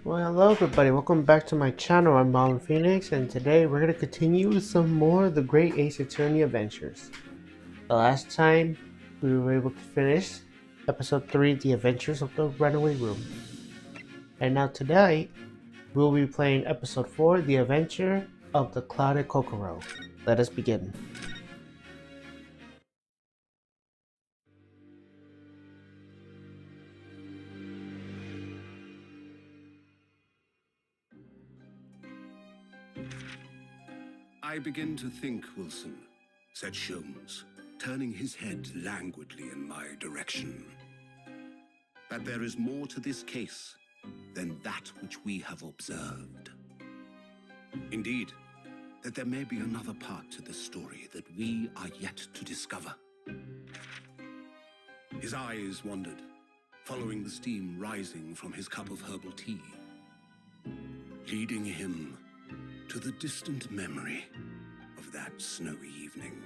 Well, hello everybody, welcome back to my channel. I'm Marlon Phoenix, and today we're going to continue with some more of the Great Ace Attorney adventures. The last time we were able to finish episode 3, The Adventures of the Runaway Room. And now tonight, we'll be playing episode 4, The Adventure of the Clouded Kokoro. Let us begin. I begin to think, Wilson, said Sholmes, turning his head languidly in my direction, that there is more to this case than that which we have observed. Indeed, that there may be another part to this story that we are yet to discover. His eyes wandered, following the steam rising from his cup of herbal tea, leading him to the distant memory of that snowy evening.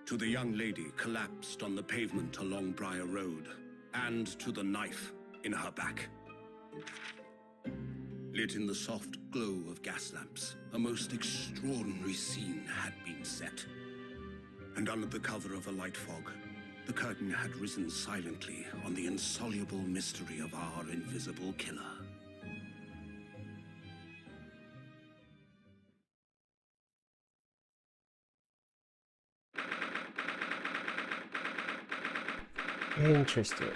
To the young lady collapsed on the pavement along Briar Road, and to the knife in her back. Lit in the soft glow of gas lamps, a most extraordinary scene had been set. And under the cover of a light fog, the curtain had risen silently on the insoluble mystery of our invisible killer. Interesting.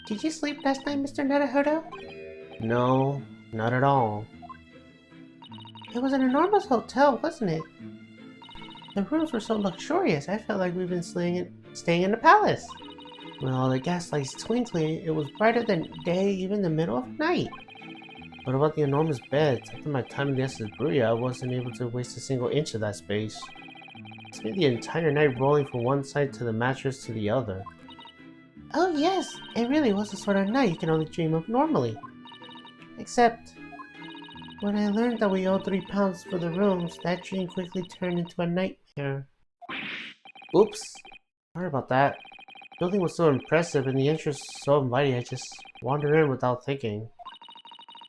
Did you sleep last night, Mr. Naruhodo? No, not at all. It was an enormous hotel, wasn't it? The rooms were so luxurious, I felt like we've been staying in the palace. With all the gaslights twinkling, it was brighter than day, even in the middle of night. What about the enormous beds? After my time in the Estes Brewery, I wasn't able to waste a single inch of that space. I spent the entire night rolling from one side to the mattress to the other. Oh yes, it really was the sort of night you can only dream of normally. Except, when I learned that we owed £3 for the rooms, that dream quickly turned into a nightmare. Oops, sorry about that. The building was so impressive and the entrance so inviting, I just wandered in without thinking.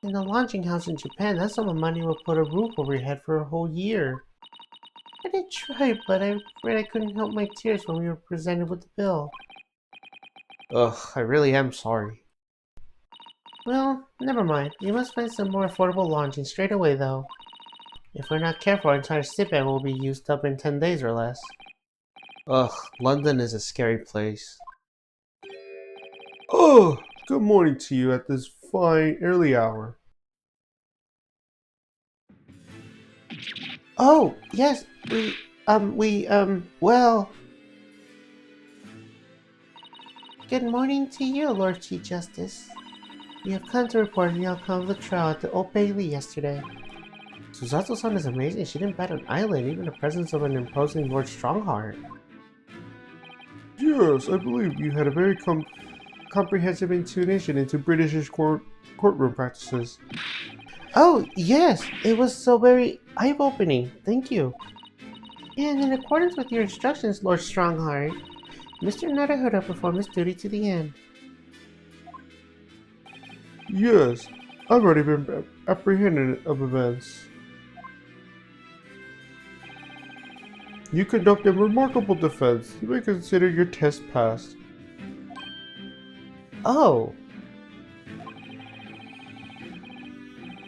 In the lodging house in Japan, that sum of money would put a roof over your head for a whole year. I did try, but I'm afraid I couldn't help my tears when we were presented with the bill. Ugh, I really am sorry. Well, never mind. We must find some more affordable lodging straight away, though. If we're not careful, our entire stipend will be used up in 10 days or less. Ugh, London is a scary place. Oh, good morning to you at this fine early hour. Oh, yes, well... Good morning to you, Lord Chief Justice. We have come to report the outcome of the trial at the Old Bailey yesterday. Suzato-san is amazing. She didn't bat an eyelid, even in the presence of an imposing Lord Strongheart. Yes, I believe you had a very comprehensive intuition into British courtroom practices. Oh, yes! It was so very eye-opening. Thank you. And in accordance with your instructions, Lord Strongheart, Mr. Naruhodo performed his duty to the end. Yes, I've already been apprehended of events. You conducted a remarkable defense. You may consider your test passed. Oh.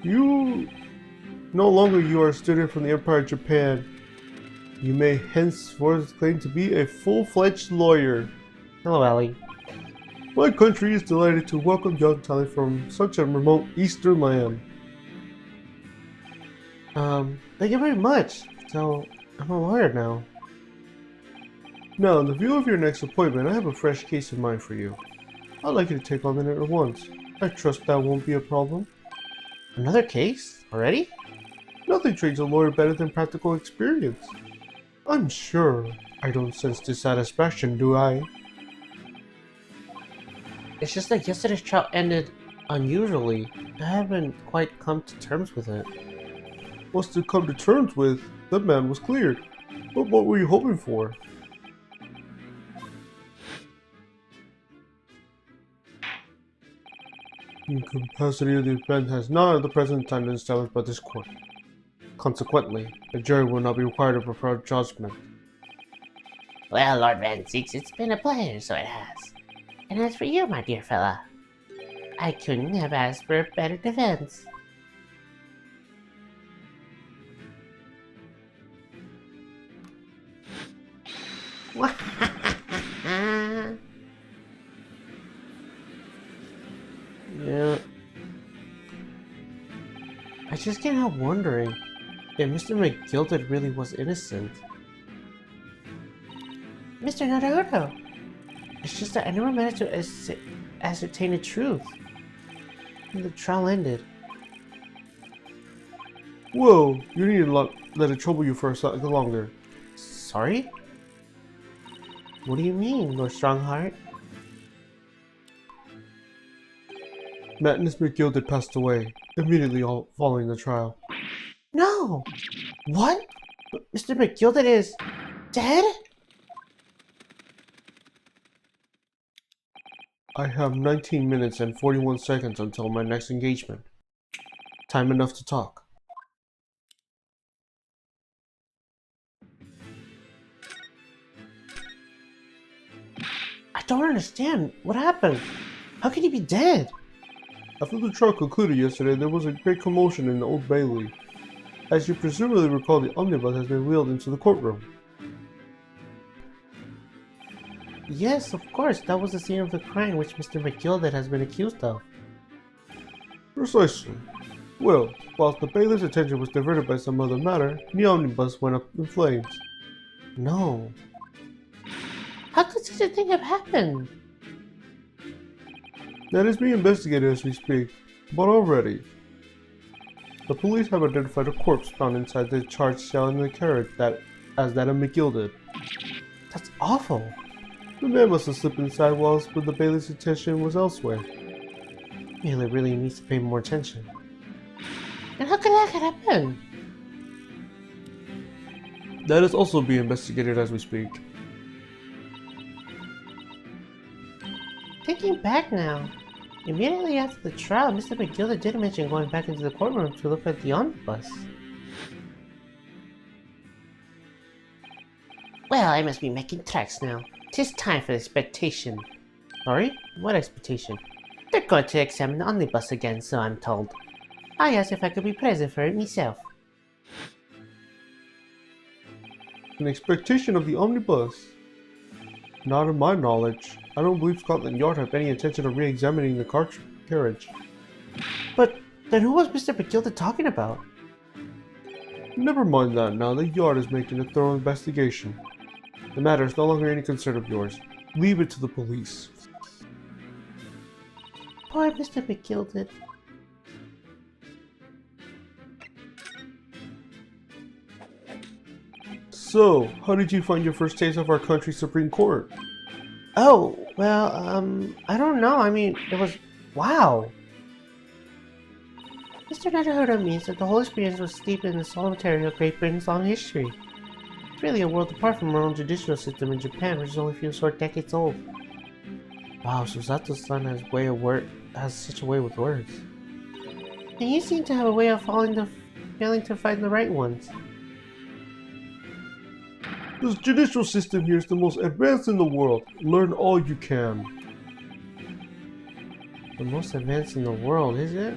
No longer you are a student from the Empire of Japan. You may henceforth claim to be a full-fledged lawyer. Hello, Allie. My country is delighted to welcome young talent from such a remote eastern land. Thank you very much. So, I'm a lawyer now. Now, in the view of your next appointment, I have a fresh case in mind for you. I'd like you to take on it at once. I trust that won't be a problem. Another case? Already? Nothing trains a lawyer better than practical experience. I'm sure I don't sense dissatisfaction, do I? It's just that yesterday's trial ended unusually. I haven't quite come to terms with it. What's to come to terms with? The man was cleared. But what were you hoping for? The capacity of the event has not at the present time been established by this court. Consequently, a jury will not be required to prepare judgment. Well, Lord Van Zeeks, it's been a pleasure, so it has. And as for you, my dear fella, I couldn't have asked for a better defense. Yeah. I just can't help wondering if Mr. McGilded really was innocent. Mr. Naruto! It's just that I never managed to ascertain the truth. The trial ended. Whoa, you need to let it trouble you for a second longer. Sorry? What do you mean, Lord Strongheart? Magnus McGilded passed away immediately following the trial. No! What? Mr. McGilded is dead? I have 19 minutes and 41 seconds until my next engagement. Time enough to talk. I don't understand. What happened? How can he be dead? After the trial concluded yesterday, there was a great commotion in the Old Bailey. As you presumably recall, the omnibus has been wheeled into the courtroom. Yes, of course. That was the scene of the crime which Mr. McGilded has been accused of. Precisely. Well, whilst the bailiff's attention was diverted by some other matter, the omnibus went up in flames. No. How could such a thing have happened? That is being investigated as we speak, but already. The police have identified a corpse found inside the charged cell in the carriage as that of McGilded. That's awful. The man must have slipped inside whilst the bailiff's attention was elsewhere. Bailey really needs to pay more attention. And how could that happen? That is also being investigated as we speak. Thinking back now, immediately after the trial, Mr. McGilded did mention going back into the courtroom to look at the omnibus. Well, I must be making tracks now. 'Tis time for the expectation. Sorry? What expectation? They're going to examine the omnibus again, so I'm told. I asked if I could be present for it myself. An expectation of the omnibus? Not in my knowledge. I don't believe Scotland Yard have any intention of re-examining the carriage. But then who was Mr. McGilded talking about? Never mind that now, the Yard is making a thorough investigation. The matter is no longer any concern of yours. Leave it to the police. Poor Mr. McGilded. So, how did you find your first taste of our country's Supreme Court? Oh, well, I don't know. I mean, it was... wow. Mr. Naruto means that the whole experience was steeped in the solitary of Great Britain's long history. It's really a world apart from our own judicial system in Japan, which is only a few short decades old. Wow, Susato-san has such a way with words. And you seem to have a way of failing to find the right ones. The judicial system here is the most advanced in the world. Learn all you can. The most advanced in the world, is it?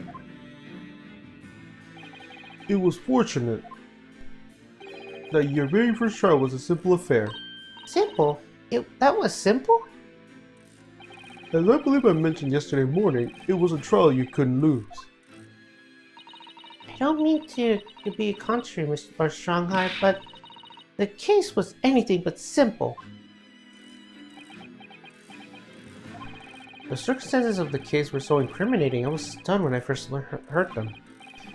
It was fortunate that your very first trial was a simple affair. Simple? That was simple? As I believe I mentioned yesterday morning, it was a trial you couldn't lose. I don't mean to be contrary, Mr. Strongheart, but the case was anything but simple. The circumstances of the case were so incriminating, I was stunned when I first heard them.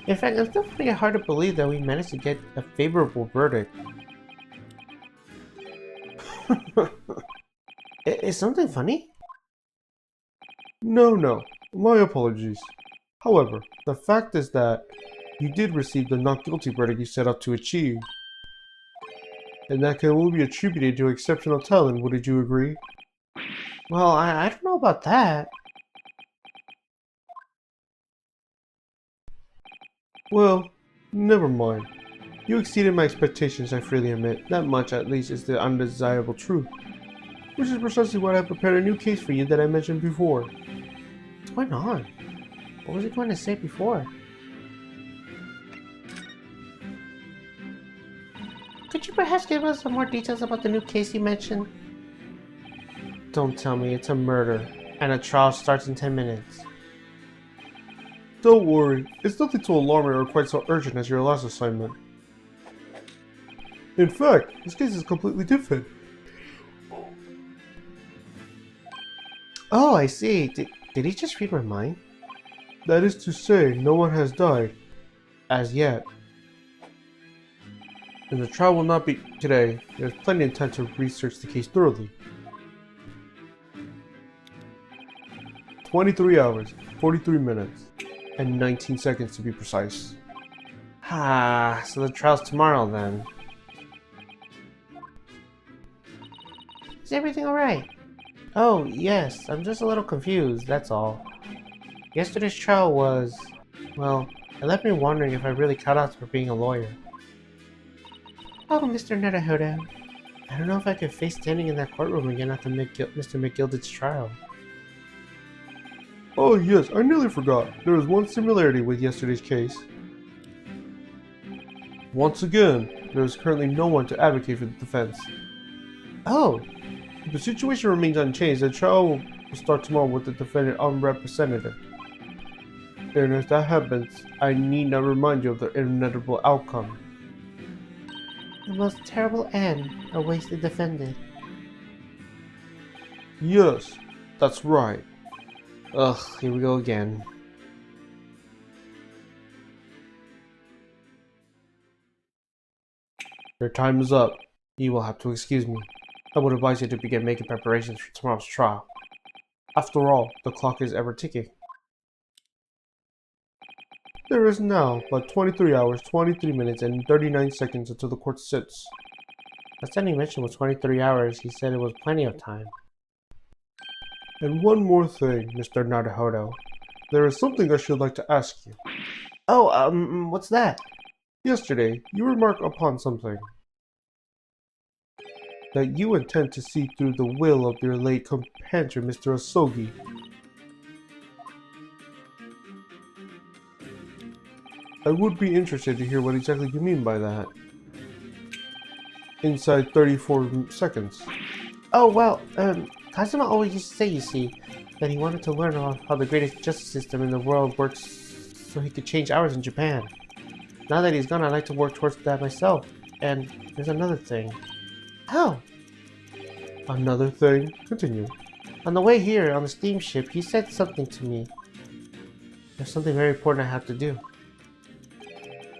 In fact, it's still pretty hard to believe that we managed to get a favorable verdict. Is something funny? No, my apologies. However, the fact is that you did receive the not guilty verdict you set out to achieve. And that can only be attributed to exceptional talent, wouldn't you agree? Well, I don't know about that. Well, never mind. You exceeded my expectations, I freely admit. That much, at least, is the undesirable truth. Which is precisely why I prepared a new case for you that I mentioned before. What's going on? What was he going to say before? Could you perhaps give us some more details about the new case you mentioned? Don't tell me it's a murder, and a trial starts in 10 minutes. Don't worry, it's nothing too alarming or quite so urgent as your last assignment. In fact, this case is completely different. Oh, I see. Did he just read my mind? That is to say, no one has died. As yet. And the trial will not be today. There's plenty of time to research the case thoroughly. 23 hours, 43 minutes, and 19 seconds to be precise. Ah, so the trial's tomorrow then. Is everything alright? Oh, yes, I'm just a little confused, that's all. Yesterday's trial was... well, it left me wondering if I really cut out for being a lawyer. Oh, Mr. Naruhodo. I don't know if I could face standing in that courtroom again after Mr. McGilded's trial. Oh yes, I nearly forgot. There is one similarity with yesterday's case. Once again, there is currently no one to advocate for the defense. Oh! If the situation remains unchanged, the trial will start tomorrow with the defendant unrepresented. And if that happens, I need not remind you of the inevitable outcome. The most terrible end awaits the defendant. Yes, that's right. Ugh, here we go again. Your time is up. You will have to excuse me. I would advise you to begin making preparations for tomorrow's trial. After all, the clock is ever ticking. There is now but 23 hours, 23 minutes, and 39 seconds until the court sits. Last time he mentioned was 23 hours, he said it was plenty of time. And one more thing, Mr. Naruhodo. There is something I should like to ask you. Oh, what's that? Yesterday, you remarked upon something. That you intend to see through the will of your late companion, Mr. Asogi. I would be interested to hear what exactly you mean by that. Inside 34 seconds. Oh, well, Kazuma always used to say, you see, that he wanted to learn how the greatest justice system in the world works so he could change ours in Japan. Now that he's gone, I'd like to work towards that myself. And there's another thing. Oh! Another thing? Continue. On the way here, on the steamship, he said something to me. There's something very important I have to do.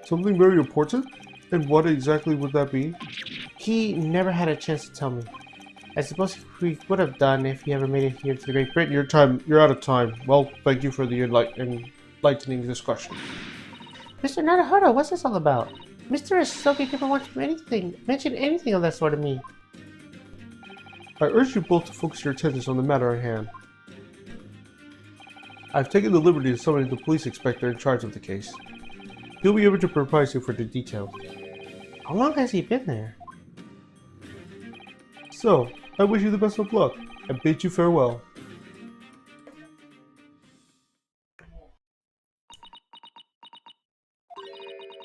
Something very important? And what exactly would that be? He never had a chance to tell me. I suppose he would have done if he ever made it here to the Great Britain. You're out of time. Well, thank you for the enlightening discussion. Mr. Naruhodo, what's this all about? Mr. Asogi never once mentioned anything of that sort to me. I urge you both to focus your attention on the matter at hand. I've taken the liberty of summoning the police inspector in charge of the case. He'll be able to provide you for the details. How long has he been there? So, I wish you the best of luck, and bid you farewell.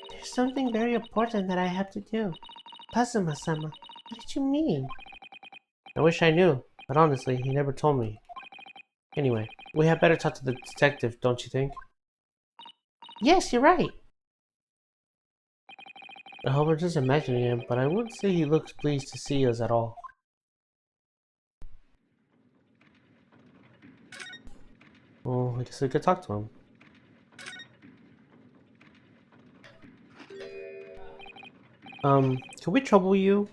There's something very important that I have to do. Kazuma-sama, what did you mean? I wish I knew, but honestly, he never told me. Anyway, we had better talk to the detective, don't you think? Yes, you're right. I hope I'm just imagining him, but I wouldn't say he looks pleased to see us at all. Well, I guess we could talk to him. Can we trouble you?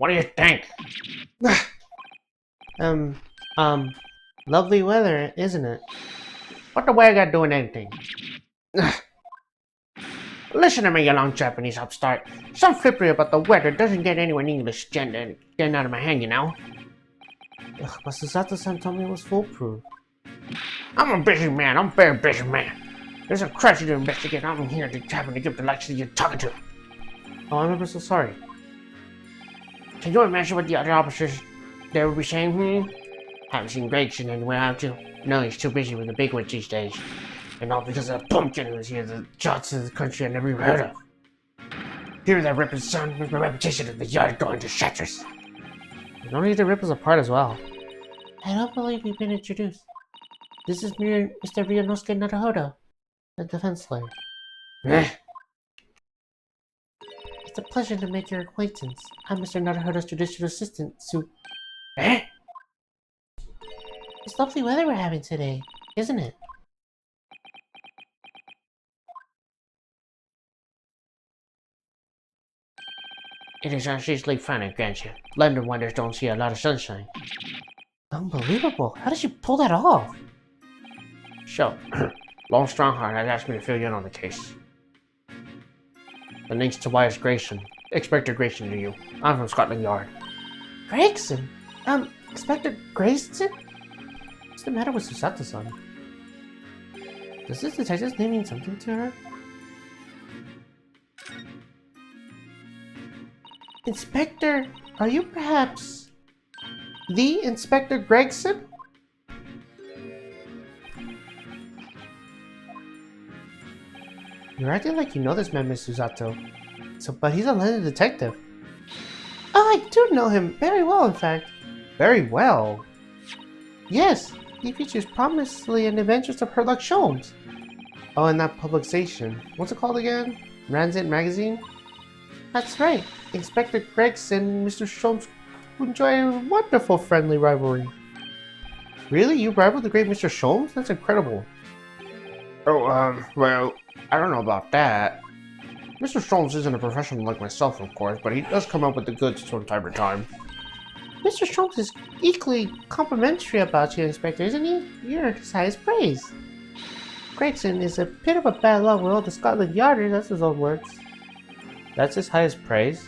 What do you think? Lovely weather, isn't it? What the weather got doing anything? Listen to me, you long Japanese upstart. Some flippery about the weather doesn't get anyone English getting out of my hand, you know? Ugh, but Susato-san told me it was foolproof. I'm a busy man. I'm a very busy man. There's a crisis to investigate. I'm here to happen to give the lecture you're talking to. Oh, I'm ever so sorry. Can you imagine what the other officers they would be saying? Haven't seen Gregson anywhere, have you? No, he's too busy with the big ones these days. And all because of a pumpkin who was here, the jots of the country I never even heard of. Hear that ripping sound makes my reputation at the yard going to shatters. No need to rip us apart as well. I don't believe you've been introduced. This is Mr. Ryunosuke Naruhodo, the defense lawyer. It's a pleasure to make your acquaintance. I'm Mr. Naruhodo's judicial assistant, Eh? It's lovely weather we're having today, isn't it? It is unusually fine, I grant you. London winters don't see a lot of sunshine. Unbelievable. How did you pull that off? So, Lone Strongheart has asked me to fill you in on the case. The name's Tobias Grayson. Inspector Grayson to you. I'm from Scotland Yard. Gregson? Inspector Grayson? What's the matter with Susato-san? Does this detective's name mean something to her? Inspector, are you perhaps the Inspector Gregson? You're acting like you know this man, Miss Susato. But he's a London detective. Oh, I do know him very well, in fact. Very well? Yes, he features prominently in the Adventures of Sherlock Holmes. Oh, and that publication. What's it called again? Rancid Magazine? That's right. Inspector Gregson and Mr. Sholmes enjoy a wonderful friendly rivalry. Really? You rivaled the great Mr. Sholmes? That's incredible. Oh, well, I don't know about that. Mr. Sholmes isn't a professional like myself, of course, but he does come up with the goods from time to time. Mr. Sholmes is equally complimentary about you, Inspector, isn't he? You're his highest praise. Gregson is a bit of a bad luck with all the Scotland Yarders, that's his own words. That's his highest praise?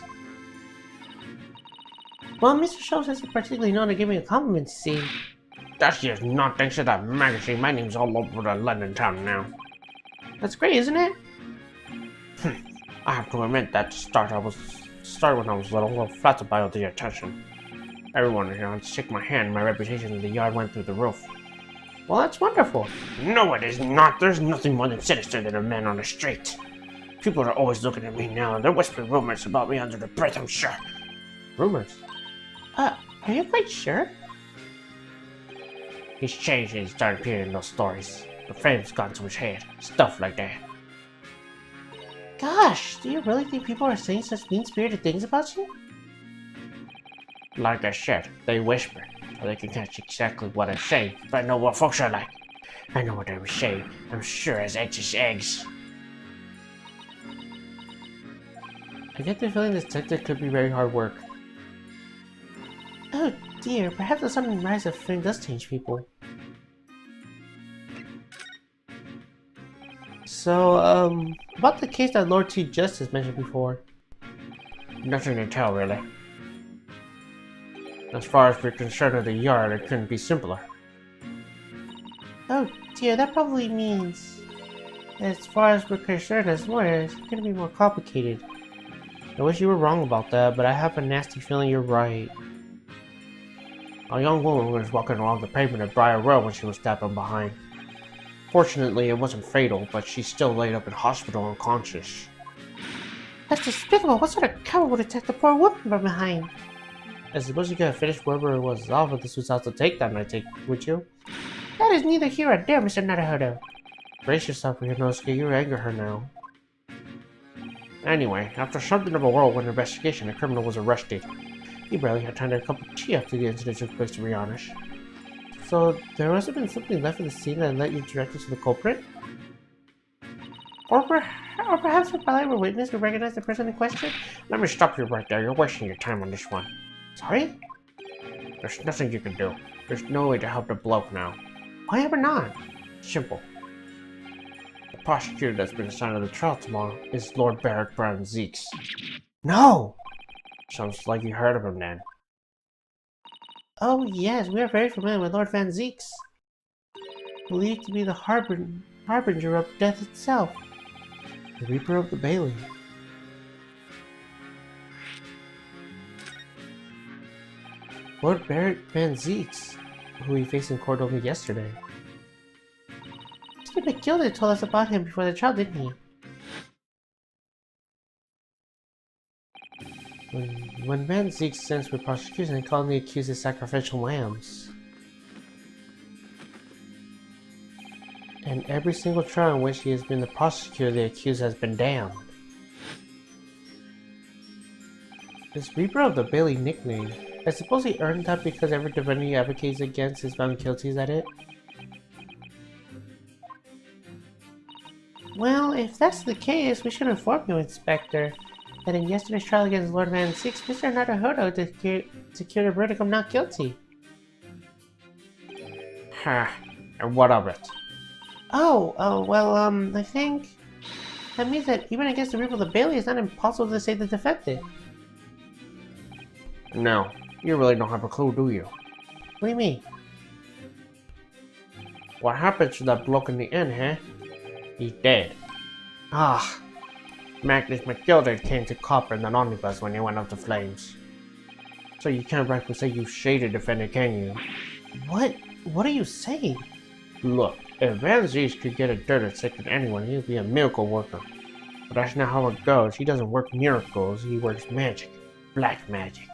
Well, Mr. Sholmes isn't particularly known to give me a compliment, see. That's just nothing to that magazine. My name's all over the London town now. That's great, isn't it? I have to admit that to start when I was little, flattered by all the attention. Everyone here to shake my hand, my reputation in the yard went through the roof. Well, that's wonderful. No, it is not. There's nothing more than sinister than a man on the street. People are always looking at me now, and they're whispering rumors about me under their breath, I'm sure. Rumors? Are you quite sure? He's changed and he started appearing in those stories. The fame's gone to his head. Stuff like that. Gosh, do you really think people are saying such mean-spirited things about you? Like I said, they whisper, so they can catch exactly what I'm saying. But I know what folks are like. I know what I'm saying. I'm sure as eggs is eggs. I get the feeling this detective could be very hard work. Oh dear, perhaps the sudden rise of fame does change people. So, about the case that Lord Chief Justice mentioned before. Nothing to tell, really. As far as we're concerned with the yard, it couldn't be simpler. Oh dear, that probably means, as far as we're concerned as lawyers, it's gonna be more complicated. I wish you were wrong about that, but I have a nasty feeling you're right. A young woman was walking along the pavement at Briar Road when she was stabbed from behind. Fortunately, it wasn't fatal, but she's still laid up in hospital unconscious. That's despicable. What sort of coward would attack the poor woman from behind? I suppose you could have finished wherever it was off if this was out to take that night, would you? That is neither here nor there, Mr. Naruhodo. Brace yourself, Ryunosuke. You anger her now. Anyway, after something of a whirlwind investigation, the criminal was arrested. He barely had time to cup of tea after the incident took place, to be honest. So, there must have been something left in the scene that led you directly to the culprit? Or Or perhaps a reliable witness who recognized the person in question? Let me stop you right there. You're wasting your time on this one. Sorry? There's nothing you can do. There's no way to help the bloke now. Why ever not? Simple. The prosecutor that's been assigned to the trial tomorrow is Lord Barrack Brown Zeeks. No! Sounds like you heard of him then. Oh yes, we are very familiar with Lord Van Zeeks. Believed to be the harbinger of death itself. The Reaper of the Bailey. Lord Barrett Van Zeeks, who we faced in court only yesterday. Mr. McGilda told us about him before the trial, didn't he? When Van Zeeks sends for prosecution, they called the accused as sacrificial lambs. And every single trial in which he has been the prosecutor, the accused has been damned. This Reaper of the Bailey nickname, I suppose he earned that because every divinity he advocates against is found guilty, is that it? Well, if that's the case, we should inform you, Inspector, that in yesterday's trial against Lord Van Zeeks, Mr. Naruhodo secured a verdict of not guilty. Ha! And what of it? Well, I think that means that even against the Reaper of the Bailey, it's not impossible to save the defendant. No, you really don't have a clue, do you? What do you mean? What happened to that bloke in the end, huh? He's dead. Ah, Magnus McGilder came to copper in the omnibus when he went up to flames. So you can't rightfully say you shaded defender, can you? What? What are you saying? Look, if Van Zeeks could get a dirt sick than anyone, he'd be a miracle worker. But that's not how it goes. He doesn't work miracles, he works magic. Black magic.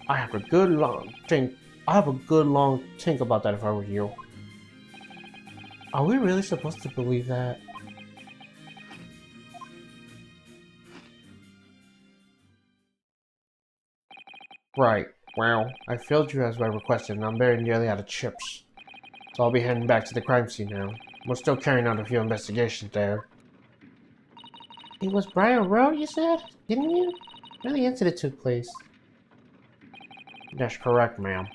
I have a good long think about that if I were you. Are we really supposed to believe that? Right. Well, I failed you as I requested, and I'm very nearly out of chips. So I'll be heading back to the crime scene now. We're still carrying out a few investigations there. It was Briar Road, you said? Didn't you? Where the incident took place? That's correct, ma'am.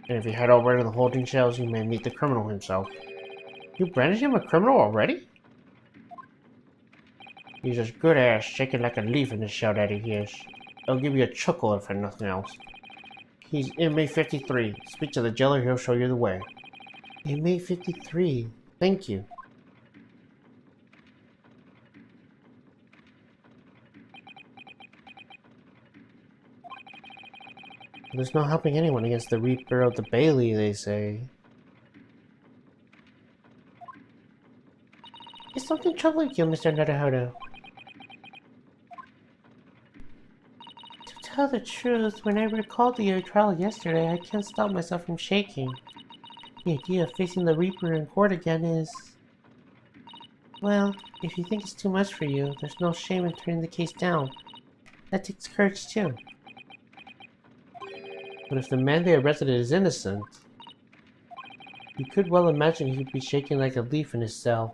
And if you head over to the holding cells, you may meet the criminal himself. You brandished him a criminal already? He's as good as shaking like a leaf in the shell that he is. It'll give you a chuckle if for nothing else. He's inmate 53. Speak to the jailer, he'll show you the way. Inmate 53. Thank you. There's no helping anyone against the Reaper of the Bailey, they say. Is something troubling you, Mr. Naruhodo? To tell the truth, when I recalled the trial yesterday, I can't stop myself from shaking. The idea of facing the Reaper in court again is... Well, if you think it's too much for you, there's no shame in turning the case down. That takes courage too. But if the man they arrested is innocent, you could well imagine he'd be shaking like a leaf in his cell.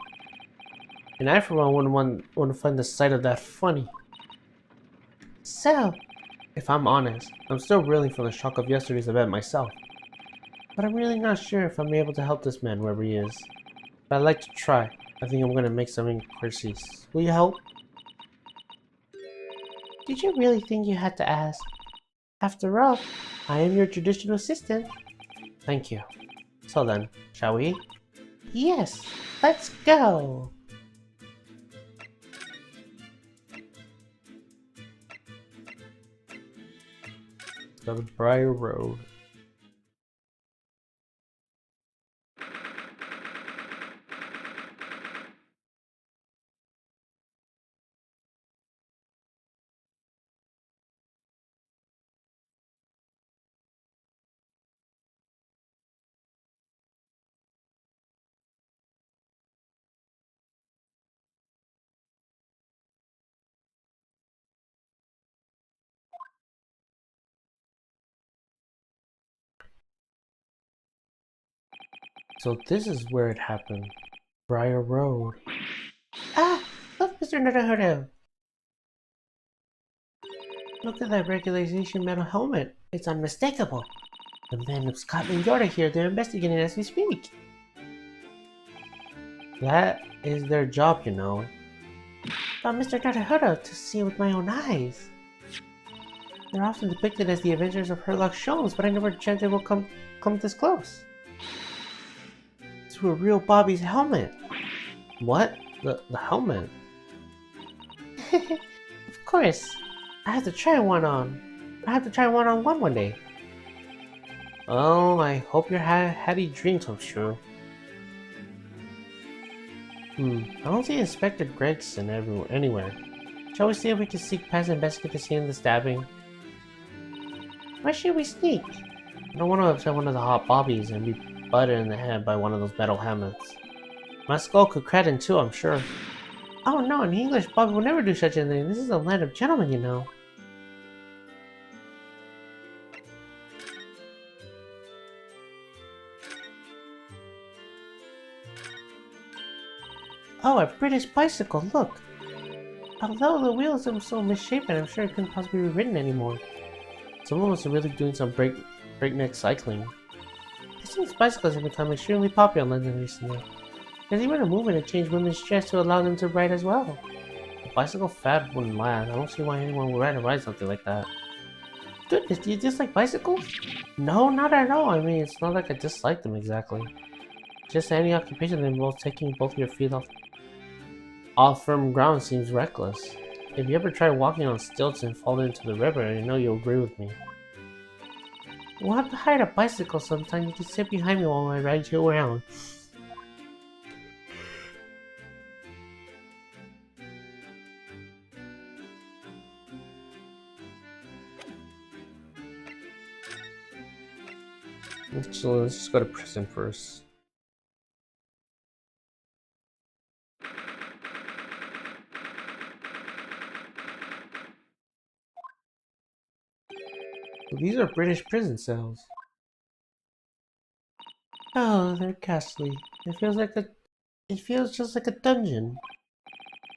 And I for one wouldn't find the sight of that funny. So, if I'm honest, I'm still reeling from the shock of yesterday's event myself. But I'm really not sure if I'm able to help this man wherever he is. But I'd like to try. I think I'm going to make some inquiries. Will you help? Did you really think you had to ask? After all, I am your traditional assistant. Thank you. So then, shall we? Yes, let's go! The Briar Road. So this is where it happened. Briar Road. Ah! Look, Mr. Naruhodo! Look at that regulation metal helmet. It's unmistakable. The men of Scotland Yard are here. They're investigating as we speak. That is their job, you know. But Mr. Naruhodo, to see with my own eyes. They're often depicted as the Avengers of Herlock Sholmes, but I never dreamt they will come this close. To a real Bobby's helmet. What? The helmet? Of course. I have to try one on. I have to try one-on-one one day. Oh, I hope your happy dream comes true. I don't see Inspector Gregson anywhere. Shall we see if we can sneak past and investigate the scene of the stabbing? Why should we sneak? I don't want to upset one of the hot bobbies and be butted in the head by one of those metal helmets. My skull could crack in too, I'm sure. Oh no, an English bobby would never do such a thing. This is a land of gentlemen, you know. Oh, a British bicycle, look! Although the wheels are so misshapen, I'm sure it couldn't possibly be ridden anymore. Someone was really doing some breakneck cycling. It seems bicycles have become extremely popular in London recently. There's even a movement to change women's dress to allow them to ride as well. A bicycle fad wouldn't last. I don't see why anyone would ride something like that. Goodness, do you dislike bicycles? No, not at all. I mean, it's not like I dislike them exactly. Just any occupation that involves taking both your feet off firm ground seems reckless. If you ever try walking on stilts and fall into the river, I know you'll agree with me. We'll have to hire a bicycle sometime. You can sit behind me while I ride you around. So let's just go to prison first. These are British prison cells. Oh, they're ghastly. It feels just like a dungeon.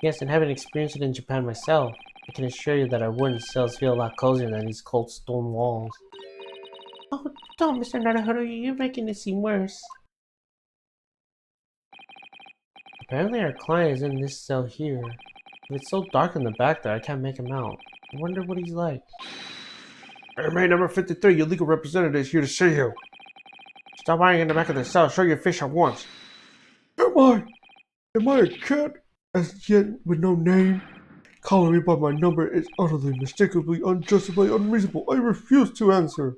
Yes, and having experienced it in Japan myself, I can assure you that our wooden cells feel a lot cozier than these cold stone walls. Oh, don't, Mr. Naruhodo, you're making it seem worse. Apparently our client is in this cell here. But it's so dark in the back there, I can't make him out. I wonder what he's like. Inmate number 53, your legal representative is here to see you. Stop hiding in the back of the cell. Show your face at once. Am I a cat? As yet with no name? Calling me by my number is utterly, mistakenly, unjustifiably unreasonable. I refuse to answer.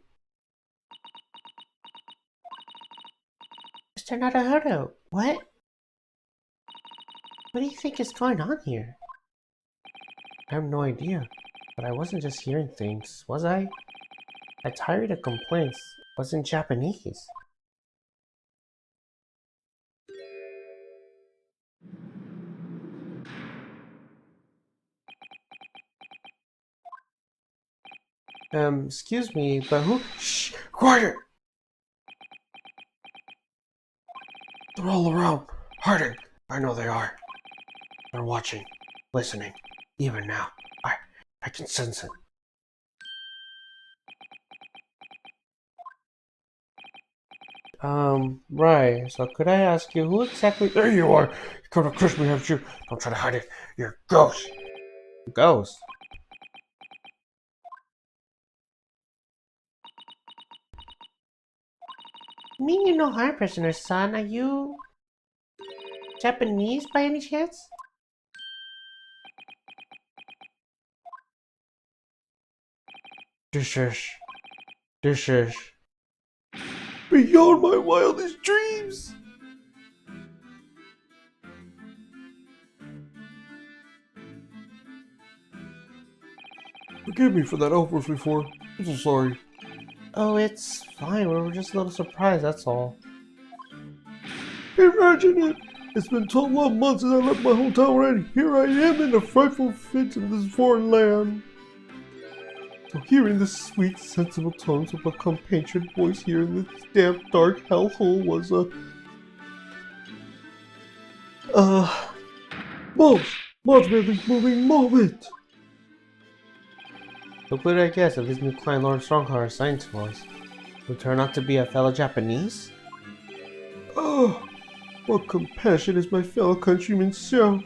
Mr. Naruhodo, what? What do you think is going on here? I have no idea. But I wasn't just hearing things, was I? I tired of complaints. It was in Japanese. Excuse me, but who? Shh! Quiet! They're all around, hiding. I know they are. They're watching, listening, even now. I can sense it. Right. So could I ask you who exactly? There you are! You come to crush me, haven't you? Don't try to hide it. You're a ghost. Ghost? Me, you no harm, prisoner son. Are you Japanese by any chance? This is beyond my wildest dreams. Forgive me for that outburst before. I'm so sorry. Oh, it's fine. We were just a little surprised, that's all. Imagine it! It's been 12 long months since I left my hometown and here I am in a frightful fit in this foreign land. So hearing the sweet, sensible tones of a compatriot voice here in this damp, dark hellhole was most Ultimately moving moment! Look what I guess if this new client Lawrence Strongheart assigned to us would turn out to be a fellow Japanese? Oh, what compassion is my fellow countrymen show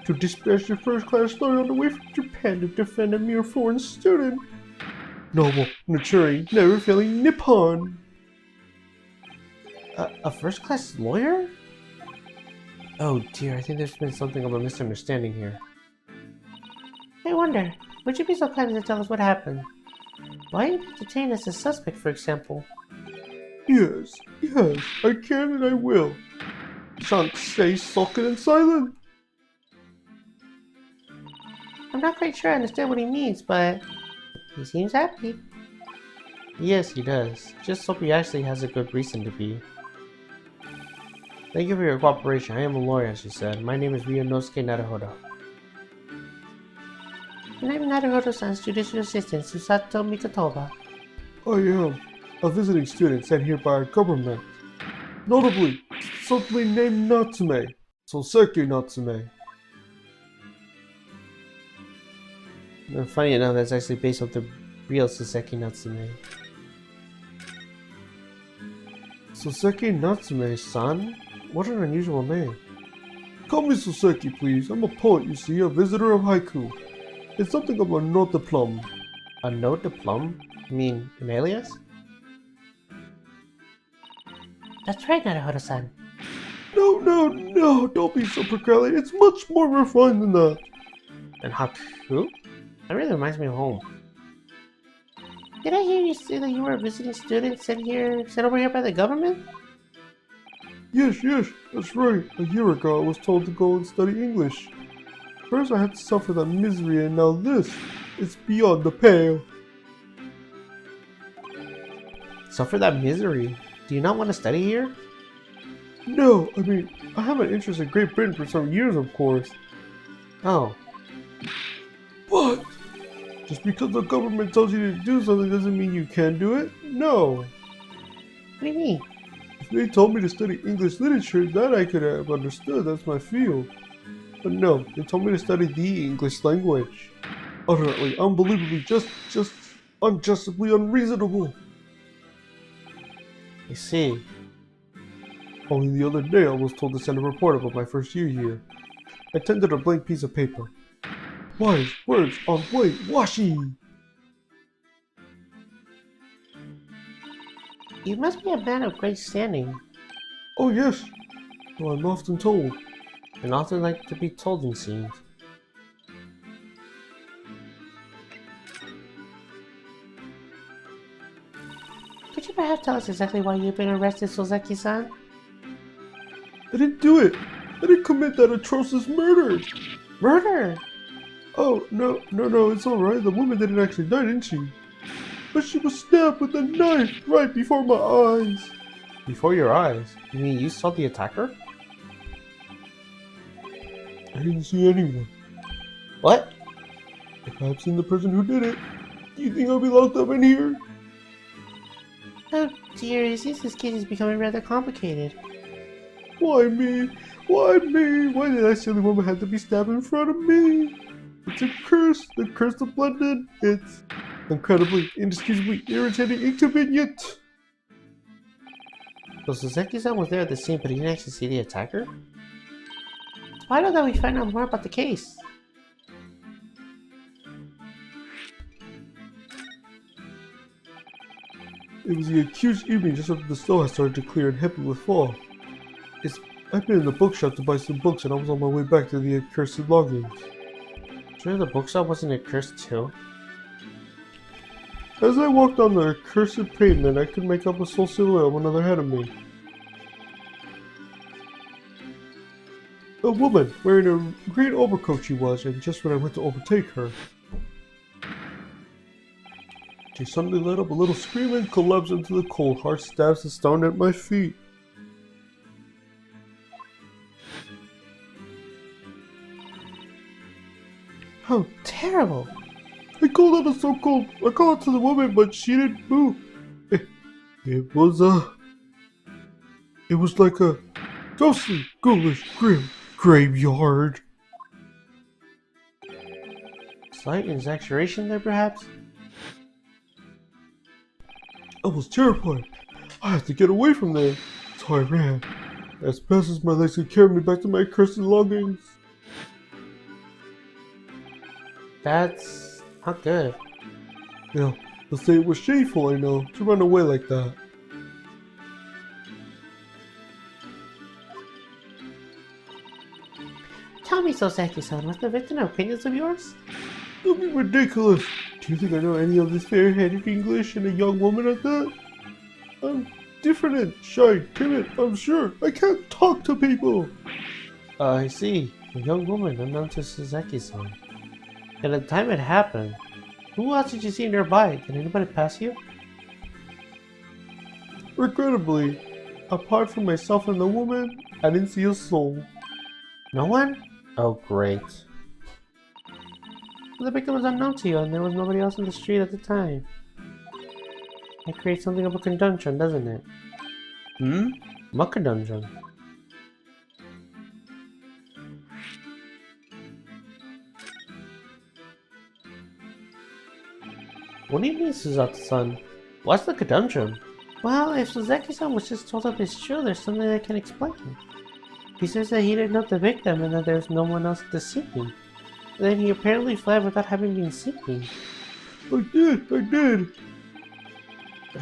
to dispatch your first-class lawyer on the way from Japan to defend a mere foreign student. Noble, maturing, never-failing Nippon. A first-class lawyer? Oh dear, I think there's been something of a misunderstanding here. I wonder, would you be so kind as to tell us what happened? Why are you detained as a suspect, for example? Yes, I can and I will. Shan't stay sullen and silent. I'm not quite sure I understand what he means, but he seems happy. Yes, he does. Just hope he actually has a good reason to be. Thank you for your cooperation. I am a lawyer, as you said. My name is Ryunosuke Naruhodo. And I'm Naruhodo-san's judicial assistant, Susato Mikotoba. I am a visiting student sent here by our government. Notably, subtly named Natsume, Soseki Natsume. And funny enough, that's actually based off the real Soseki Natsume. Soseki Natsume-san? What an unusual name. Call me Soseki, please. I'm a poet, you see, a visitor of haiku. It's something of a note de plume. A note de plume? You mean an alias? That's right, Naruhodo-san. No, don't be so peculiar. It's much more refined than that. And haku? That really reminds me of home. Did I hear you say that you were a visiting student sent over here by the government? Yes, that's right. A year ago I was told to go and study English. First I had to suffer that misery, and now this. It's beyond the pale. Suffer that misery? Do you not want to study here? No, I mean, I have an interest in Great Britain for some years, of course. Oh. But just because the government tells you to do something doesn't mean you can do it? No. What do you mean? If they told me to study English literature, that I could have understood. That's my field. But no, they told me to study the English language. Utterly, unbelievably, just unjustably unreasonable. I see. Only the other day I was told to send a report about my first year here. I tendered a blank piece of paper. Wise words on blank washi! You must be a man of great standing. Oh yes, so I'm often told. And often like to be told, it seems. Could you perhaps tell us exactly why you've been arrested, Soseki-san? I didn't do it! I didn't commit that atrocious murder! Murder! Oh, no, it's alright. The woman didn't actually die, didn't she? But she was stabbed with a knife right before my eyes. Before your eyes? You mean you saw the attacker? I didn't see anyone. What? If I had seen the person who did it, do you think I'll be locked up in here? Oh dear, it seems this case is becoming rather complicated. Why me? Why me? Why did that silly woman have to be stabbed in front of me? It's a curse, the curse of London. It's incredibly, inexcusably irritating, inconvenient. So Soseki-san was there at the scene, but he didn't actually see the attacker? Why don't we find out more about the case? It was the accused evening just after the snow had started to clear and heavy with fall. I've been in the bookshop to buy some books and I was on my way back to the accursed lodgings. Sure the bookshop wasn't accursed too? As I walked on the accursed pavement, I could make up a sole silhouette of another ahead of me. A woman, wearing a green overcoat she was, and just when I went to overtake her, she suddenly let up a little scream and collapsed into the cold, hard stabs of stone at my feet. How terrible! I called out to the woman, but she didn't move. It was like a ghostly, ghoulish, grim graveyard. slight exaggeration there, perhaps? I was terrified. I had to get away from there, so I ran as fast as my legs could carry me back to my cursed longings. That's not good. Now, they'll say it was shameful, I know, to run away like that. Tell me, Soseki-san, was the victim opinions of yours? Don't be ridiculous. Do you think I know any of this fair-headed English and a young woman at that? I'm different and shy, timid, I'm sure. I can't talk to people. I see. A young woman unknown to Soseki-san. And at the time it happened, who else did you see nearby? Did anybody pass you? Regrettably, apart from myself and the woman, I didn't see a soul. No one? Oh, great. The victim was unknown to you and there was nobody else in the street at the time. That creates something of a conundrum, doesn't it? What conundrum? What do you mean, Suzato-san? What's the conundrum? Well, if Suzaki-san was just told up his true, there's something I can explain. He says that he didn't know the victim and that there's no one else at the scene. Then he apparently fled without having been seen. I did. But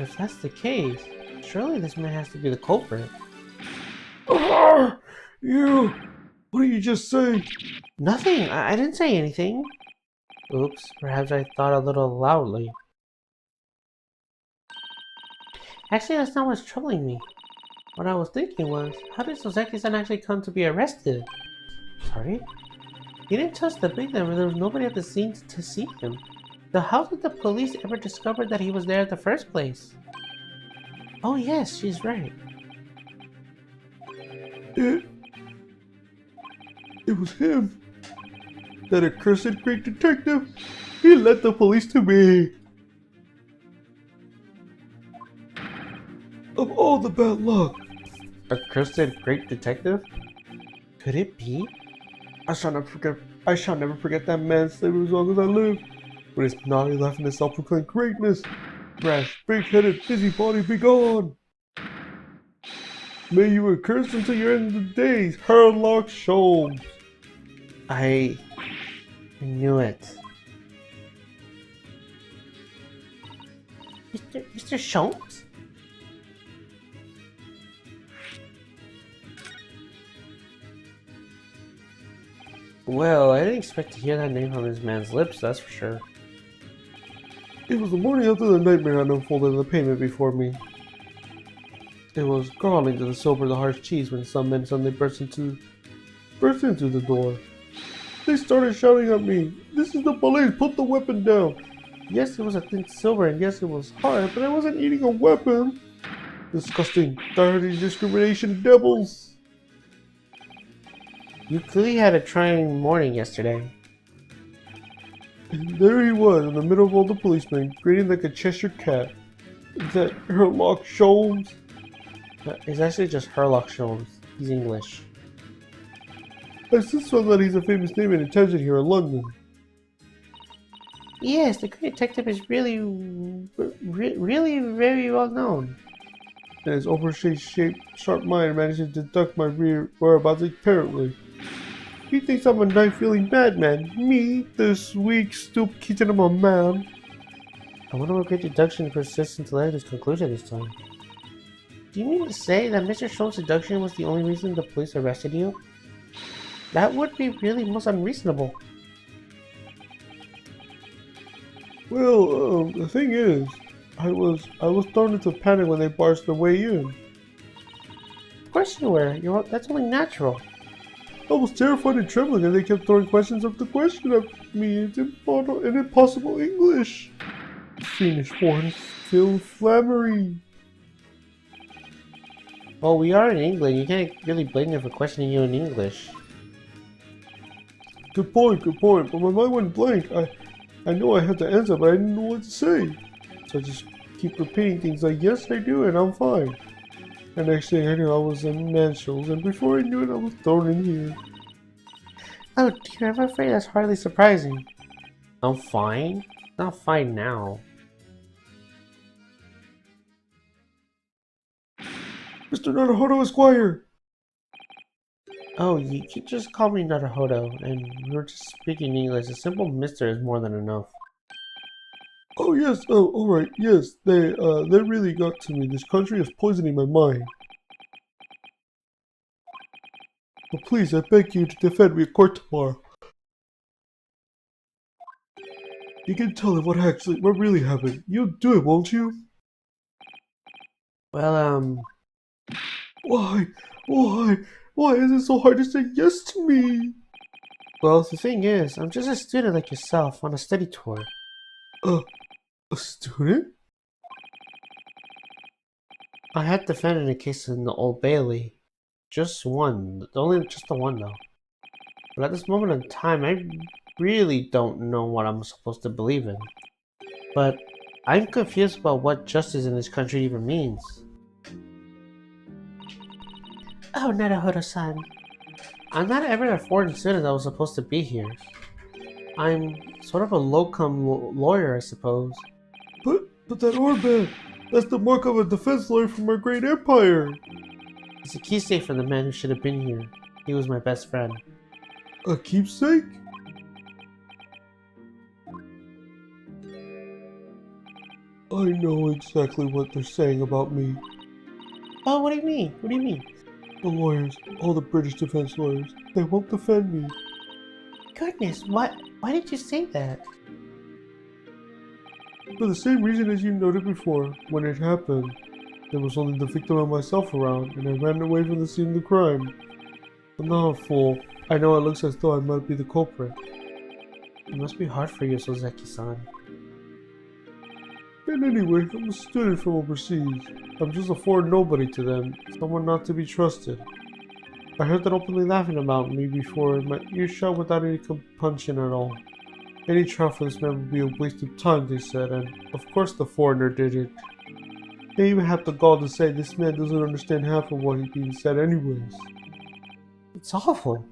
if that's the case, surely this man has to be the culprit. You! What did you just say? Nothing! I didn't say anything. Oops, perhaps I thought a little loudly. Actually, that's not what's troubling me. What I was thinking was, how did Soseki-san actually come to be arrested? Sorry? He didn't touch the victim and there was nobody at the scene to see him. So how did the police ever discover that he was there in the first place? Oh yes, she's right. It was him. That accursed great detective. He led the police to me. Of all the bad luck. A cursed great detective? Could it be? I shall never forget that man's slavery as long as I live. With his naughty laugh and his self-proclaimed greatness. Brash, big-headed, busybody, be gone. May you be cursed until your end of the days, Herlock Sholmes. I knew it. Mr. Sholmes? Well, I didn't expect to hear that name from this man's lips, that's for sure. It was the morning after the nightmare had unfolded the payment before me. It was crawling to the sober the harsh cheese when some men suddenly burst into the door. They started shouting at me, "This is the police, put the weapon down!" Yes, it was a thin silver and yes, it was hard, but I wasn't eating a weapon. Disgusting, dirty discrimination devils! You clearly had a trying morning yesterday. And there he was in the middle of all the policemen, grinning like a Cheshire cat. Is that Herlock Sholmes? It's actually just Herlock Sholmes. He's English. I since found that he's a famous name and attention here in London. Yes, the great detective is really very well known. And his overshaped, sharp mind manages to deduct my whereabouts apparently. He thinks I'm a knife-wielding madman. Me, this weak, stoop kitchen of a man. I wonder what great deduction persists until I have this conclusion this time. Do you mean to say that Mr. Sholmes' deduction was the only reason the police arrested you? That would be really most unreasonable. Well, the thing is, I was thrown into panic when they barged their way in. Of course you were. That's only natural. I was terrified and trembling, and they kept throwing questions after question at me in impossible English. Fiendish foreign filled flammery. Well, we are in England. You can't really blame them for questioning you in English. Good point, but my mind went blank. I know I had to answer, but I didn't know what to say. So I just keep repeating things like, yes, I do, and I'm fine. And next thing I knew, I was in Manshells, and before I knew it, I was thrown in here. Oh dear, I'm afraid that's hardly surprising. I'm fine. Not fine now. Mr. Naruhodo Esquire! Oh, you can just call me Naruhodo, and we're just speaking English. A simple mister is more than enough. Oh yes, oh alright, yes, they really got to me. This country is poisoning my mind. But please, I beg you to defend me in court tomorrow. You can tell them what really happened. You'll do it, won't you? Well, Why? Why? Why is it so hard to say yes to me? well, the thing is, I'm just a student like yourself on a study tour. A student? I had defended a case in the Old Bailey. Just one. Just the one, though. But at this moment in time, I really don't know what I'm supposed to believe in. But I'm confused about what justice in this country even means. Oh, Naruhodo-san. I'm not ever a foreign student that was supposed to be here. I'm sort of a locum lawyer, I suppose. But that armband! That's the mark of a defense lawyer from our great empire! It's a keepsake from the man who should have been here. He was my best friend. A keepsake? I know exactly what they're saying about me. Oh, what do you mean? What do you mean? The lawyers, all the British defense lawyers, they won't defend me. Goodness, why did you say that? For the same reason as you noted before, when it happened, there was only the victim and myself around, and I ran away from the scene of the crime. I'm not a fool. I know it looks as though I might be the culprit. It must be hard for you, Sozaki-san. And anyway, I'm a student from overseas. I'm just a foreign nobody to them, someone not to be trusted. I heard them openly laughing about me before, my ears shut without any compunction at all. Any trial for this man would be a waste of time, they said, and of course the foreigner did it. They even had the gall to say this man doesn't understand half of what he's being said anyways. It's awful.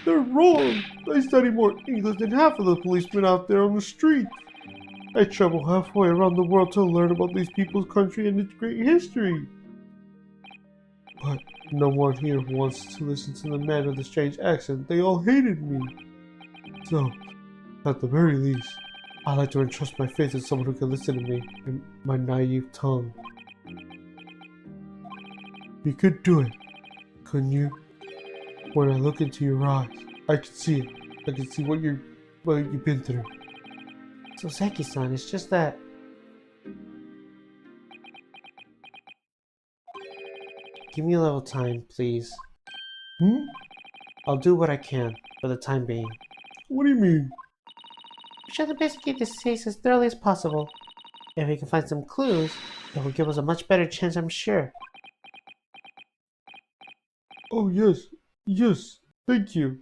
They're wrong! I study more English than half of the policemen out there on the street. I travel halfway around the world to learn about these people's country and its great history. But no one here wants to listen to the man with the strange accent. They all hated me. So, at the very least, I like to entrust my faith in someone who can listen to me and my naive tongue. You could do it, couldn't you? When I look into your eyes, I can see it. I can see what you've been through. Sozaki-san, it's just that... Give me a little time, please. I'll do what I can, for the time being. What do you mean? We should investigate this case as thoroughly as possible. If we can find some clues, it will give us a much better chance, I'm sure. Oh yes, thank you.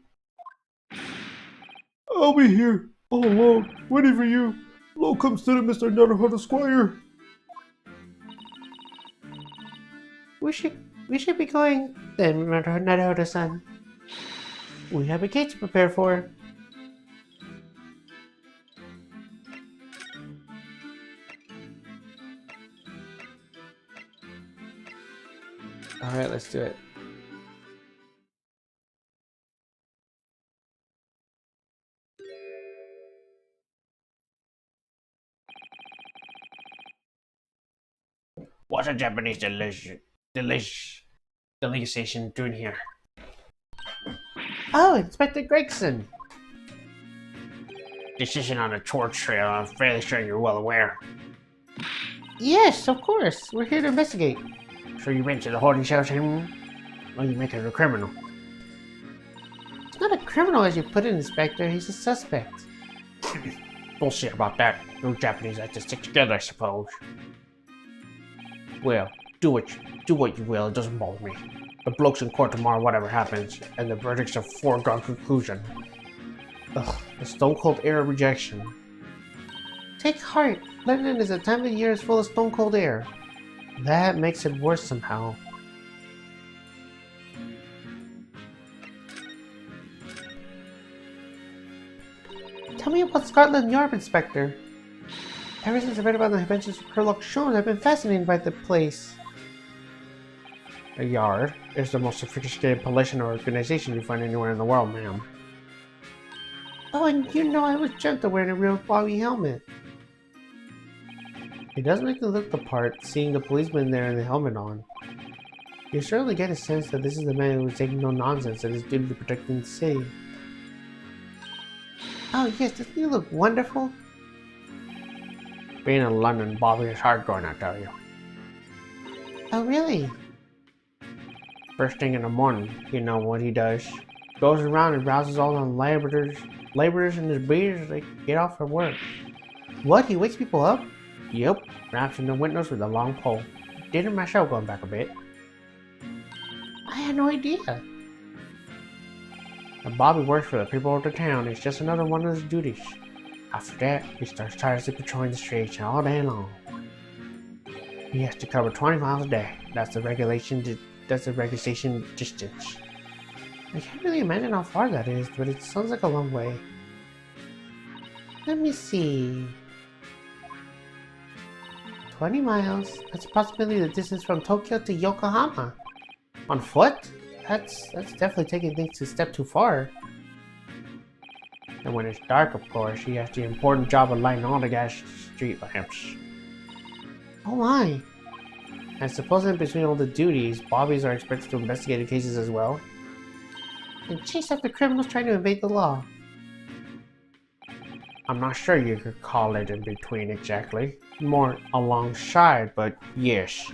I'll be here, all alone, waiting for you. Low comes student Mr. Naruhodo Squire. We should be going then, Naruhodo-san. We have a case to prepare for. Alright, let's do it. What's a Japanese delegation doing here? Oh, Inspector Gregson! Decision on a torch trail, I'm fairly sure you're well aware. Yes, of course. We're here to investigate. So you went to the holding shelter, or you make it a criminal? He's not a criminal as you put it, Inspector. He's a suspect. Bullshit about that. You Japanese like to stick together, I suppose. Well, do what you will, it doesn't bother me. The bloke's in court tomorrow, whatever happens, and the verdict's a foregone conclusion. Ugh, the stone-cold air of rejection. Take heart. London is a time of year full of stone-cold air. That makes it worse somehow. Tell me about Scotland Yard, Inspector. Ever since I read about the adventures of Sherlock Holmes, I've been fascinated by the place. A yard is the most sophisticated police organization you find anywhere in the world, ma'am. Oh, and you know I was jumped to wearing a real Bobby helmet. It does make it look the part, seeing the policeman there and the helmet on. You certainly get a sense that this is the man who is taking no nonsense and is duty to protecting the city. Oh yes, doesn't he look wonderful? Being in London, Bobby is hardcore, I tell you. Oh really? First thing in the morning, you know what he does? Goes around and rouses all the laborers and his beaters as they get off from work. What? He wakes people up? Yep, raps in the windows with a long pole. Did it myself going back a bit. I had no idea. And Bobby works for the people of the town. It's just another one of his duties. After that, he starts tirelessly patrolling the streets all day long. He has to cover 20 miles a day. That's the regulation distance. I can't really imagine how far that is, but it sounds like a long way. Let me see. 20 miles. That's approximately the distance from Tokyo to Yokohama. On foot? That's definitely taking things a step too far. And when it's dark, of course, he has the important job of lighting all the gas street lamps. Oh my. And supposing between all the duties, Bobbies are expected to investigate the cases as well. And chase after criminals trying to evade the law. I'm not sure you could call it in between exactly. More alongside, but yes.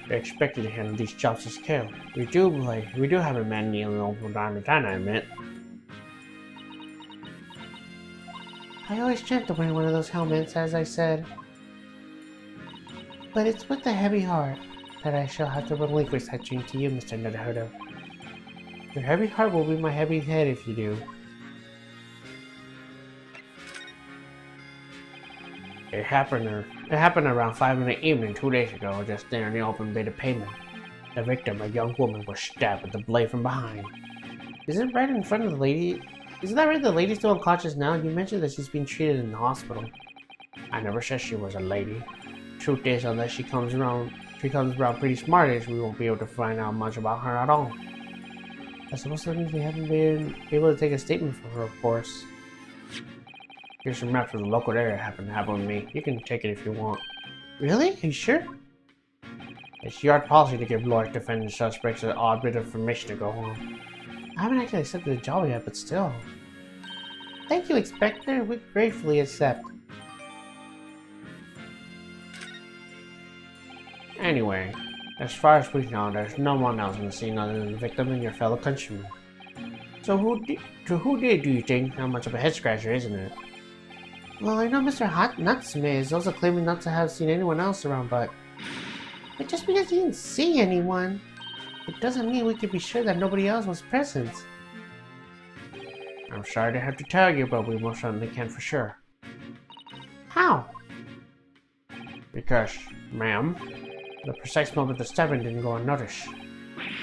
They're expected to handle these jobs as kill. We do have a man kneeling over from time to time, I admit. I always dreamt of wearing one of those helmets, as I said. But it's with a heavy heart that I shall have to relinquish that dream to you, Mr. Naruto. Your heavy heart will be my heavy head if you do. It happened around 5 in the evening 2 days ago, just there in the open bit of pavement. The victim, a young woman, was stabbed with the blade from behind. Isn't that right in front of the lady? Isn't that right? The lady's still unconscious now? You mentioned that she's being treated in the hospital. I never said she was a lady. Truth is, unless she comes around pretty smartish, we won't be able to find out much about her at all. I suppose that means we haven't been able to take a statement from her, of course. Here's some maps of the local area I happen to have with me. You can take it if you want. Really? Are you sure? It's yard policy to give lawyers defending suspects an odd bit of information to go on. I haven't actually accepted the job yet, but still. Thank you, Inspector. We gratefully accept. Anyway, as far as we know, there's no one else in the scene other than the victim and your fellow countrymen. So who did do you think? Not much of a head scratcher, isn't it? Well, I know Mr. Natsume is also claiming not to have seen anyone else around, but just because he didn't see anyone, it doesn't mean we can be sure that nobody else was present. I'm sorry to have to tell you, but we most certainly can for sure. How? Because, ma'am, the precise moment the stabbing didn't go unnoticed.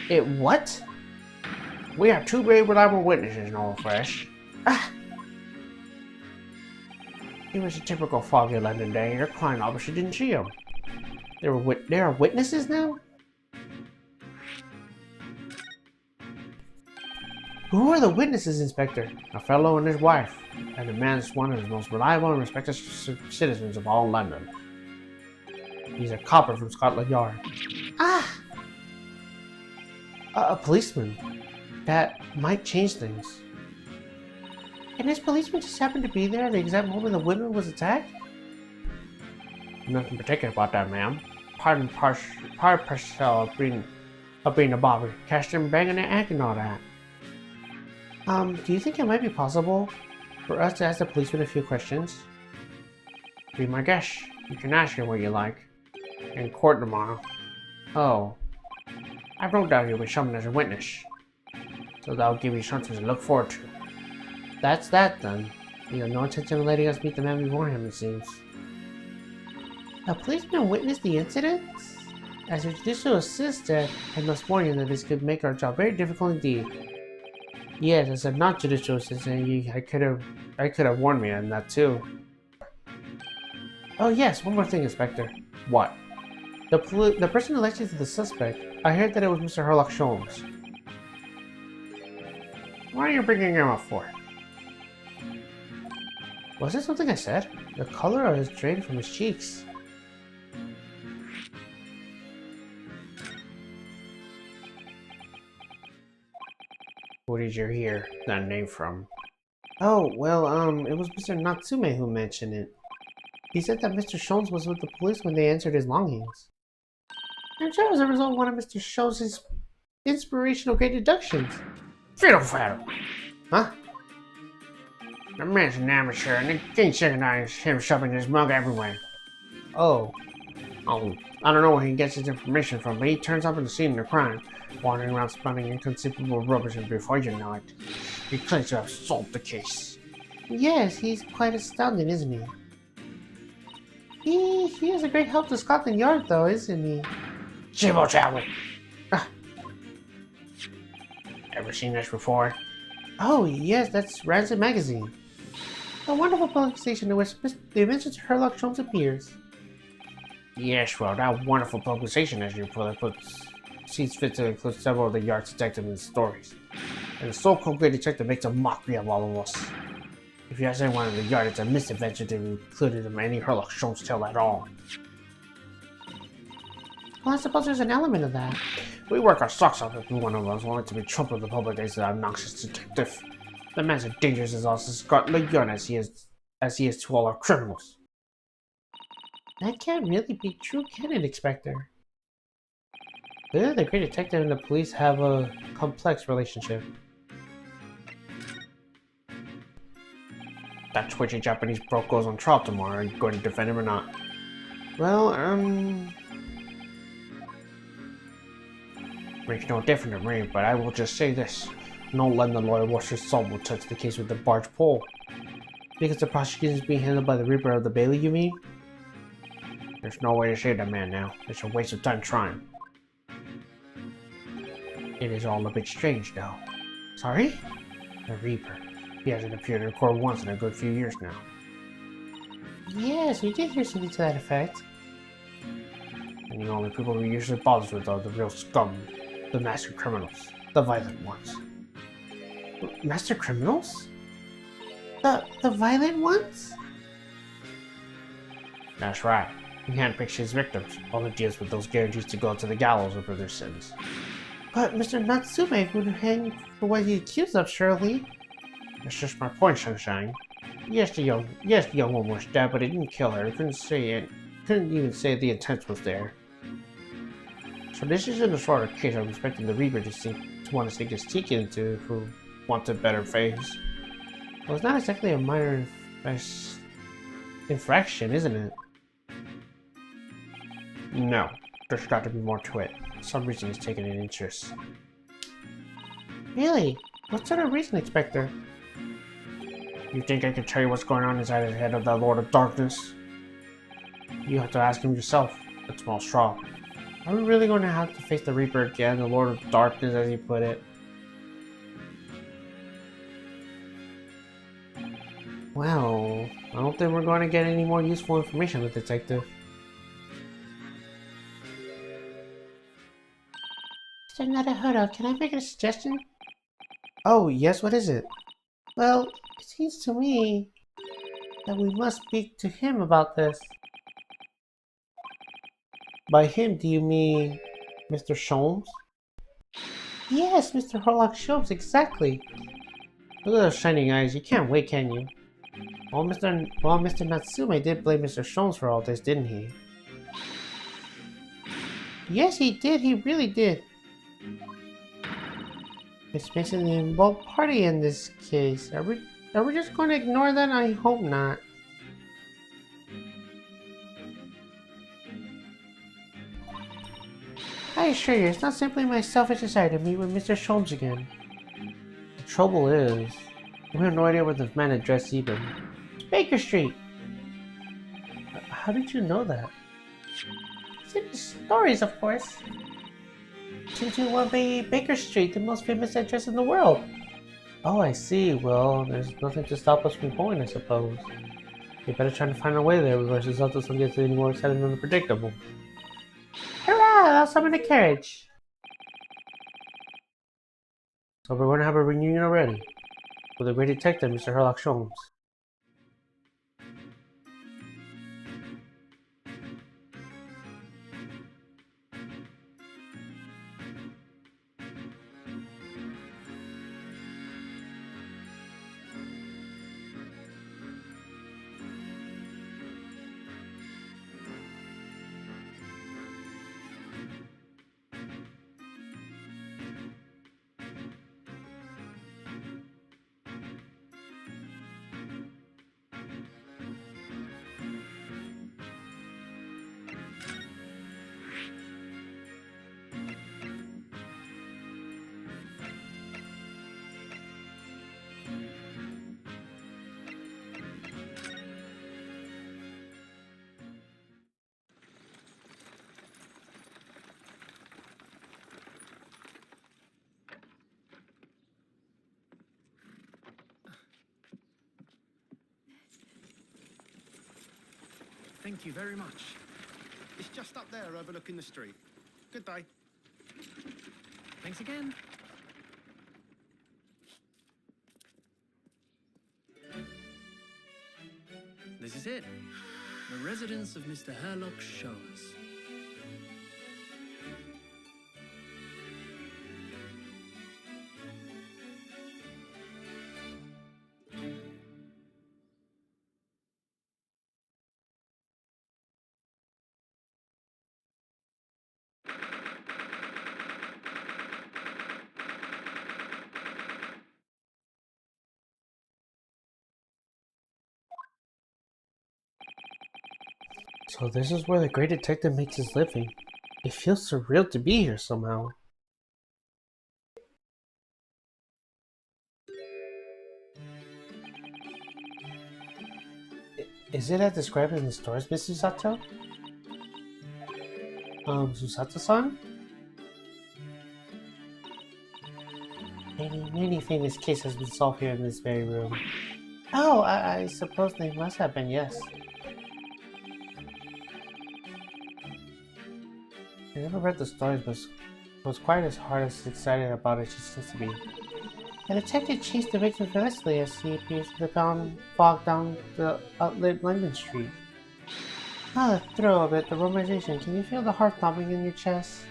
It what? We have two very reliable witnesses in all flesh. It was a typical foggy London day, and your client obviously didn't see him. There are witnesses now? Who are the witnesses, Inspector? A fellow and his wife, and the man's one of the most reliable and respected citizens of all London. He's a copper from Scotland Yard. A policeman. That might change things. And this policeman just happened to be there at the exact moment the woman was attacked? Nothing particular about that, ma'am. Part and parcel of being a bobby, casting, banging, and acting all that. Do you think it might be possible for us to ask the policeman a few questions? Be my guest. You can ask him what you like. In court tomorrow. Oh. I wrote down you'll be summoned as a witness. So that'll give you something to look forward to. That's that, then. You have no intention of letting us meet the man before him, it seems. A policeman witnessed the incident? As your judicial assistant, I must warn you that this could make our job very difficult indeed. Yes, I said not judicious, and I could have warned me on that too. Oh yes, one more thing, Inspector. What? The person elected to the suspect. I heard that it was Mr. Herlock Sholmes. What are you bringing him up for? Was it something I said? The color is drained from his cheeks. Who did you hear that name from? Oh, well, it was Mr. Natsume who mentioned it. He said that Mr. Sholmes was with the police when they answered his longings. I'm sure it was a result of one of Mr. Sholmes' inspirational great deductions. Fiddle faddle! Huh? The man's an amateur, and they can't recognize him shoving his mug everywhere. Oh, I don't know where he gets his information from, but he turns up at the scene of the crime, wandering around spouting inconceivable rubbish, and before you know it, he claims to have solved the case. Yes, he's quite astounding, isn't he? He is a great help to Scotland Yard, though, isn't he? Chibo Chow! Ever seen this before? Oh, yes, that's Rancid Magazine. A wonderful publication in which the adventures of Herlock Sholmes appears. Yes, well, that wonderful publication, as you put it, sees fit to include several of the Yard's detectives in the stories. And the so-called great detective makes a mockery of all of us. If you ask anyone in the Yard, it's a misadventure to include in any Herlock Sholmes tale at all. Well, I suppose there's an element of that. We work our socks off if one of us wanted to be trumped with the public as an obnoxious detective. The man's as dangerous as us to Scotland Yard as he is to all our criminals. That can't really be true, can it, Inspector? Clearly, the great detective and the police have a complex relationship. That twitchy Japanese broke goes on trial tomorrow. Are you going to defend him or not? Well, makes no difference to me, but I will just say this. No London lawyer worth his salt will touch the case with the barge pole. Because the prosecution is being handled by the Reaper of the Bailey, you mean? There's no way to save that man now. It's a waste of time trying. It is all a bit strange, though. Sorry? The Reaper. He hasn't appeared in court once in a good few years now. Yes, we did hear something to that effect. And the only people we usually bother with are the real scum. The master criminals. The violent ones. Master criminals? The violent ones? That's right. He handpicks his victims, only deals with those guarantees to go to the gallows over their sins. But Mr. Natsume would hang for what he accused of, surely. That's just my point, Sunshine. Yes, the young woman was stabbed, but it didn't kill her. Couldn't even say the intent was there. So this isn't the sort of case I'm expecting the Reaper to want to sink his teeth into, who wants a better face. Well, it's not exactly a minor infraction, isn't it? No, there's got to be more to it. For some reason he's taken an interest. Really? What sort of reason, Inspector? You think I can tell you what's going on inside the head of the Lord of Darkness? You have to ask him yourself. That small straw. Are we really going to have to face the Reaper again, the Lord of Darkness, as he put it? Well, I don't think we're going to get any more useful information with Detective. Mr. Naruhodo, can I make a suggestion? Oh, yes, what is it? Well, it seems to me that we must speak to him about this. By him, do you mean Mr. Sholmes? Yes, Mr. Herlock Sholmes, exactly. Look at those shining eyes, you can't wait, can you? Well, Mr. Natsume did blame Mr. Sholmes for all this, didn't he? Yes, he did, he really did. It's missing the involved party in this case. Are we just going to ignore that? I hope not. I assure you, it's not simply my selfish desire to meet with Mr. Sholmes again. The trouble is, we have no idea where this man addressed even. It's Baker Street! How did you know that? It's in the stories, of course. 221B Baker Street, the most famous address in the world. Oh, I see. Well, there's nothing to stop us from going, I suppose. We better try to find our way there before Susato doesn't get any more exciting than unpredictable. Hurrah! I'll summon the carriage! So we're going to have a reunion already. With the great detective, Mr. Sherlock Holmes. Thank you very much. It's just up there overlooking the street. Good day. Thanks again. This is it. The residence of Mr. Herlock Sholmes. So this is where the great detective makes his living. It feels surreal to be here somehow. Is it as described in the stories, Miss Susato? Susato-san? Many famous cases have been solved here in this very room. Oh, I suppose they must have been, yes. I never read the stories, but it was quite as hard as excited about it as she seems to be. The detective chased the victim relentlessly as he appears to the fog down the outlit London Street. Ah, the thrill of it, the romanization. Can you feel the heart throbbing in your chest?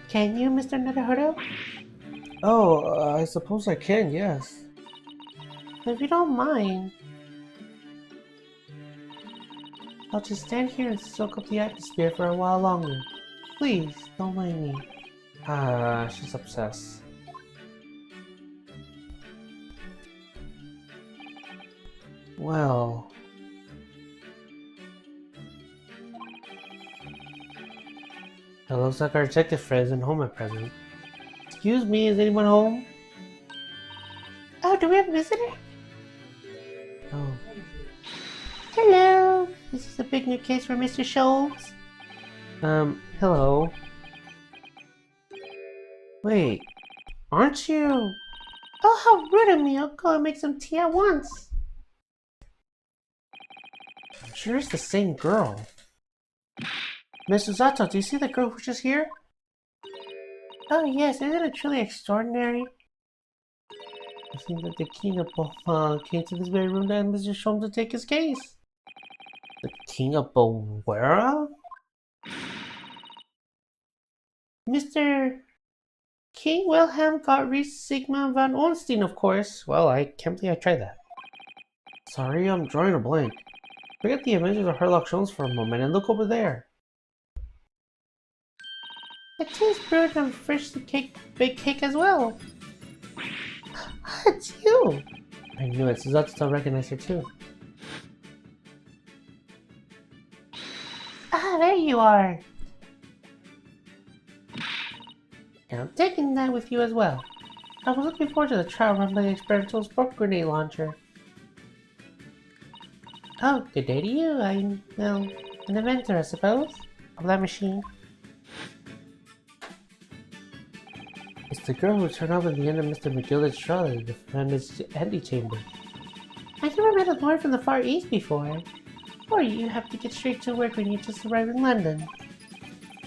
Can you, Mr. Naruhodo? Oh, I suppose I can, yes. If you don't mind, I'll just stand here and soak up the atmosphere for a while longer. Please, don't mind me. Ah, she's obsessed. Well... It looks like our detective friend isn't home at present. Excuse me, is anyone home? Oh, do we have a visitor? Oh. Hello! This is a big new case for Mr. Scholes. Hello. Wait, aren't you? Oh, how rude of me! I'll go and make some tea at once. I'm sure it's the same girl. Miss Susato, do you see the girl who's just here? Oh yes, isn't it truly extraordinary? It seems that the king of Boma came to this very room and Mr. Sholmes to take his case. The king of Bowera? Mr. King Wilhelm Gottfried Sigmund von Ornstein, of course. Well, I can't believe I tried that. Sorry, I'm drawing a blank. Forget the adventures of Herlock Sholmes for a moment and look over there. The tea's brewed and freshly baked cake as well. It's you! I knew it. Susato recognized her too. Ah, there you are! And I'm taking that with you as well. I was looking forward to the trial run by the experimental smoke grenade launcher. Oh, good day to you. I'm, well, an inventor, I suppose, of that machine. It's the girl who turned up at the end of Mr. McGillicuddy's trial to defend his antechamber. I never met a lord from the Far East before. Or you have to get straight to work when you just arrived in London.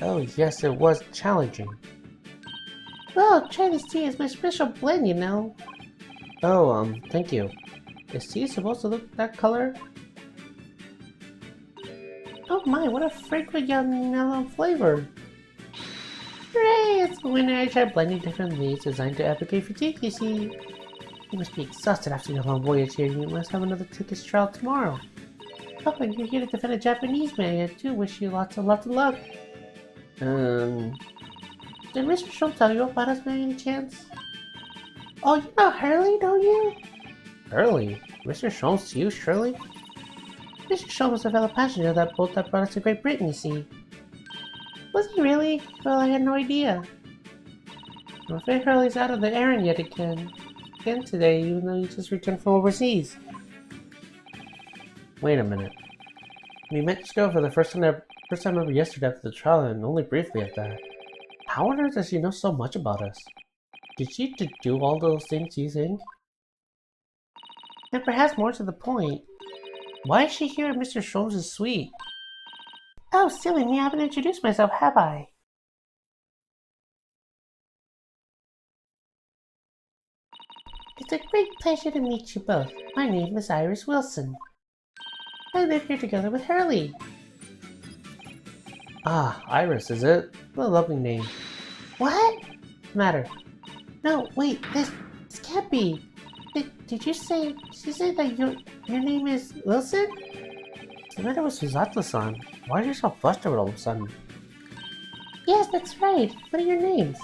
Oh, yes, it was challenging. Well, try this tea. It's my special blend, you know. Oh, thank you. Is tea supposed to look that color? Oh my, what a fragrant young mellow flavor. Hooray, it's the winter. I tried blending different leaves designed to advocate fatigue, you see. You must be exhausted after your long voyage here. You must have another ticket trial tomorrow. Oh, and you're here to defend a Japanese man. I do wish you lots of luck. Did Mr. Schultz tell you about us by any chance? Oh, you know Hurley, don't you? Hurley? Mr. Schultz, you, Shirley? Mr. Schultz was a fellow passenger that boat that brought us to Great Britain, you see. Was he really? Well, I had no idea. I'm afraid Hurley's out of the errand yet again today, even though he just returned from overseas. Wait a minute. We met this girl for the first time ever yesterday after the trial, and only briefly at that. How on earth does she know so much about us? Did she do all those things you think? And perhaps more to the point, why is she here at Mr. Sholmes' suite? Oh, silly me, I haven't introduced myself, have I? It's a great pleasure to meet you both. My name is Iris Wilson. I live here together with Hurley. Ah, Iris, is it? What a lovely name. What? Matter. No, wait, this can't be. Did you say that your name is Wilson? What's the matter with Suzato-san? Why are you so flustered all of a sudden? Yes, that's right. What are your names?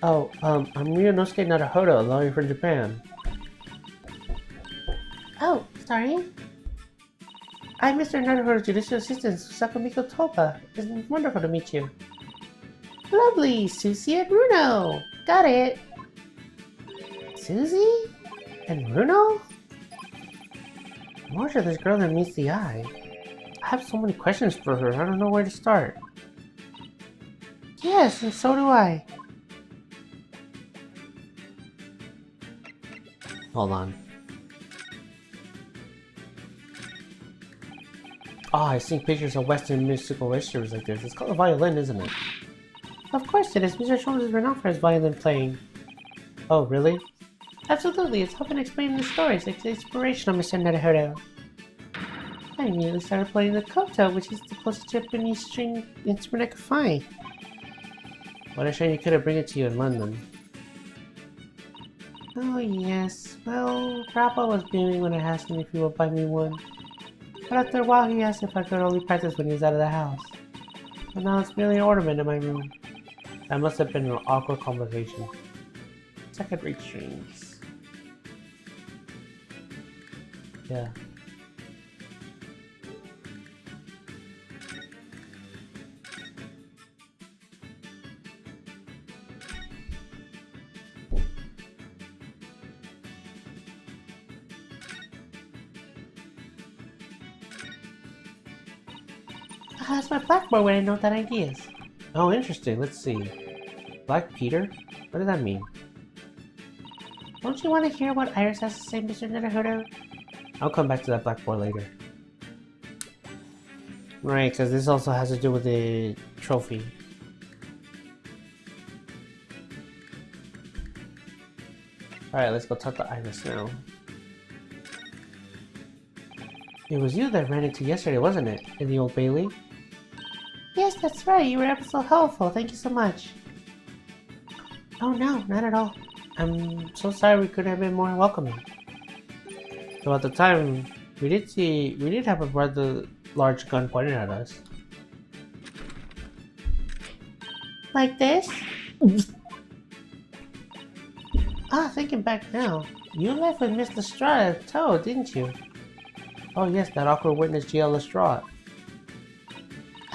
Oh, I'm Ryunosuke Naruhodo, a lawyer from Japan. Oh, sorry. I'm Mr. Naruhodo's judicial assistant, Sakamiko Toba. It's wonderful to meet you. Lovely, Susie and Bruno. Got it. Susie? And Bruno? More to this girl than meets the eye. I have so many questions for her, I don't know where to start. Yes, and so do I. Hold on. Oh, I see pictures of Western musical instruments like this. It's called a violin, isn't it? Of course it is. Mr. Sholmes is renowned for his violin playing. Oh, really? Absolutely. It's helping explain the stories. It's inspirational, Mr. Naruhodo. I immediately started playing the koto, which is the closest Japanese string instrument I could find. What a shame you couldn't bring it to you in London. Oh yes, well, Grandpa was beaming when I asked him if he would buy me one. But after a while he asked if I could only practice when he was out of the house. But now it's merely an ornament in my room. That must have been an awkward conversation. Second rate strings. Yeah. That's my blackboard when I note that ideas. Oh, interesting. Let's see. Black Peter? What does that mean? Don't you want to hear what Iris has to say, Mr. Naruhodo? I'll come back to that blackboard later. Right, because this also has to do with the trophy. Alright, let's go talk to Iris now. It was you that ran into yesterday, wasn't it? In the Old Bailey? Yes, that's right. You were ever so helpful. Thank you so much. Oh no, not at all. I'm so sorry we couldn't have been more welcoming. So at the time, we did have a rather large gun pointed at us. Like this? Thinking back now, you left with Miss Lestrade at tow, didn't you? Oh yes, that awkward witness GL Lestrade.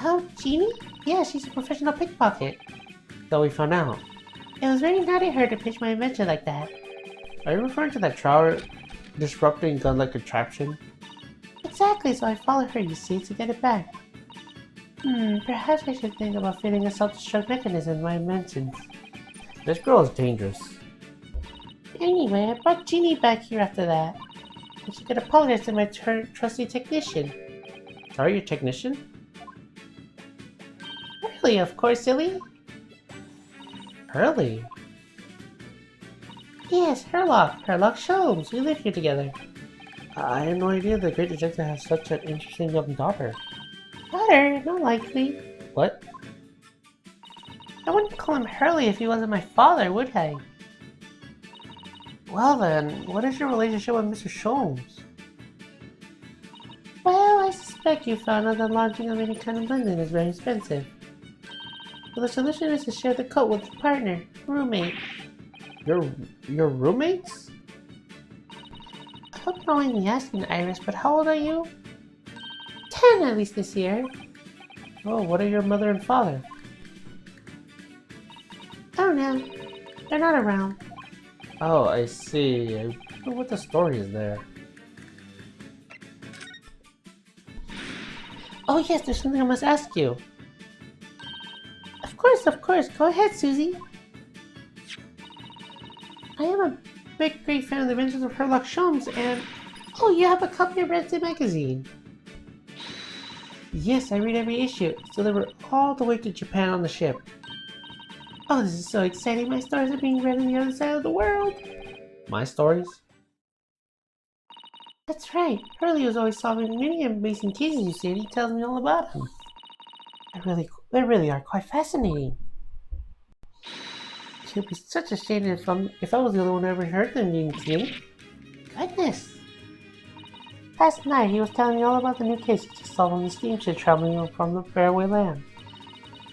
Oh, Jeannie? Yeah, she's a professional pickpocket. So we found out. It was very naughty of her to pitch my invention like that. Are you referring to that tower disrupting gun-like contraption? Exactly, so I followed her, you see, to get it back. Perhaps I should think about fitting a self-destruct mechanism in my inventions. This girl is dangerous. Anyway, I brought Jeannie back here after that. And she could apologize to my trusty technician. Sorry, your technician? Really, of course, silly. Hurley? Yes, Herlock Sholmes. We live here together. I had no idea the great detective has such an interesting young daughter. Daughter? Not likely. What? I wouldn't call him Hurley if he wasn't my father, would I? Well then, what is your relationship with Mr. Sholmes? Well, I suspect you found out that launching of any kind of London is very expensive. So the solution is to share the coat with your partner, roommate. Your roommates? I hope you don't mind me asking, Iris, but how old are you? 10 at least this year. Oh, what are your mother and father? Oh no, they're not around. Oh, I see. I wonder what the story is there. Oh yes, there's something I must ask you. Of course, go ahead, Susie. I am a great fan of the adventures of Herlock Sholmes, and... Oh, you have a copy of Red magazine. Yes, I read every issue. It's delivered all the way to Japan on the ship. Oh, this is so exciting. My stories are being read on the other side of the world. My stories? That's right. Hurley was always solving many amazing cases, you see, and he tells me all about them. They really are quite fascinating. It would be such a shame if I was the only one who ever heard them being seen. Goodness! Last night he was telling me all about the new case he just solved on the steamship traveling from the faraway land.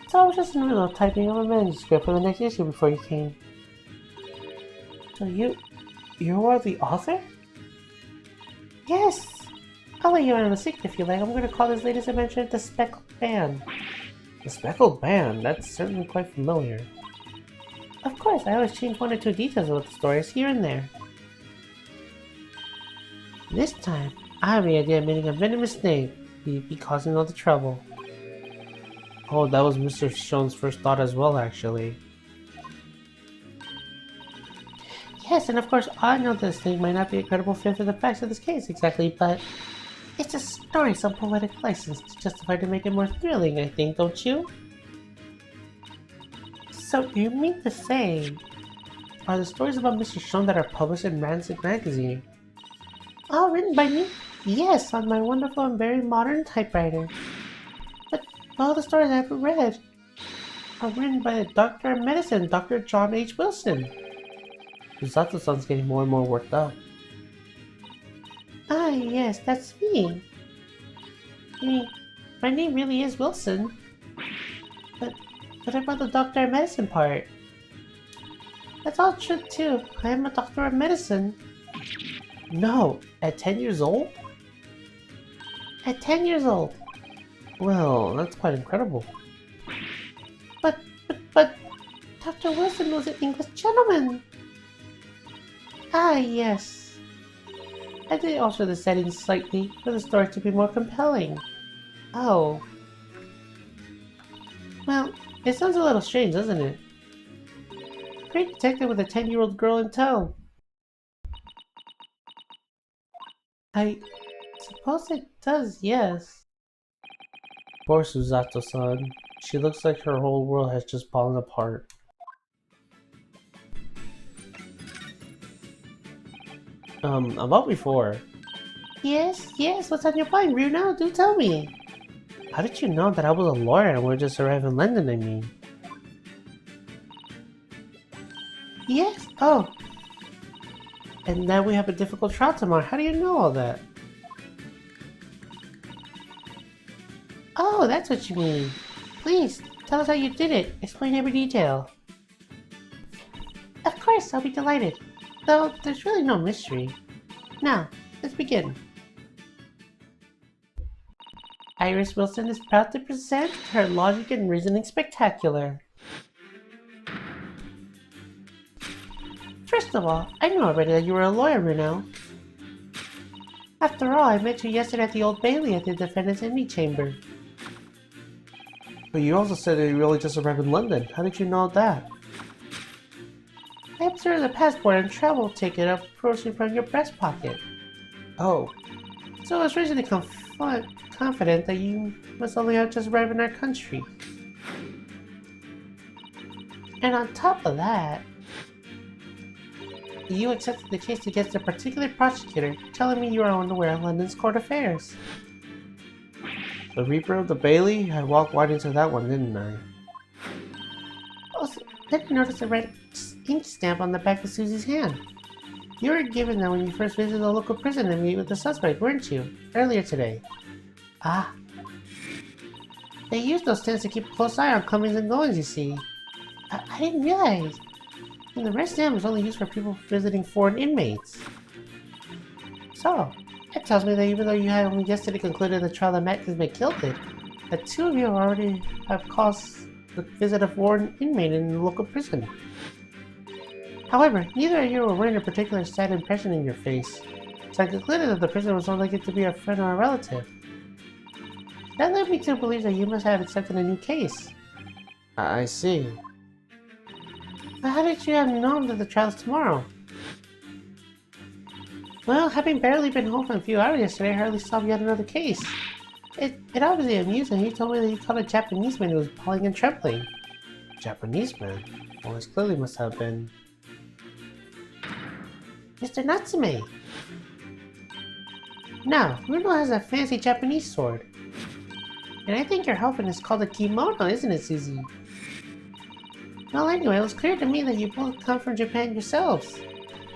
So I was just in the middle of typing up a manuscript for the next issue before you came. So you are the author? Yes! I'll let you in on a secret if you like. I'm going to call this latest adventure the Speckled Band. The Speckled Band? That's certainly quite familiar. Of course, I always change one or two details about the stories here and there. This time, I have the idea of making a venomous snake be causing all the trouble. Oh, that was Mr. Sholmes' first thought as well, actually. Yes, and of course, I know this thing might not be a credible fit for the facts of this case exactly, but it's a story, some poetic license to justify to make it more thrilling, I think, don't you? So, you mean to say, are the stories about Mr. Sholmes that are published in Rancid magazine all written by me? Yes, on my wonderful and very modern typewriter. But all the stories I ever read are written by the Doctor of Medicine, Dr. John H. Wilson. Usato-san's getting more and more worked up. Ah, yes, that's me. I mean, my name really is Wilson. But what about the Doctor of Medicine part? That's all true too. I am a Doctor of Medicine. No, at 10 years old? At 10 years old. Well, that's quite incredible. But Dr. Wilson was an English gentleman. Ah, yes. I did alter the setting slightly for the story to be more compelling. Oh. Well, it sounds a little strange, doesn't it? Great detective with a 10-year-old girl in tow. I suppose it does, yes. Poor Susato-san. She looks like her whole world has just fallen apart. About before. Yes, what's on your mind, Bruno? Do tell me. How did you know that I was a lawyer and we're just arrived in London, I mean? Yes? Oh. And now we have a difficult trial tomorrow. How do you know all that? Oh, that's what you mean. Please, tell us how you did it. Explain every detail. Of course, I'll be delighted. Though, there's really no mystery. Now, let's begin. Iris Wilson is proud to present her Logic and Reasoning Spectacular. First of all, I knew already that you were a lawyer, Bruno. After all, I met you yesterday at the Old Bailey at the Defendant's Envy Chamber. But you also said that you really just arrived in London. How did you know that? I observed the passport and travel ticket approaching from your breast pocket. Oh, So I was reasonably confident that you must only have just arrived in our country. And on top of that, you accepted the case against a particular prosecutor, telling me you are unaware of London's court affairs. the Reaper of the Bailey? I walked right into that one, didn't I? Also, then I noticed a red ink stamp on the back of Susie's hand. You were given that when you first visited the local prison to meet with the suspect, weren't you? Earlier today. Ah. They used those stamps to keep a close eye on comings and goings, you see. I didn't realize. And the red stamp was only used for people visiting foreign inmates. So, that tells me that even though you had only yesterday concluded the trial that Matt has been killed, the two of you already have caused the visit of a foreign inmate in the local prison. However, neither of you were wearing a particular sad impression in your face, so I concluded that the prisoner was only likely to be a friend or a relative. That led me to believe that you must have accepted a new case. I see. But how did you have known that the trial is tomorrow? Well, having barely been home for a few hours yesterday, I hardly saw yet another case. It obviously amused him. He told me that he caught a Japanese man who was bawling and trembling. Japanese man? Well, this clearly must have been... Mr. Natsume! Now, Bruno has a fancy Japanese sword. And I think your husband is called a kimono, isn't it, Susie? Well, anyway, it was clear to me that you both come from Japan yourselves.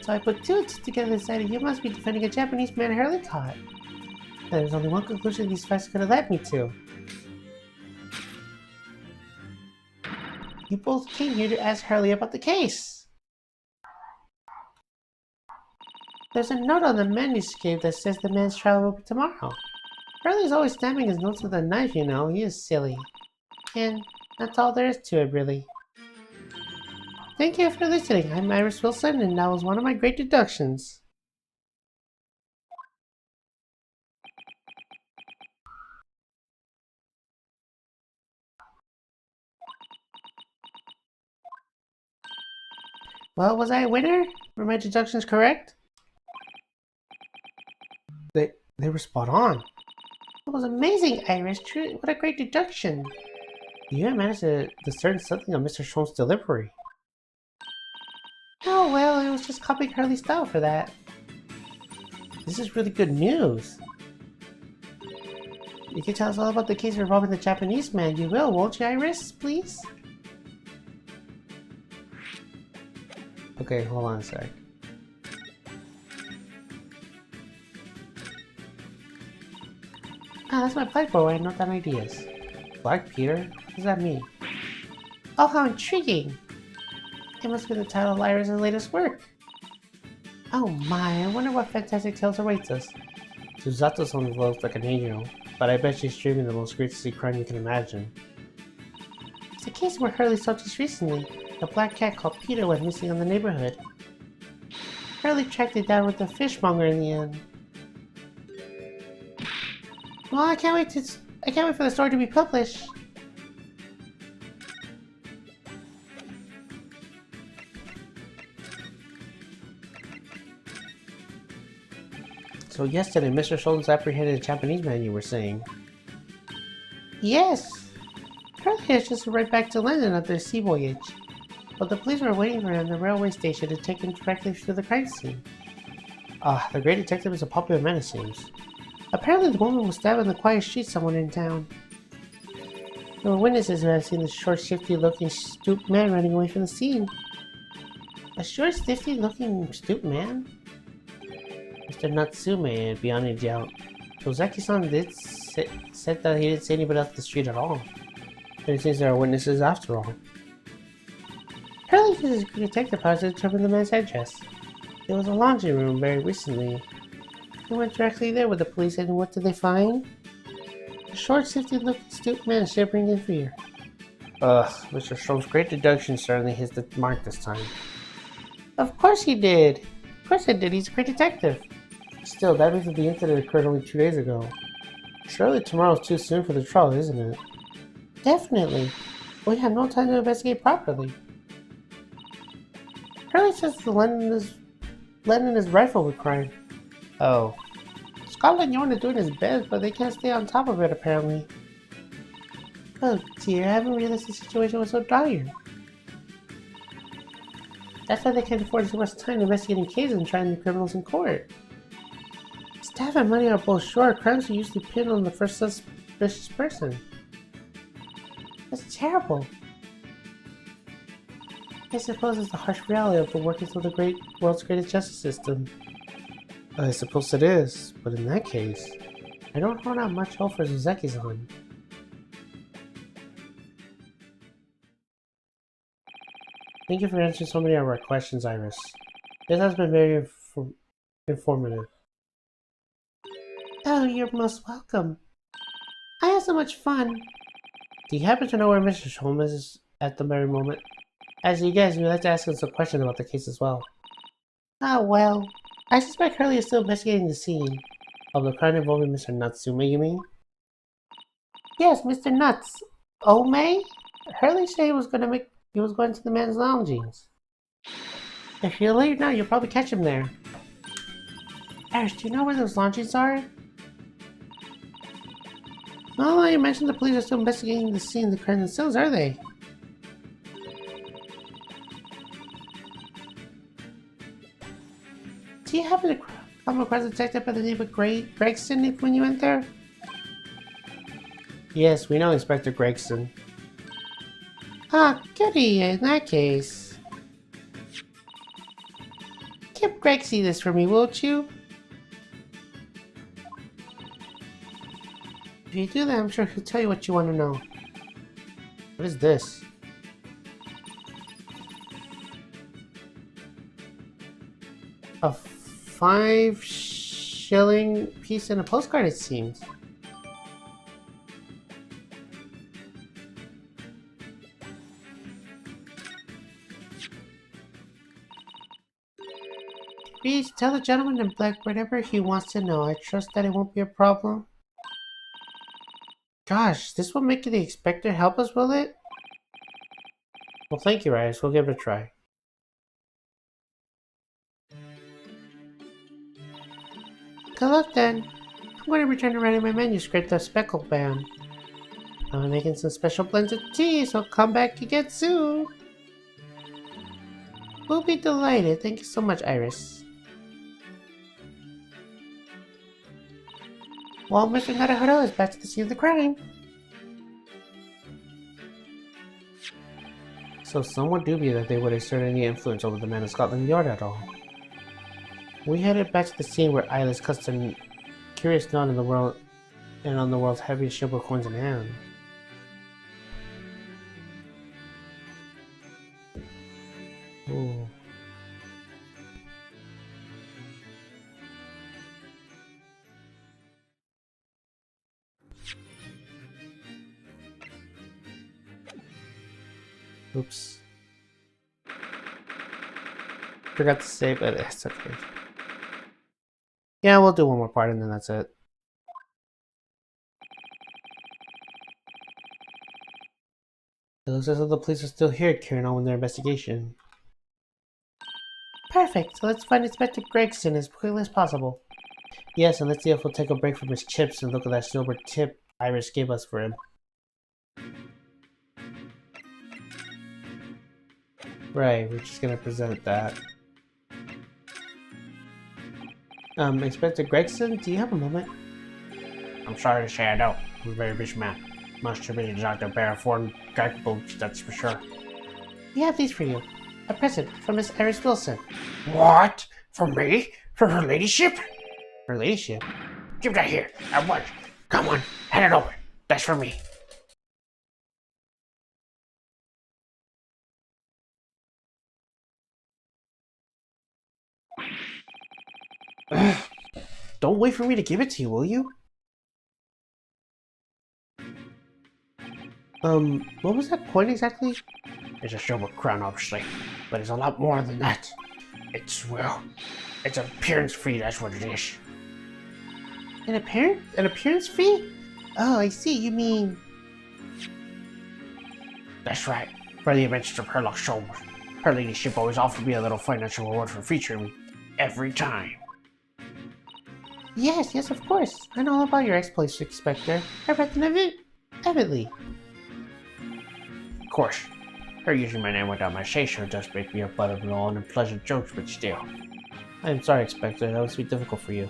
So I put two and two together and decided you must be defending a Japanese man Hurley caught. There's only one conclusion these facts could have led me to. You both came here to ask Hurley about the case. There's a note on the manuscript that says the man's trial will be tomorrow. Hurley's always stabbing his notes with a knife, you know. He is silly. And that's all there is to it, really. Thank you for listening. I'm Iris Wilson, and that was one of my great deductions. Well, was I a winner? Were my deductions correct? They were spot on. That was amazing, Iris. Truly, what a great deduction. You even managed to discern something of Mr. Sholmes' delivery. Oh, well, it was just copying Hurley's style for that. This is really good news. You can tell us all about the case involving the Japanese man. You will, won't you, Iris? Please? Okay, hold on a sec. Ah, that's my blackboard where I note down ideas. Black Peter? What does that mean? Oh, how intriguing! It must be the title of Iris' latest work. Oh my, I wonder what fantastic tales awaits us. Suzato's only looks like an angel, but I bet she's dreaming the most greasy crime you can imagine. It's a case where Hurley saw just recently. A black cat called Peter went missing in the neighborhood. Hurley tracked it down with the fishmonger in the end. Well, I can't wait for the story to be published. So yesterday, Mr. Sholmes apprehended a Japanese man, you were saying? Yes! Hurley has just arrived back to London after a sea voyage. But the police were waiting for him at the railway station to take him directly to the crime scene. Ah, the great detective is a popular man, it seems. Apparently the woman was stabbed in the quiet street somewhere in town. There were witnesses who had seen the short, shifty-looking, stooped man running away from the scene. A short, shifty-looking, stooped man? Mr. Natsume, beyond a doubt. Tozaki-san said that he didn't see anybody else in the street at all. But it seems there are witnesses after all. Hurley used his detective powers to determine the man's address. It was a laundry room very recently. He went directly there with the police, and what did they find? A short, sifty-looking, stooped man shivering in fear. Ugh, Mr. Strom's great deduction certainly hit the mark this time. Of course he did! Of course I did, he's a great detective. Still, that means that the incident occurred only 2 days ago. Surely tomorrow's too soon for the trial, isn't it? Definitely. We have no time to investigate properly. Hurley says the lead in his rifle with crime. Oh. Scotland Yard is doing his best, but they can't stay on top of it apparently. Oh dear, I haven't realized the situation was so dire. That's why they can't afford too much time investigating cases and trying the criminals in court. Staff and money are both short. Crimes are usually pinned on the first suspicious person. That's terrible. I suppose it's the harsh reality of the workings of the world's greatest justice system. I suppose it is, but in that case... I don't hold out much hope for Suzuki-san. Thank you for answering so many of our questions, Iris. This has been very informative. Oh, you're most welcome. I had so much fun. Do you happen to know where Mr. Sholmes is at the very moment? As you guys, we'd like to ask him some questions about the case as well. Ah, well, I suspect Hurley is still investigating the scene. Of the crime involving Mr. Natsume, you mean? Yes, Mr. Nuts. Oh, May? Hurley said he was going to the men's loungings. If you're late now, you'll probably catch him there. Ash, do you know where those loungings are? Oh, you mentioned the police are still investigating the scene of the crime themselves, are they? Do you happen to come across a detective by the name of Gregson when you went there? Yes, we know Inspector Gregson. Ah, goody, in that case. Give Gregsy this for me, won't you? If you do that, I'm sure he'll tell you what you want to know. What is this? A 5-shilling piece and a postcard, it seems. Please tell the gentleman in black whatever he wants to know. I trust that it won't be a problem. Gosh, this will make the inspector help us, will it? Well, thank you, Iris. We'll give it a try. Good luck then. I'm going to return to writing my manuscript of Speckle Bound. I'm making some special blends of tea, so come back again soon. We'll be delighted. Thank you so much, Iris. Well, Mr. Naruhodo is back to the scene of the crime. So somewhat dubious that they would exert any influence over the men of Scotland Yard at all. We headed back to the scene where Isla's custom curious knot in the world and on the world's heaviest silver coins in hand. Ooh. Oops. Forgot to save it. It's okay. Yeah, we'll do one more part and then that's it. It looks as though the police are still here carrying on with their investigation. Perfect, so let's find Inspector Gregson as quickly as possible. Yes, and let's see if we'll take a break from his chips and look at that silver tip Iris gave us for him. Right, we're just gonna present that. Inspector Gregson, do you have a moment? I'm sorry to say I don't. I'm a very busy man. Must have been Dr. Bear for guidebooks, that's for sure. We have these for you. A present from Miss Iris Wilson. What? For me? For her ladyship? Her ladyship? Give that here, at once. Come on, hand it over. That's for me. Don't wait for me to give it to you, will you? What was that coin exactly? It's a silver crown, obviously, but it's a lot more than that. It's, well, it's an appearance fee, that's what it is. An appearance fee? Oh, I see, you mean... That's right. For the adventures of Herlock Sholmes, her ladyship always offered me a little financial reward for featuring me every time. Yes, of course. I know all about your exploits, Inspector. I read them avidly. Of course, her using my name without my say-so does make me a butt of no unpleasant jokes, but still. I am sorry, Inspector. That must be difficult for you.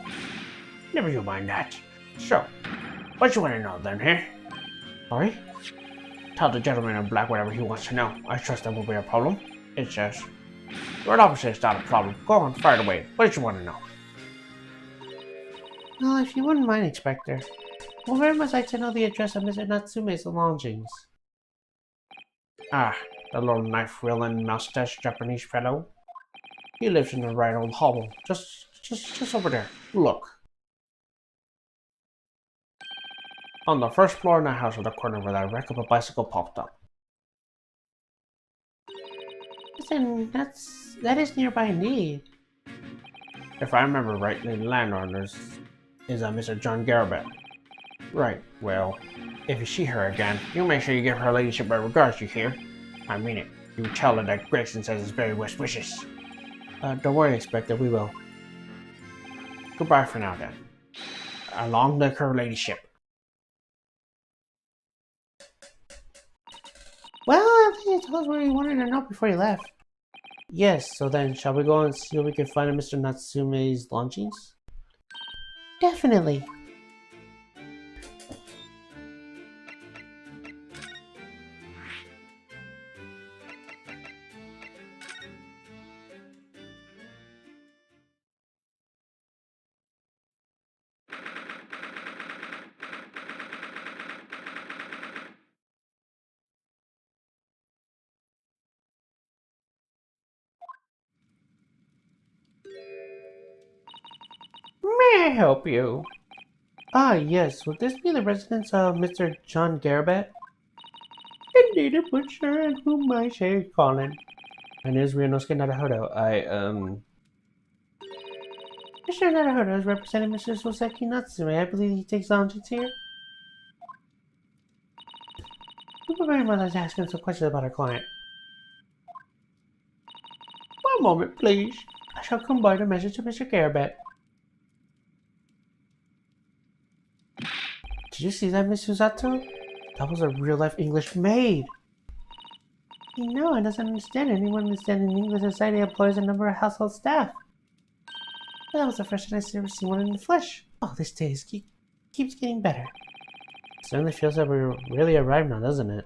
Never you mind that. So, what you want to know then, huh? Sorry? Tell the gentleman in black whatever he wants to know. I trust that won't be a problem. It says, "Your officer is not a problem. Go on, fire it away. What did you want to know?" Well, if you wouldn't mind, Inspector. Well, very much like to know the address of Mr. Natsume's lodgings. Ah, the little knife-wielding, mustache Japanese fellow. He lives in the right old hovel. Just over there. Look. On the first floor in the house at the corner where that wreck of a bicycle popped up. Listen, that is nearby indeed. If I remember rightly, the landlord is a Mr. John Garabet. Right, well, if you see her again, you make sure you give her ladyship my regards, you hear? I mean it. You tell her that Gregson says his very best wishes. Don't worry, Inspector, we will. Goodbye for now, then. Along with her ladyship. Well, I think you told us where you wanted to know before you left. Yes, so then, shall we go and see what we can find in Mr. Natsume's lodgings? Definitely. May I help you? Ah, yes. Would this be the residence of Mr. John Garabet? Indeed, it would, sir, and whom I say calling. My name is Ryunosuke Naruhodo. Mr. Naruhodo is representing Mr. Soseki Natsume. I believe he takes lodgings here. We would very much like to ask him some questions about our client. One moment, please. I shall combine a message to Mr. Garabet. Did you see that, Miss Susato? That was a real-life English maid. You know, it doesn't understand anyone understanding English society employs a number of household staff. That was the first time I've ever seen one in the flesh. Oh, this day keeps getting better. It certainly feels like we're really arrived now, doesn't it?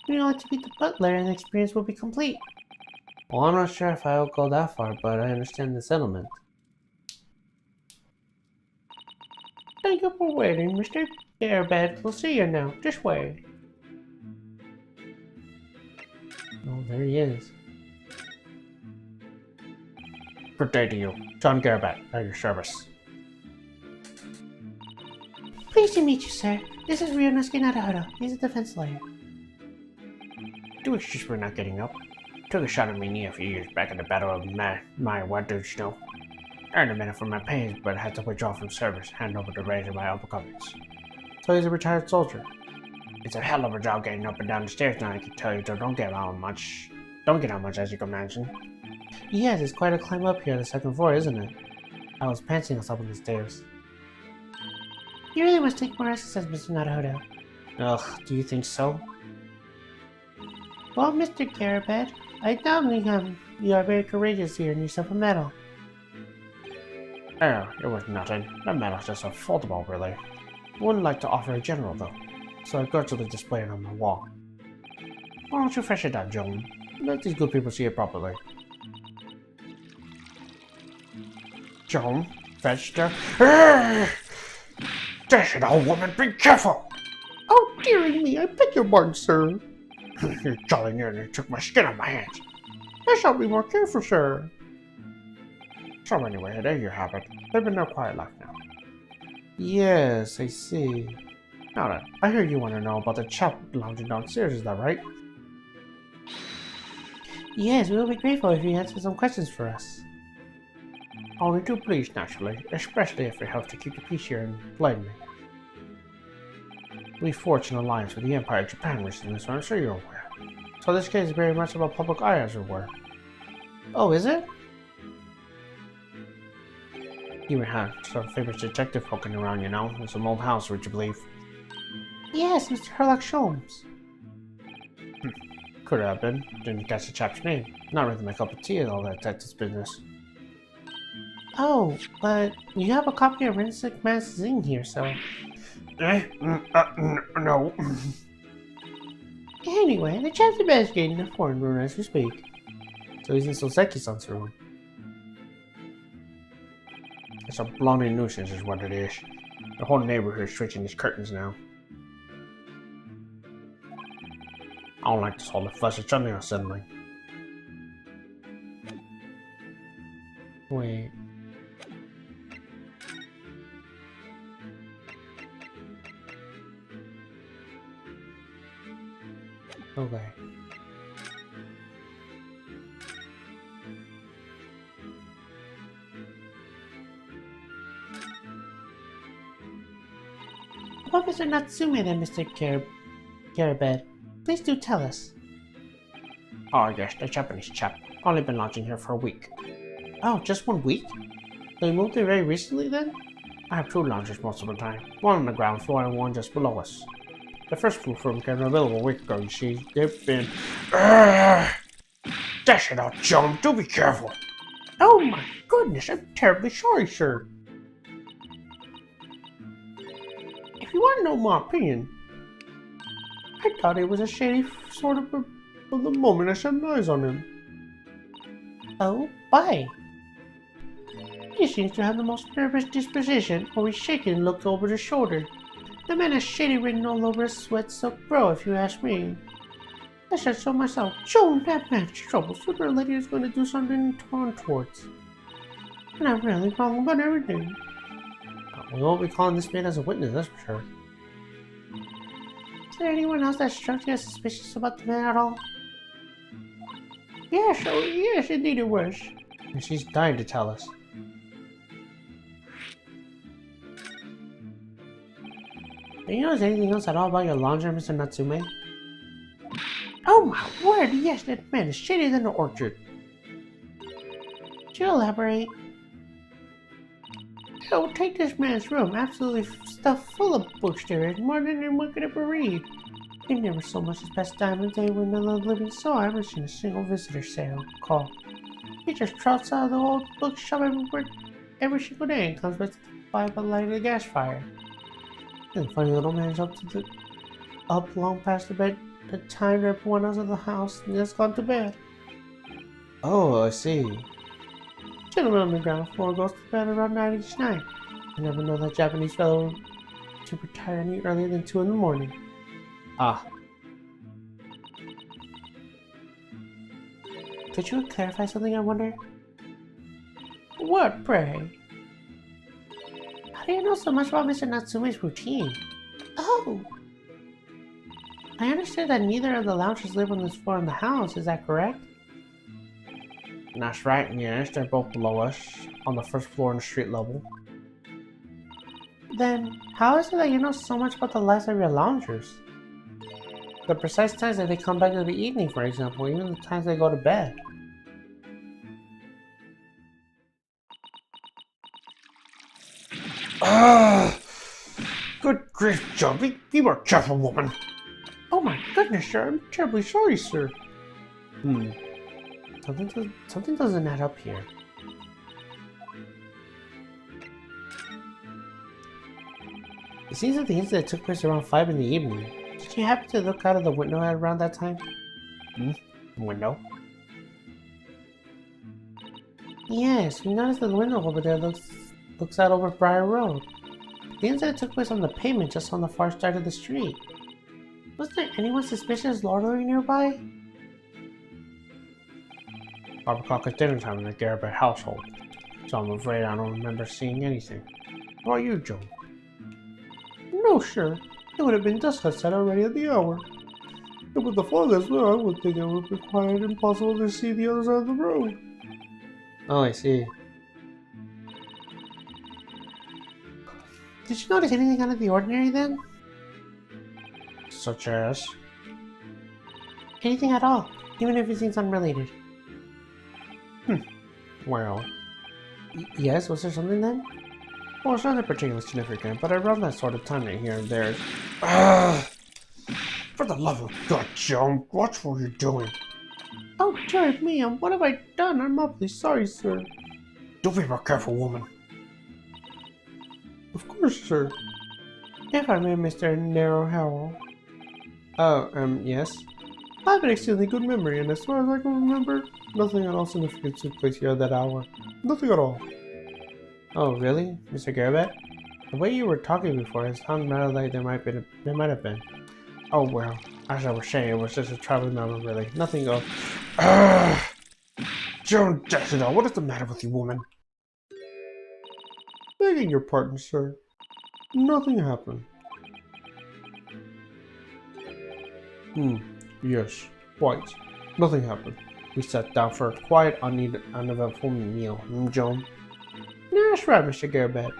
We only have to beat the butler and the experience will be complete. Well, I'm not sure if I'll go that far, but I understand the settlement. Thank you for waiting, Mr. Garabet. We'll see you now. Just wait. Oh, there he is. Good day to you. John Garabet, at your service. Pleased to meet you, sir. This is Ryunosuke Naruhodo. He's a defense lawyer. Do excuse for not getting up. Took a shot at me knee a few years back in the Battle of my what do you know? Earned a minute for my pains, but had to withdraw from service, hand over the reins of my uppercuts. So he's a retired soldier. It's a hell of a job getting up and down the stairs now, I can tell you, so don't get out much as you can imagine. Yes, it's quite a climb up here on the second floor, isn't it? I was panting us up on the stairs. You really must take more exercise, Mr. Naruhodo. Ugh, do you think so? Well, Mr. Garabet, I doubtly you are very courageous here and yourself a medal. Oh, it was nothing. The medal's just a foldable, really. Wouldn't like to offer a general, though, so I grudgingly display it on my wall. Why don't you fetch it out, Joan? Let these good people see it properly. Joan, fetch the... Dash it, old woman, be careful! Oh, dearie me, I beg your pardon, sir. You jolly nearly took my skin off my hands. I shall be more careful, sir. So anyway, there you have it. Live in their quiet life now. Yes, I see. Now then, I hear you want to know about the chap lounging downstairs, is that right? Yes, we will be grateful if you answer some questions for us. Only too pleased, naturally, especially if it helps to keep the peace here and enlighten me. We forged an alliance with the Empire of Japan recently, so I'm sure you're aware. So this case is very much about public eye, as it were. Oh, is it? You had some famous detective poking around, you know, in some old house, would you believe? Yes, Mr. Herlock Sholmes. Could have been. Didn't catch the chap's name. Not really my cup of tea and all that detective's business. Oh, but you have a copy of Rinsick magazine here, so... No. Anyway, the chap's investigating the foreign room as we speak. So he's in Soseki-san's room. It's a bloody nuisance is what it is. The whole neighborhood is switching its curtains now. I don't like this whole fuss, it's suddenly unsettling. Wait. Okay. About Mr. Natsume then, Mr. Garabed. Please do tell us. Oh yes, the Japanese chap. Only been lodging here for a week. Oh, just 1 week? So you moved there very recently then? I have two lounges most of the time. One on the ground floor and one just below us. The first floor room came available a week ago, you see. They've been... Dash it out, John. Do be careful. Oh my goodness, I'm terribly sorry, sir. If you want to know my opinion, I thought it was a shady sort of From the moment I set eyes on him. Oh, why? He seems to have the most nervous disposition, always shaking and looked over his shoulder. The man has shady written all over his sweat silk bro, if you ask me. I said so myself. Joan, that man's trouble. Sooner or later he's going to do something towards. And I'm really wrong about everything. We won't be calling this man as a witness, that's for sure. Is there anyone else that struck you as suspicious about the man at all? Yes, oh yes, indeed it was. And she's dying to tell us. Do you notice anything else at all about your laundry, Mr. Natsume? Oh my word, yes, that man is shadier than the orchard. Could you elaborate? Oh, take this man's room, absolutely stuffed full of books there is, more than anyone could ever read. He never so much as passed time of day when the living soul. I haven't seen a single visitor say or call. He just trots out of the old bookshop every single day and comes back to buy by the light of the gas fire. And the funny little man's up long past the time that everyone else in the house has gone to bed. Oh, I see. Gentleman on the ground floor goes to bed around 9 each night. I never know that Japanese fellow to retire any earlier than 2 in the morning. Ah. Could you clarify something, I wonder? What, pray? How do you know so much about Mr. Natsume's routine? Oh! I understand that neither of the loungers live on this floor in the house, is that correct? That's right, yes, they're both below us, on the first floor in the street level. Then, how is it that you know so much about the lives of your loungers? The precise times that they come back in the evening, for example, even the times they go to bed. Ah! Good grief, John, be more careful, woman. Oh my goodness, sir, I'm terribly sorry, sir. Something doesn't add up here. It seems that the incident took place around 5 in the evening. Did you happen to look out of the window at around that time? Window? Yes, we noticed the window over there looks out over Briar Road. The incident took place on the pavement just on the far side of the street. Was there anyone suspicious loitering nearby? 5 o'clock is dinner time in the Garabet household, so I'm afraid I don't remember seeing anything. How about you, Joan? No, sir. It would have been dusk outside already at the hour. And with the fog as well, I would think it would be quite impossible to see the other side of the road. Oh, I see. Did you notice anything out of the ordinary then? Such as? Anything at all, even if it seems unrelated. Well, Yes, was there something then? well, it's nothing particularly significant, but around that sort of time here and there. Ah! For the love of God, Joan, watch what you're doing. Oh, dear me, and what have I done? I'm awfully sorry, sir. Do be more careful, woman. Of course, sir. If I may, Mr. Narrow Oh, yes? I have an extremely good memory, and as far as I can remember, nothing at all significant took place here at that hour. Nothing at all. Oh, really, Mr. Garabet? The way you were talking before, it sounded rather like there might have been. Oh well, as I was saying, it was just a traveling memory, really. Nothing of. Joan Decida, what is the matter with you, woman? Begging your pardon, sir. Nothing happened. Yes, quite. Nothing happened. We sat down for a quiet, uneventful meal. Joan? That's right, Mr. Garabet.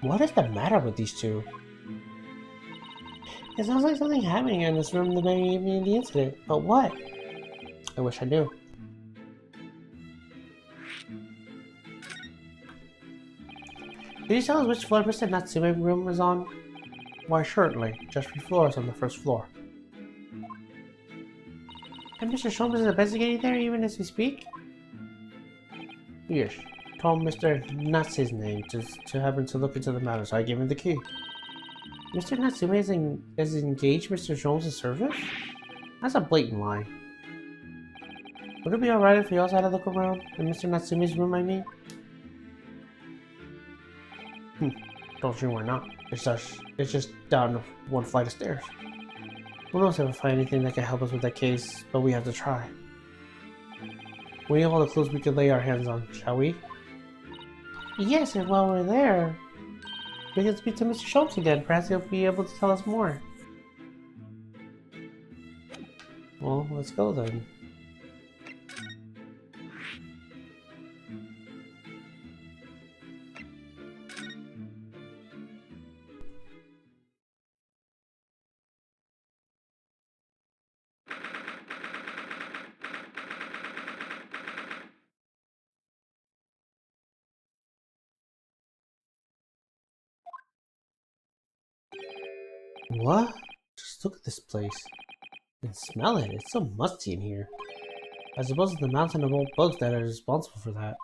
What is the matter with these two? It sounds like something happening in this room the very evening of the incident, but what? I wish I knew. Did you tell us which floor Mr. Natsume's room was on? Why, certainly. Just 3 floors on the first floor. And Mr. Sholmes is investigating there even as we speak? Yes. Told Mr. Natsume's name to have him to look into the matter, so I gave him the key. Mr. Natsume is engaged Mr. Sholmes' service? That's a blatant lie. Would it be alright if we also had a look around? In Mr. Natsume's room, I mean? Don't see why not. It's just down 1 flight of stairs. Who knows if we'll find anything that can help us with that case, but we have to try. We have all the clues we could lay our hands on, shall we? Yes, and while we're there, we can speak to Mr. Sholmes again. Perhaps he'll be able to tell us more. Well, let's go then. What? Just look at this place. And smell it. It's so musty in here. I suppose it's the mountain of old bugs that are responsible for that.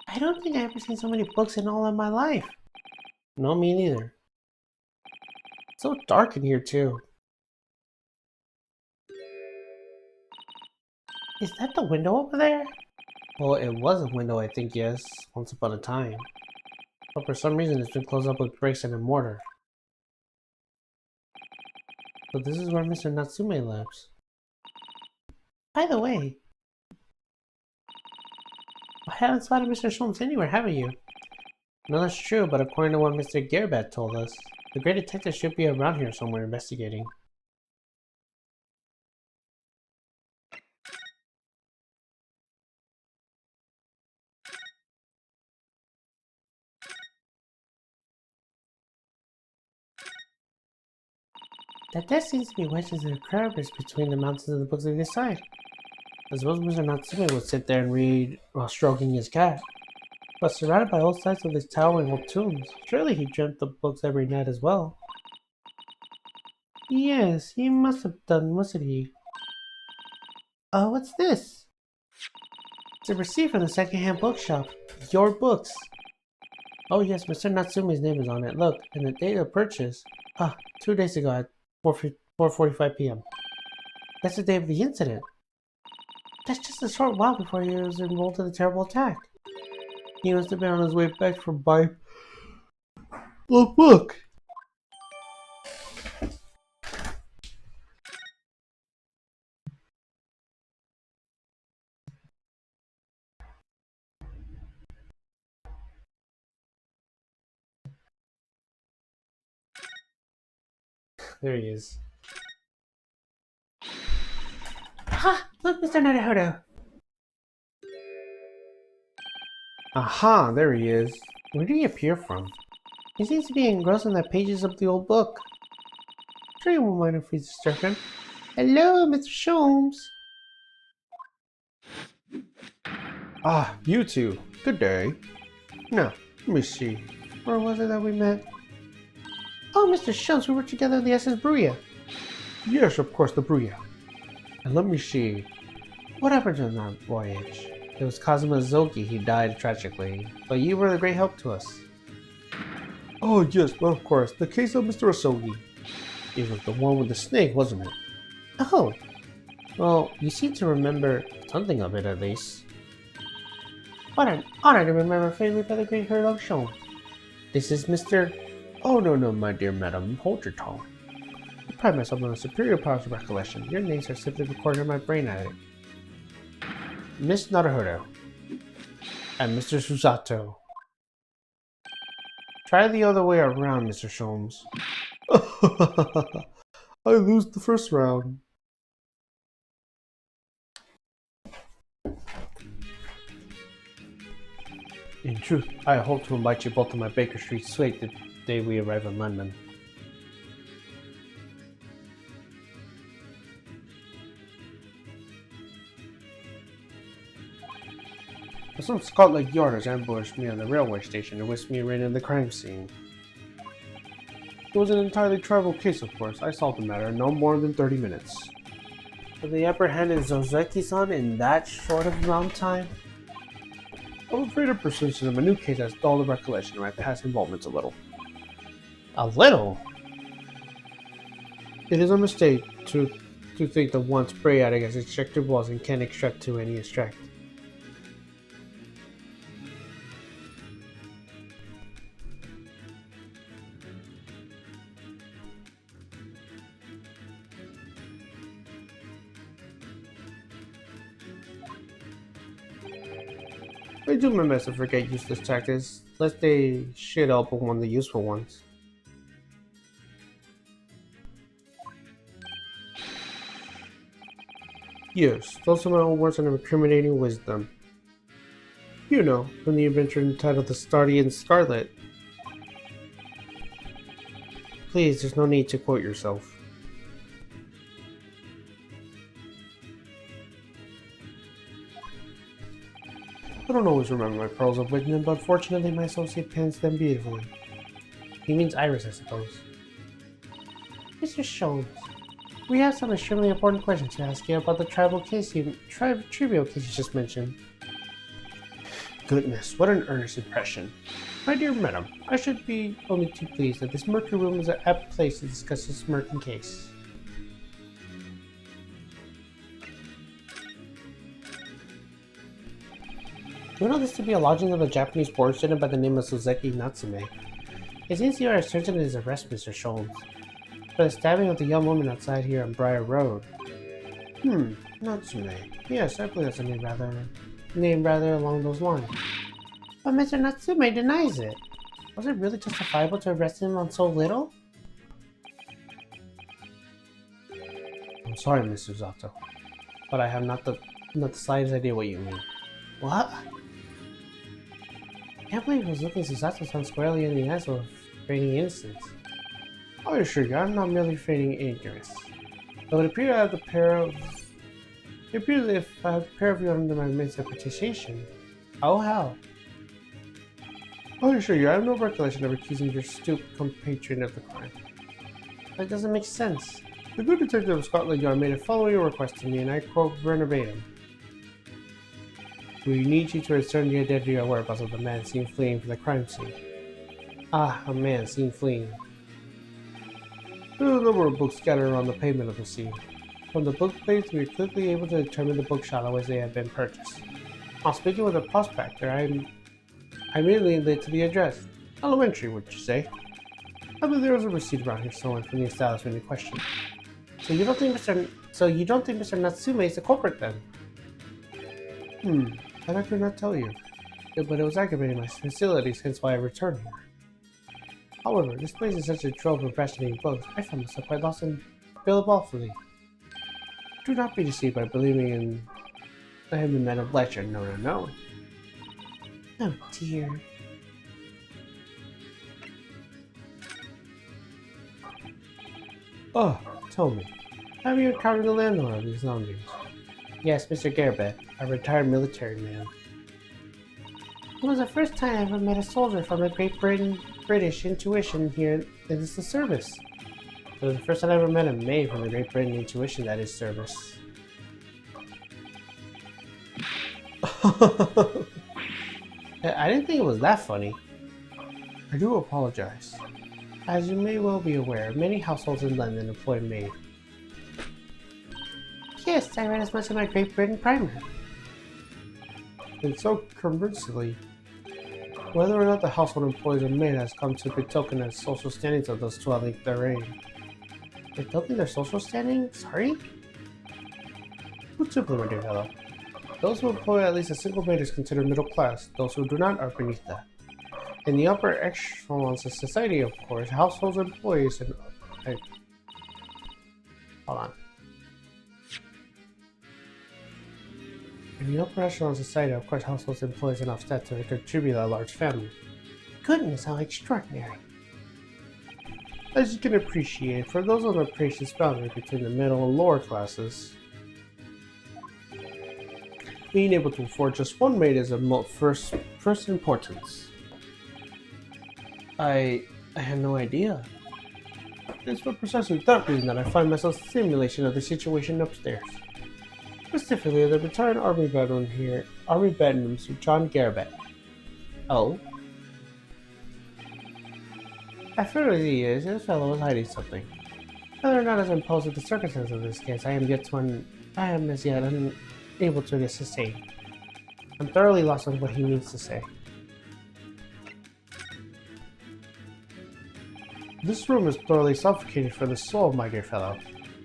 I don't think I've ever seen so many books in all of my life. No, me neither. It's so dark in here too. Is that the window over there? Well, it was a window, I think, yes, once upon a time. But for some reason it's been closed up with bricks and a mortar. So this is where Mr. Natsume lives. By the way, I haven't spotted Mr. Sholmes anywhere, haven't you? No, that's true, but according to what Mr. Garabet told us, the great detective should be around here somewhere investigating. There seems to be wedges and crevices between the mountains and the books on this side. I suppose Mr. Natsume would sit there and read while stroking his cat. But surrounded by old sites of these towering old tombs, surely he dreamt the books every night as well. Yes, he must have done, mustn't he? Oh, what's this? It's a receipt from the second-hand bookshop. Your books. Oh yes, Mr. Natsume's name is on it. Look, and the date of purchase. 2 days ago at 4:45 p.m. That's the day of the incident. That's just a short while before he was involved in the terrible attack. He must have been on his way back from buy. Look! there he is. Ha! Look, Mr. Naruhodo. Aha, there he is. Where did he appear from? He seems to be engrossed in the pages of the old book. Sure you won't mind if we disturb him. Hello, Mr. Sholmes. Ah, you two. Good day. Now, let me see. Where was it that we met? Oh, Mr. Sholmes, we were together in the SS Bruya. Yes, of course, the Bruya. And let me see. What happened on that voyage? It was Kazuma Zoki. He died tragically, but you were a great help to us. Oh, yes, well, of course. The case of Mr. Asogi. It was the one with the snake, wasn't it? Oh, well, you seem to remember something of it at least. What an honor to remember family by the great Herlock Sholmes. This is Mr. Oh, no, my dear madam. Hold your tongue. I pride myself on a superior powers of recollection. Your names are simply recorded in my brain at it. Miss Naruhodo. And Mr. Susato. Try the other way around, Mr. Sholmes. I lose the first round. In truth, I hope to invite you both to my Baker Street suite the day we arrive in London. Some Scotland Yarders ambushed me on the railway station and whisked me right into the crime scene. It was an entirely trivial case, of course. I solved the matter in no more than 30 minutes. But they apprehended Zozeki-san in that short of amount of time? I'm afraid a persistence of a new case has dulled the recollection of my past involvements a little. A little? It is a mistake to think that one spray addict has extracted walls and can't extract to any extract. I do my best to forget useless tactics, lest they shit up on the useful ones. Yes, those are my own words of incriminating wisdom. You know, from the adventure entitled The Starry and Scarlet. Please, there's no need to quote yourself. I don't always remember my pearls of wisdom, but fortunately my associate pens them beautifully. He means Iris, I suppose. Mr. Sholmes, we have some extremely important questions to ask you about the trivial case you just mentioned. Goodness, what an earnest impression. My dear madam, I should be only too pleased that this murky room is an apt place to discuss this murky case. Do you know this to be a lodging of a Japanese board student by the name of Suzeki Natsume? It seems you are certain of his arrest, Mr. Sholmes, for the stabbing of the young woman outside here on Briar Road. Natsume. Yes, I believe that's a name rather along those lines. But Mr. Natsume denies it. Was it really justifiable to arrest him on so little? I'm sorry, Mr. Zato, but I have not the slightest idea what you mean. What? I can't believe he was looking Susato-san squarely in the eyes of feigning innocence. I assure you, I'm not merely feigning ignorance. It would appear I have the pair of... It appears as if I have a pair of you under my misrepresentation. Oh, how? I assure you, I have no recollection of accusing your stupid compatriot of the crime. That doesn't make sense. The good detective of Scotland Yard made a following request to me, and I quote verbatim. We need you to return the identity or whereabouts of the man seen fleeing from the crime scene. Ah, a man seen fleeing. There are a number of books scattered around the pavement of the scene. From the book plates, we were quickly able to determine the bookshop in which they had been purchased. While speaking with a prospector, I immediately led to the address. Elementary, would you say? I believe there was a receipt around here somewhere from the establishment in question. So you don't think Mr. Natsume is the culprit then? I could not tell you. But it was aggravating my facilities, hence why I returned here. However, this place is such a trove of fascinating books, I found myself quite lost in Philosophy. Do not be deceived by believing in him and men of legend. No, no, no. Oh dear. Oh, tell me, have you encountered the landlord of these longings? Yes, Mr. Garbett, a retired military man. It was the first time I ever met a soldier from the Great Britain British Intuition here in the service. It was the first time I ever met a maid from the Great Britain Intuition that is service. I didn't think it was that funny. I do apologize. As you may well be aware, many households in London employ maid. Yes, I read as much of my Great Britain primer. And so conversely, whether or not the household employs a maid has come to betoken the social standings of those dwelling therein. Betoken their social standing? Sorry? Put simply, my dear fellow. Those who employ at least a single maid is considered middle class. Those who do not are beneath that. In the upper echelons of society, of course, household employees and... hold on. In the upper echelons of society, of course, household employees enough stats to contribute a large family. Goodness, how extraordinary. As you can appreciate, for those on the precious boundary between the middle and lower classes, being able to afford just one maid is of first importance. I had no idea. It's for precisely that reason that I find myself simulation of the situation upstairs. Specifically, the retired army veteran here, Army Veteran Mr. John Garbett. Oh? At first he is, this fellow is hiding something. Whether or not as imposed with the circumstances of this case, I am as yet unable to ascertain. I'm thoroughly lost on what he means to say. This room is thoroughly suffocating for the soul, my dear fellow.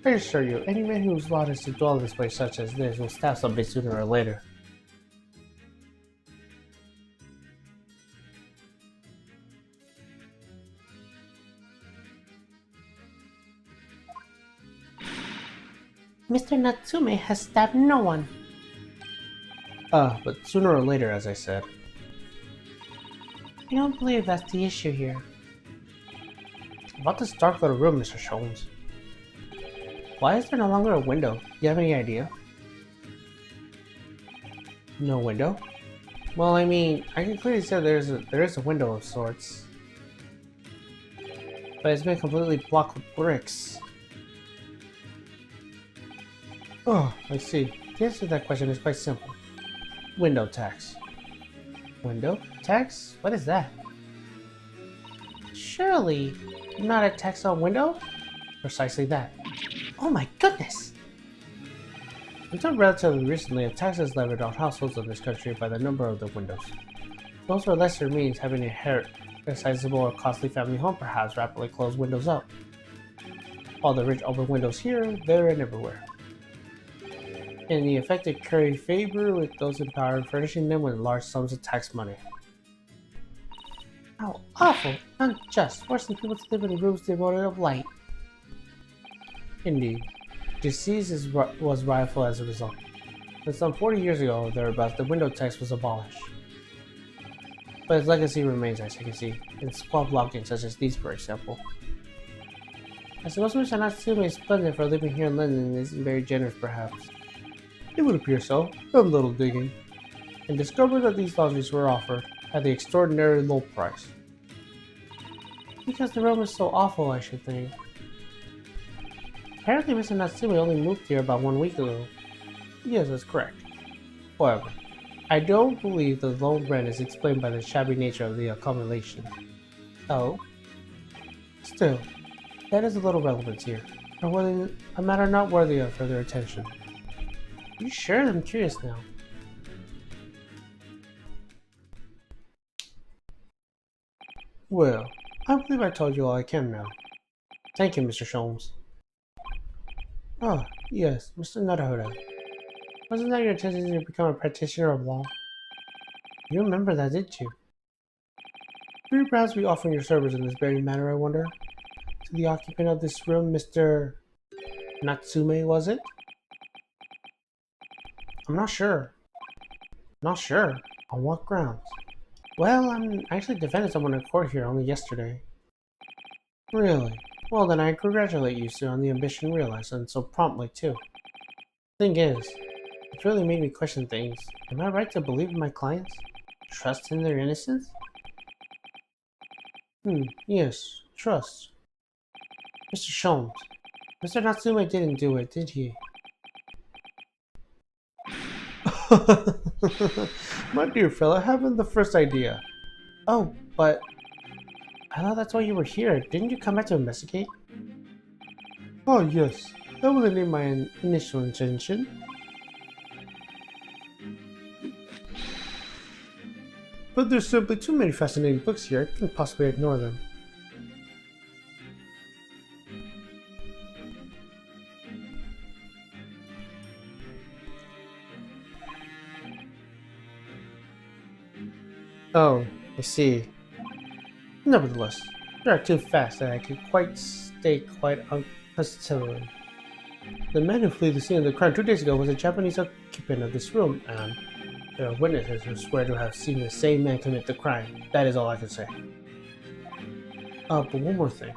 I assure you, any man whose lot is to dwell in this place such as this will stab somebody sooner or later. Mr. Natsume has stabbed no one. But sooner or later, as I said. I don't believe that's the issue here. About this dark little room, Mr. Sholmes. Why is there no longer a window? Do you have any idea? No window? Well, I mean, I can clearly say there is a window of sorts. But it's been completely blocked with bricks. Oh, I see. The answer to that question is quite simple. Window tax. Window tax? What is that? Surely, not a tax on window? Precisely that. Oh my goodness! Until relatively recently, a tax is levied on households of this country by the number of the windows. Those with lesser means having inherit a sizable or costly family home perhaps rapidly close windows up, while the rich open windows here, there, and everywhere. And the affected curry favor with those in power, furnishing them with large sums of tax money. How awful, unjust, forcing people to live in rooms devoid of light. Indeed, disease was rife as a result. But some 40 years ago, thereabouts, the window tax was abolished. But its legacy remains, as you can see, in squab logging such as these, for example. I suppose Mr. Natsume is splendid for living here in London and isn't very generous, perhaps. It would appear so, a little digging, and discovered that these lodgings were offered at the extraordinary low price. Because the room is so awful, I should think. Apparently Mr. Natsume only moved here about 1 week ago. Yes, that's correct. However, I don't believe the low rent is explained by the shabby nature of the accommodation. Oh? Still, that is a little relevance here, a matter not worthy of further attention. You sure? I'm curious now. Well, I believe I told you all I can now. Thank you, Mr. Sholmes. Ah, yes, Mr. Naruhodo. Wasn't that your intention to become a practitioner of law? You remember that, didn't you? Will you perhaps be offering your service in this very manner, I wonder? To the occupant of this room, Mr. Natsume, was it? I'm not sure. Not sure? On what grounds? Well, I actually defended someone in court here only yesterday. Really? Well, then I congratulate you, sir, on the ambition realized, and so promptly, too. Thing is, it's really made me question things. Am I right to believe in my clients? Trust in their innocence? Yes, trust. Mr. Sholmes, Mr. Natsume didn't do it, did he? My dear fellow, I haven't the first idea. Oh, but I thought that's why you were here. Didn't you come back to investigate? Oh, yes. That wasn't in my initial intention. But there's simply too many fascinating books here. I couldn't possibly ignore them. Oh, I see. Nevertheless, they are too fast that I could stay quite unhostile. The man who fled the scene of the crime 2 days ago was a Japanese occupant of this room, and there are witnesses who swear to have seen the same man commit the crime. That is all I can say. But one more thing.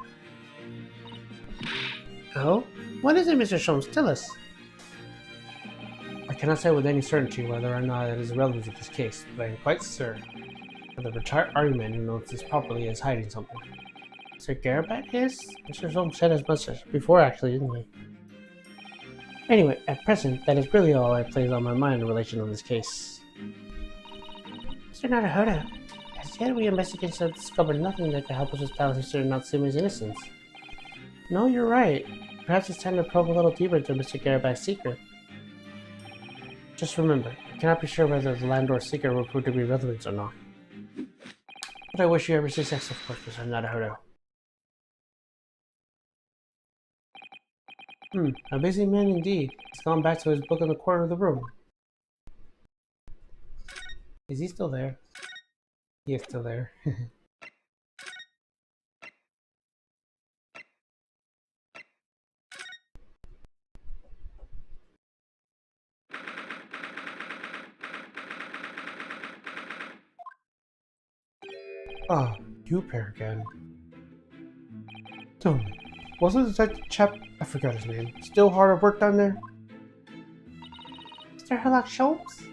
Oh? What is it, Mr. Sholmes? Tell us. I cannot say with any certainty whether or not it is relevant to this case, but I am quite certain that the retired army man who knows this properly is hiding something. Sir Garabat is? Mr. Sholmes said as much as before, actually, didn't he? Anyway, at present, that is really all that plays on my mind in relation to this case. Mr. Naruhodo, as yet we investigators have discovered nothing that can help us establish Mr. Natsume's innocence. No, you're right. Perhaps it's time to probe a little deeper into Mr. Garabat's secret. Just remember, I cannot be sure whether the landlord's secret will prove to be relevant or not. But I wish you every success, of course, Mr. Naruhodo. A busy man indeed. He's gone back to his book in the corner of the room. Is he still there? He is still there. Ah, you pair again. Tell me, wasn't that chap, I forgot his name, still hard at work down there? Mr. Herlock Sholmes?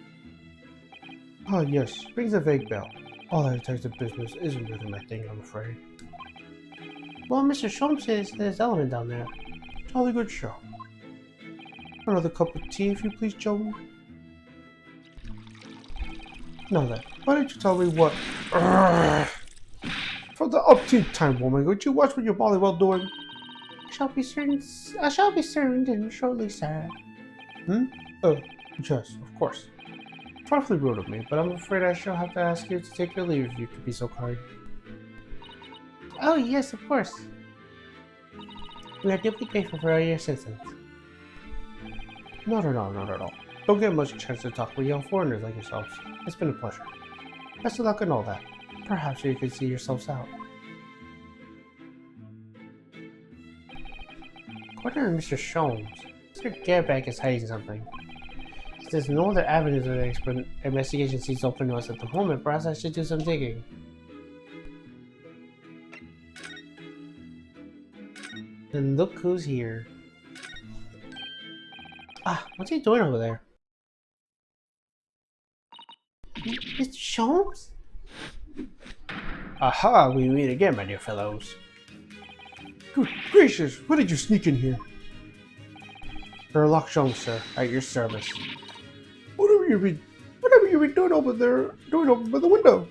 Ah, yes, rings a vague bell. All that detective business isn't really my thing, I'm afraid. Well, Mr. Sholmes is his element down there. Jolly good show. Another cup of tea, if you please, gentlemen. Now then, why don't you tell me what... For the upteenth time, woman, would you watch what you're molly well doing? I shall be certain shortly, sir. Oh, yes, of course. Trifling rude of me, but I'm afraid I shall have to ask you to take your leave if you could be so kind. Oh, yes, of course. We are deeply grateful for all your assistance. Not at all, not at all. Don't get much chance to talk with young foreigners like yourselves. It's been a pleasure. Best of luck and all that. Perhaps you could see yourselves out. According to Mr. Sholmes, Mr. Garabat is hiding something. If there's no other avenues of the investigation seems open to us at the moment, perhaps I should do some digging. And look who's here. Ah, what's he doing over there? Mr. Sholmes? Aha, we meet again, my dear fellows. Good gracious, what did you sneak in here? Herlock Sholmes, sir, at your service. Whatever you be doing over there, doing over by the window?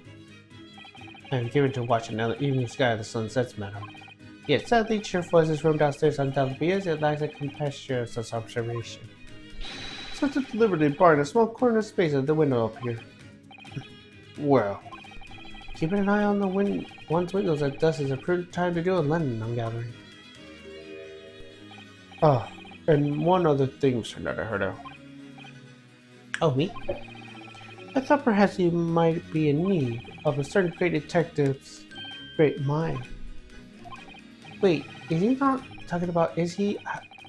I am given to watch another evening sky of the sunsets, madam. Yet sadly cheerful as this room downstairs undoubtedly is, it lacks a compassion of such observation. Such a deliberately bar in a small corner of space at the window up here. Well, keeping an eye on the one's windows at dusk is a prudent time to do in London, I'm gathering. Ah, and one other thing, Mr. Naruhodo. Oh, me? I thought perhaps you might be in need of a certain great detective's great mind. Wait, is he not talking about, is he?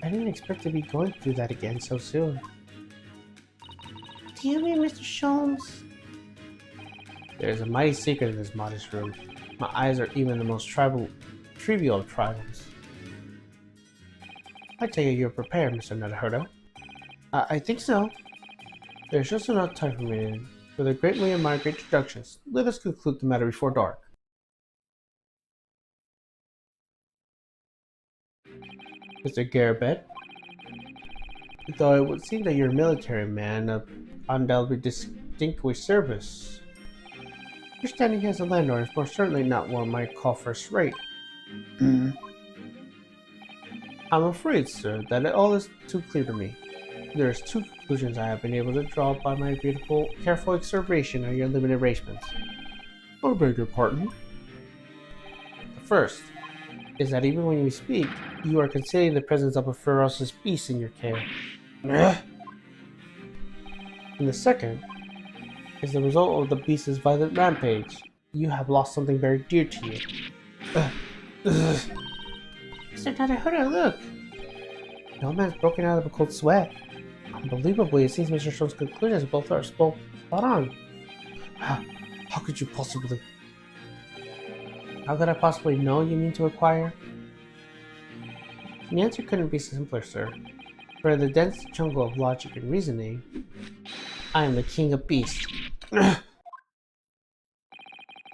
I didn't expect to be going through that again so soon. Do you mean Mr. Sholmes? There is a mighty secret in this modest room. My eyes are even the most trivial of trials. I take it you're prepared, Mr. Naruhodo. I think so. There's just enough time for me for the greatly admired great introductions. Let us conclude the matter before dark. Mr. Garabet, though it would seem that you're a military man of undoubtedly distinguished service, your standing as a landlord is most certainly not what one might call first rate. I'm afraid, sir, that all is too clear to me. There's two conclusions I have been able to draw by my careful observation of your limited arrangements. I beg your pardon? The first is that even when you speak, you are considering the presence of a ferocious beast in your care. And the second is the result of the beast's violent rampage. You have lost something very dear to you. Mr. Naruhodo, look! The old man's broken out of a cold sweat. Unbelievably, it seems Mr. Sholmes' conclusions both are spot on. How could you possibly? How could I possibly know you mean to acquire? The answer couldn't be simpler, sir. For in the dense jungle of logic and reasoning, I am the king of beasts. And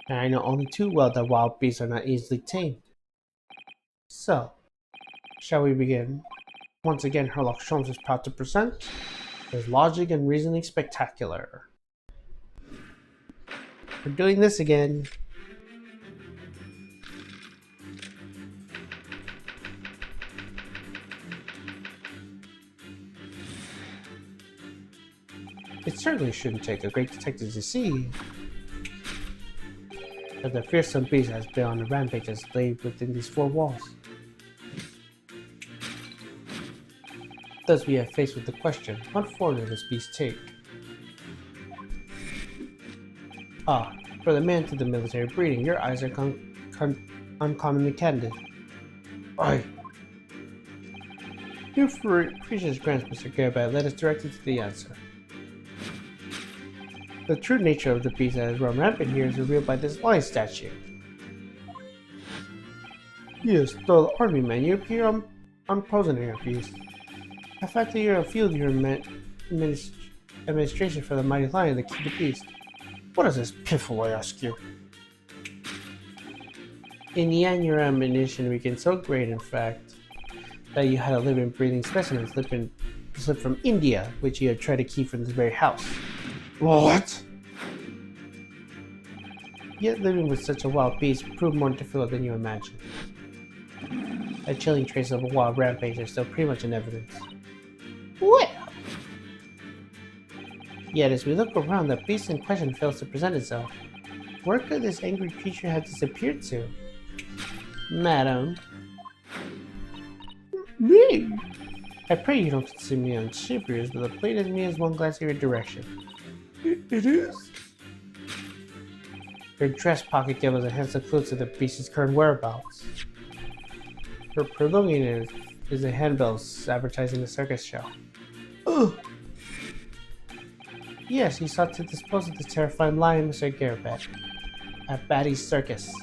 I know only too well that wild beasts are not easily tamed. So, shall we begin? Once again, Herlock Sholmes is proud to present his Logic and Reasoning Spectacular. We're doing this again. It certainly shouldn't take a great detective to see that the fearsome beast has been on a rampage as laid within these four walls. Thus we are faced with the question, what form does this beast take? Ah, for the man to the military breeding, your eyes are uncommonly candid. Aye. Your precious grants, Mr. Garabet, let us direct you to the answer. The true nature of the beast that has run rampant here is revealed by this lion statue. Yes, though the army man, you appear unposing at feast. The fact that you're a field your administration for the mighty lion, the king of beasts. What is this piffle, I ask you? In the end, your ammunition became so great, in fact, that you had a living, breathing specimen slipped from India, which you had tried to keep from this very house. What? Yet living with such a wild beast proved more difficult than you imagined. A chilling trace of a wild rampage is still pretty much in evidence. Well! Yet as we look around, the beast in question fails to present itself. Where could this angry creature have disappeared to? Madam? Me? I pray you don't consider me unschievous, but the plain as me is one glance in your direction. It is? Your dress pocket gives us a handsome clue to the beast's current whereabouts. Her prolonging is a handbill advertising the circus show. Ugh! Yes, he sought to dispose of the terrifying lion, Mr. Garabet, at Batty's Circus.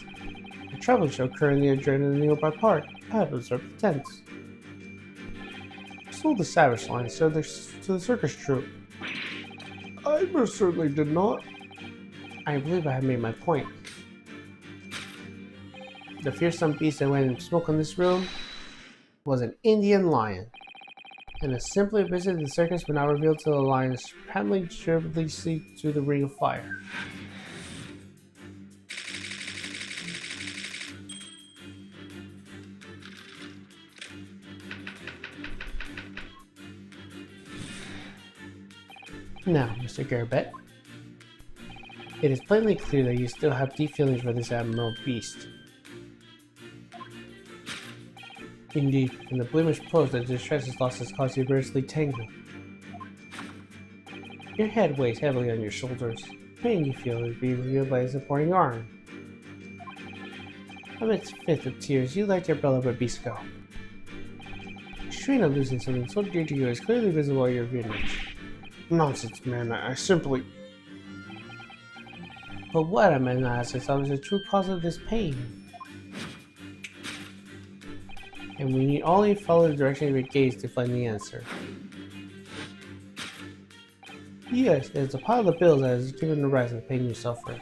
A traveling show currently adjourned in the nearby park. I have observed the tents. Sold the savage lion to the circus troupe. I most certainly did not. I believe I have made my point. The fearsome beast that went and smoked in this room was an Indian lion, and a simply visit to the circus would not reveal to the lion scrambling cheerfully through the ring of fire. Now, Mr. Garabet, it is plainly clear that you still have deep feelings for this admirable beast. Indeed, in the blemished pose that distresses loss has caused you variously tangled. Your head weighs heavily on your shoulders. Pain you feel is being revealed by his supporting arm. Amidst fits of tears, you light your bell up at Bisco. A strain of losing something so dear to you is clearly visible in your vintage. Nonsense, man. I simply... But what, I might ask yourself, is the true cause of this pain? And we need only follow the direction of your gaze to find the answer. Yes, it's a pile of bills that has given the rise to the pain you suffer.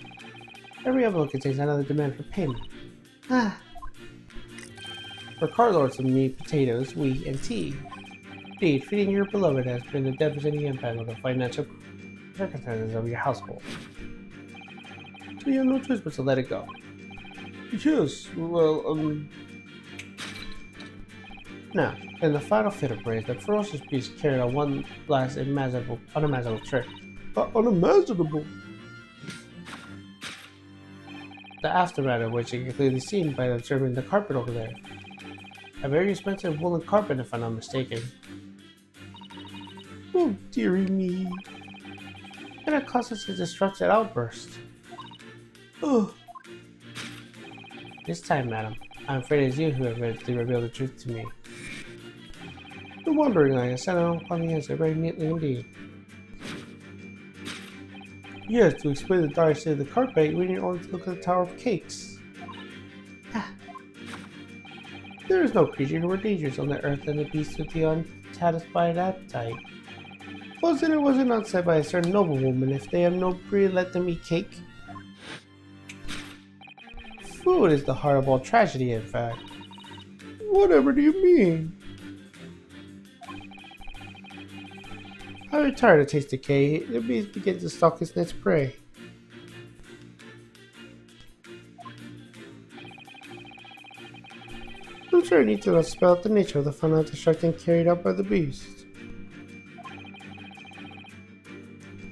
Every envelope contains another demand for payment. Ah. For carloads of meat, potatoes, wheat, and tea. Indeed, feeding your beloved has been a devastating impact on the financial circumstances of your household. So you have no choice but to let it go. Yes, well, Now, in the final fit of rage, the ferocious beast carried on one last unimaginable trick. unimaginable. The aftermath of which you can clearly see by observing the carpet over there. A very expensive woolen carpet, if I'm not mistaken. Oh, dearie me. And it caused such a disrupted outburst. Oh, This time, madam, I'm afraid it's you who have revealed the truth to me. the wandering eye. I set out on the answer very neatly indeed. Yes, to explain the dire state of the carpet, we need only to look at the Tower of Cakes. There is no creature more dangerous on the earth than the beast with the unsatisfied appetite. Was it or was it not said by a certain noblewoman, if they have no bread, let them eat cake? Food is the heart of all tragedy, in fact. Whatever do you mean? Having tired to taste decay, the beast begins to stalk its next prey. I'm sure I need to spell out the nature of the final destruction carried out by the beast.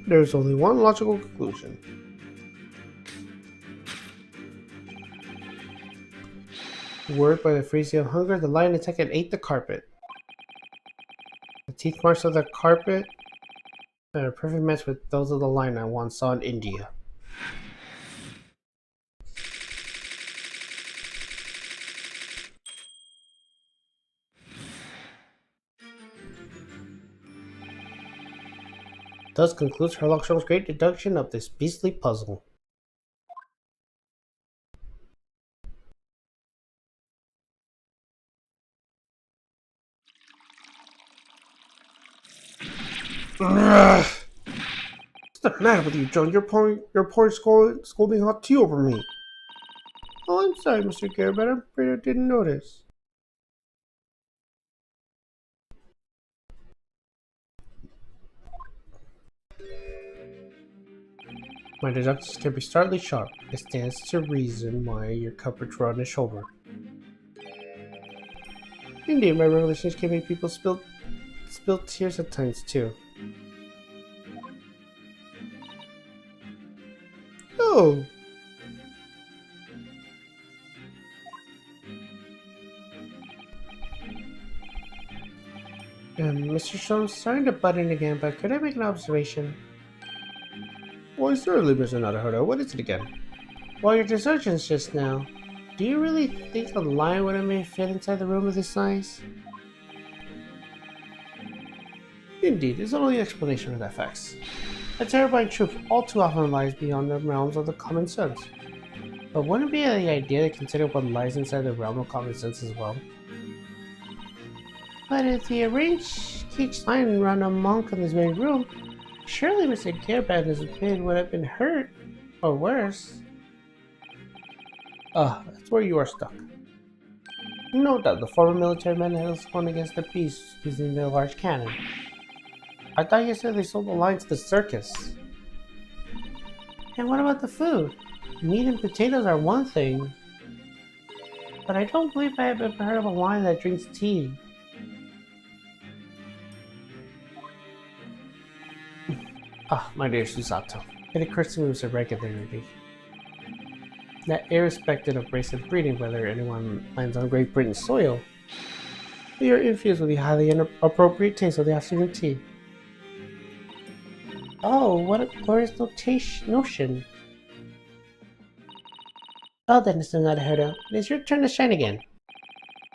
There's only one logical conclusion. Word by the frenzy of hunger, the lion attacked and ate the carpet. The teeth marks of the carpet are a perfect match with those of the lion I once saw in India. Thus concludes Sherlock Holmes' great deduction of this beastly puzzle. What's the matter with you, John? You're pouring scolding hot tea over me. Oh, I'm sorry, Mr. Garrett, I'm afraid I didn't notice. My deductions can be startlingly sharp. It stands to reason why your cupboards were on his shoulder. Indeed, my revelations can make people spill tears at times too. Oh, Mr. Sholmes, sorry to butt in again, but could I make an observation? why certainly, Mr. Naruhodo. What is it again? While your desertions just now, do you really think a lion would have made fit inside the room of this size? Indeed, is the only explanation of that fact. A terrifying truth all too often lies beyond the realms of the common sense. But wouldn't it be the idea to consider what lies inside the realm of common sense as well? But if the arranged caged lion run amok in this very room, surely Mr. Garrett and his pin would have been hurt, or worse. That's where you are stuck. No doubt the former military man has won against the beast using their large cannon. I thought you said they sold the lion to the circus. And what about the food? Meat and potatoes are one thing, but I don't believe I have ever heard of a lion that drinks tea. My dear Susato, it occurs to me with a regularity that irrespective of race and breeding, whether anyone lands on Great Britain's soil, we are infused with the highly inappropriate taste of the afternoon tea. Oh, what a glorious notion! Well then, Mr. Nadahodo, it is your turn to shine again.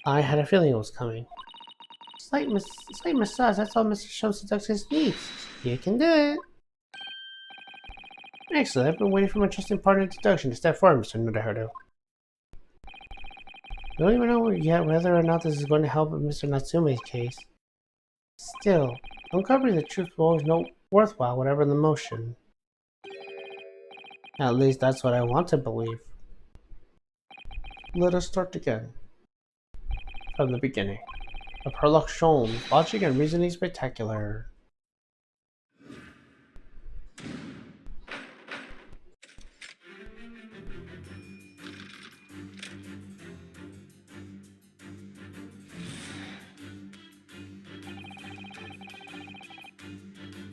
I had a feeling it was coming. Slight, slight massage, that's all Mr. Shum Seductress needs. You can do it. Excellent, I've been waiting for my trusted partner introduction to step forward, Mr. Nadahodo. We don't even know yet whether or not this is going to help with Mr. Natsume's case. Still, uncovering the truth will always know worthwhile, whatever the motion. At least that's what I want to believe. Let us start again. From the beginning. A prologue shown, logic and reasoning spectacular.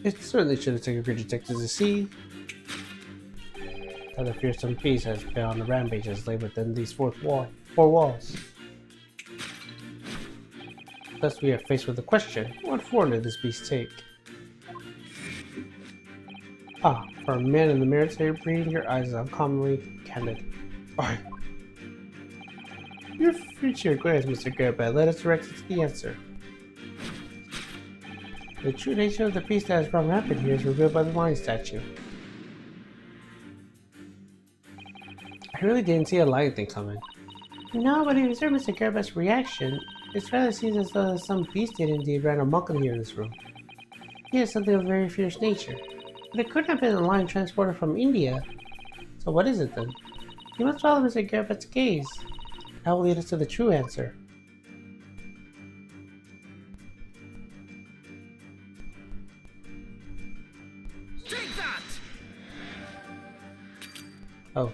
It certainly shouldn't take a great detective to see That the fearsome beast has been on the rampages laid within these four walls. Thus we are faced with the question, what form did this beast take? Ah, for a man in the mirror today, reading your eyes is uncommonly candid. I... Your future glance, Mr. Gerbat, led us directly to the answer. The true nature of the beast that has run rampant here is revealed by the lion statue. I really didn't see a lion thing coming. No, but if you observe Mr. Gerbat's reaction, it rather seems as though some beast did indeed ran amok in here in this room. He has something of a very fierce nature. But it couldn't have been a lion transported from India. So what is it then? You must follow Mr. Gerbat's gaze. That will lead us to the true answer. Take that! Oh.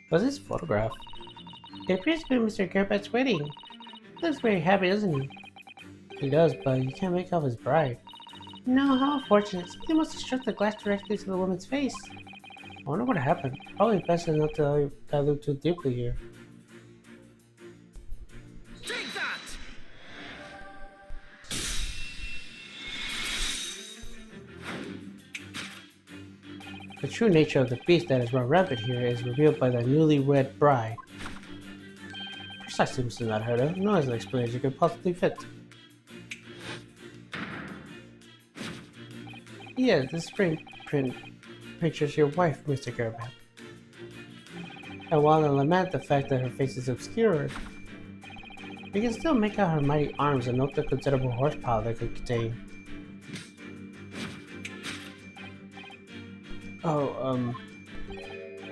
What's this photograph? It appears to be Mr. Gerbat's wedding. He looks very happy, doesn't he? He does, but you can't make out his bride. No, how unfortunate. Something must have struck the glass directly to the woman's face. I wonder what happened. Probably best not to dilute too deeply here. Take that! The true nature of the beast that has run rampant here is revealed by the newlywed bride. Precisely, Mr. Nadahodo. No as an explanation could possibly fit. Yes, this frame print pictures your wife, Mr. Gerbat. And while I lament the fact that her face is obscured, you can still make out her mighty arms and note the considerable horsepower they could contain. Oh,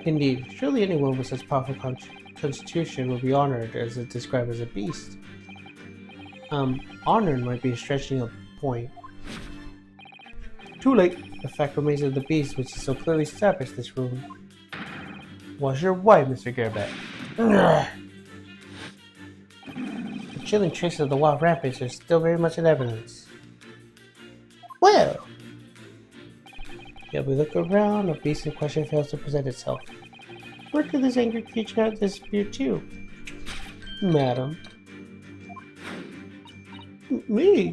indeed, surely anyone with such powerful constitution would be honored as it described as a beast. Honored might be stretching a point. Too late. The fact remains that the beast, which is so clearly established in this room, was your wife, Mr. Gerbat. The chilling traces of the wild rampage are still very much in evidence. Well, Yet we look around, the beast in question fails to present itself. where could this angry creature have disappeared to? Madam. Me?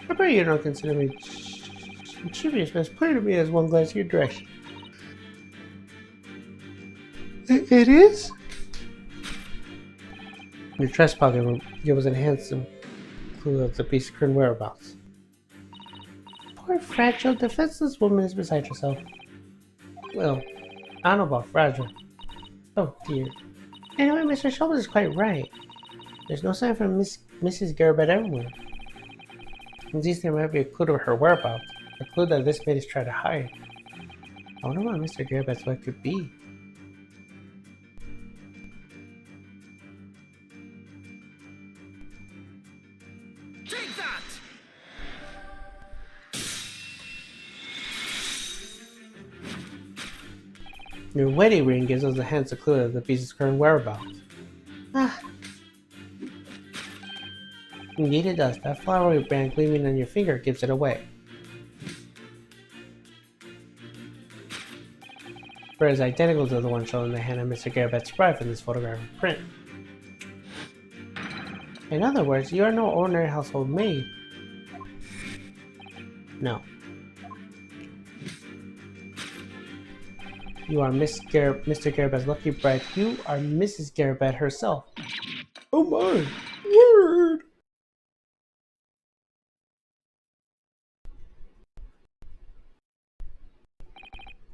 I pray you don't consider me mischievous, but it's clear to me as one glance in your direction. It is? Your trespassing will give us a handsome clue of the beast's current whereabouts. Poor fragile, defenseless woman is beside herself. Well, I don't know about fragile. Oh dear. Anyway, Mr. Shulman is quite right. There's no sign from Mrs. Gerbat everywhere. At least there might be a clue to her whereabouts. A clue that this maid is trying to hide. I wonder what Mr. Garabet's wife could be. Take that! Your wedding ring gives us a hint a clue of the beast's current whereabouts. Ah. Indeed it does. That flowery band gleaming on your finger gives it away. For it is identical to the one shown in the hand of Mr. Garabet's wife in this photographic print. In other words, you are no ordinary household maid. No. You are Mr. Garabet's lucky bride. You are Mrs. Garabet herself. Oh my word!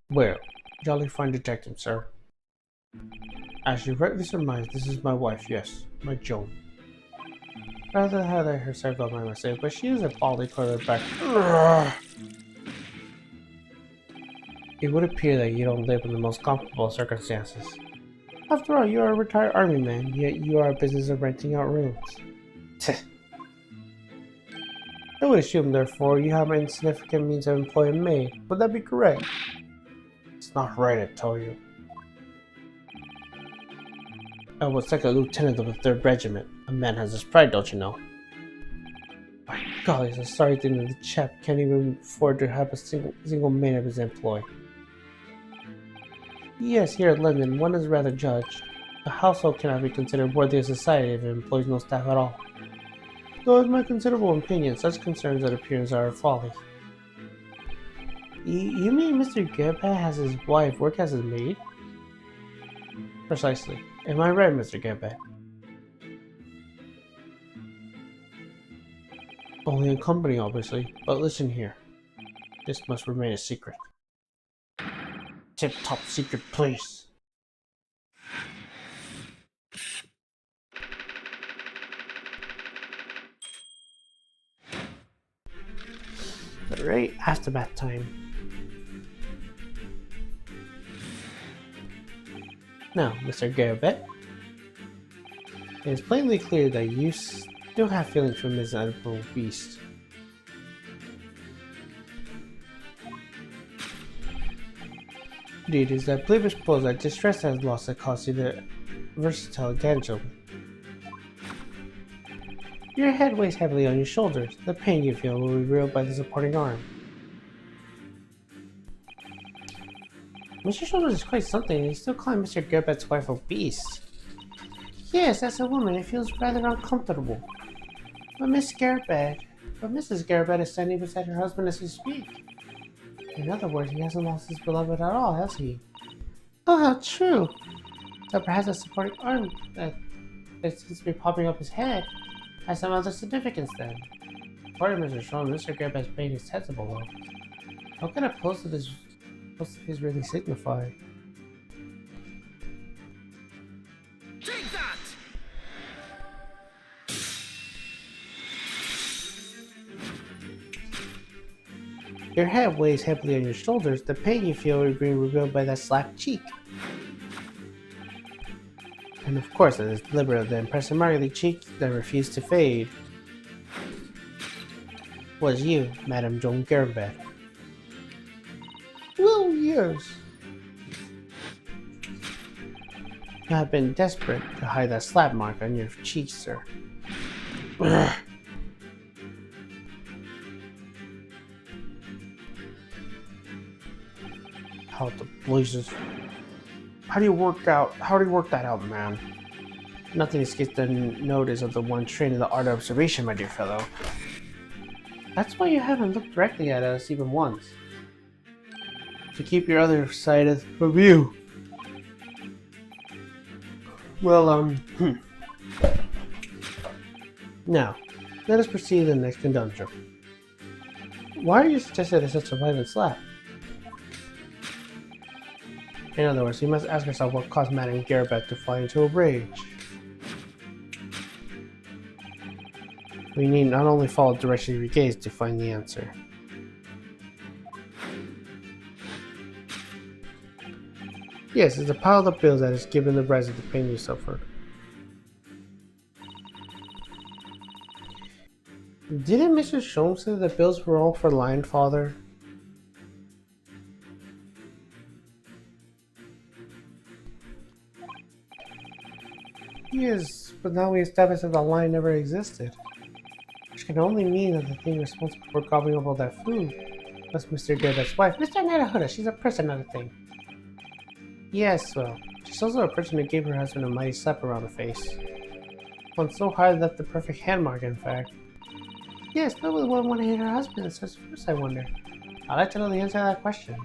Well, jolly fine detective, sir. As you rightly surmise, this is my wife, yes, my Joan. Rather had her circled, I must say, but she is a bally colored back. It would appear that you don't live in the most comfortable circumstances. After all, you are a retired army man, yet you are a business of renting out rooms. I would assume, therefore, you have insignificant means of employing a maid. Would that be correct? It's not right, I tell you. I was second lieutenant of the 3rd Regiment. A man has his pride, don't you know? My golly, it's a sorry thing that the chap can't even afford to have a single maid of his employ. Yes, here in London, one is rather judged. A household cannot be considered worthy of society if it employs no staff at all. Though, as my considerable opinion, such concerns and appearance are a folly. You mean Mr. Garabet has his wife work as his maid? Precisely. Am I right, Mr. Garabet? Only in company, obviously, but listen here. This must remain a secret. Tip-top secret, please. Right after bath time. Now, Mr. Garabet, it is plainly clear that you still have feelings for Ms. Edible Beast. Indeed, it is that believers suppose that distress has lost that caused you the versatile grandchildren. Your head weighs heavily on your shoulders. The pain you feel will be revealed by the supporting arm. Mr. Shoulders is quite something, and he still calling Mr. Garabet's wife obese. Yes, as a woman, it feels rather uncomfortable. But Mrs. Garabet is standing beside her husband as we speak. In other words, he hasn't lost his beloved at all, has he? Oh, how true! So perhaps a supporting arm that seems to be popping up his head has some other significance then. According to Mr. Shaw, Mr. Garabet's pain is sensible though. What kind of post of his really signify? Take that! Your head weighs heavily on your shoulders. The pain you feel is being revealed by that slapped cheek. And of course, it is deliberate of the impressive smiley cheek that refused to fade. Was you, Madame Joan Garabet? Well, yes. You have been desperate to hide that slap mark on your cheek, sir. How the blazes? How do you work that out, man? Nothing escapes the notice of the one trained in the art of observation, my dear fellow. That's why you haven't looked directly at us even once. To keep your other side from view. Well, Now, let us proceed to the next conundrum. Why are you suggesting there's such a violent slap? In other words, you must ask yourself what caused Madame Garabet to fly into a rage. We need not only follow the direction of your gaze to find the answer. Yes, it's a pile of bills that is given the rise of the pain you suffered. Didn't Mr. Sholmes say the bills were all for Lion Father? Yes, but now we established that the lion never existed. Which can only mean that the thing responsible for gobbling up all that food was Mr. Gerbert's wife. Mr. Naruhodo, she's a person, not a thing. Yes, well, she's also a person who gave her husband a mighty slap around the face. One so hard that left the perfect hand mark, in fact. Yes, but would one want to hit her husband in such first, I wonder? I'd like to know the answer to that question.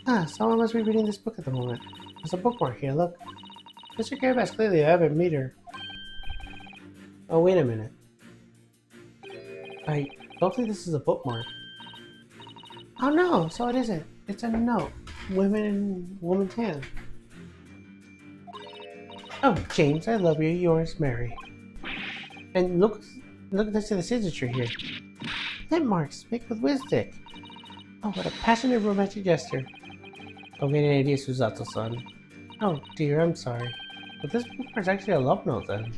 Ah, someone must be reading this book at the moment. There's a bookmark here, look. Mr. Gerbert's clearly a avid reader. Oh, wait a minute. I don't think this is a bookmark. Oh no, so it isn't. It's a note. Woman's hand. Oh, James, I love you. Yours, Mary. And look next to the signature here. Lip marks, make with Wizdick. Oh, what a passionate romantic gesture. Don't get any ideas, Susato-san. Oh dear, I'm sorry. But this bookmark's actually a love note then.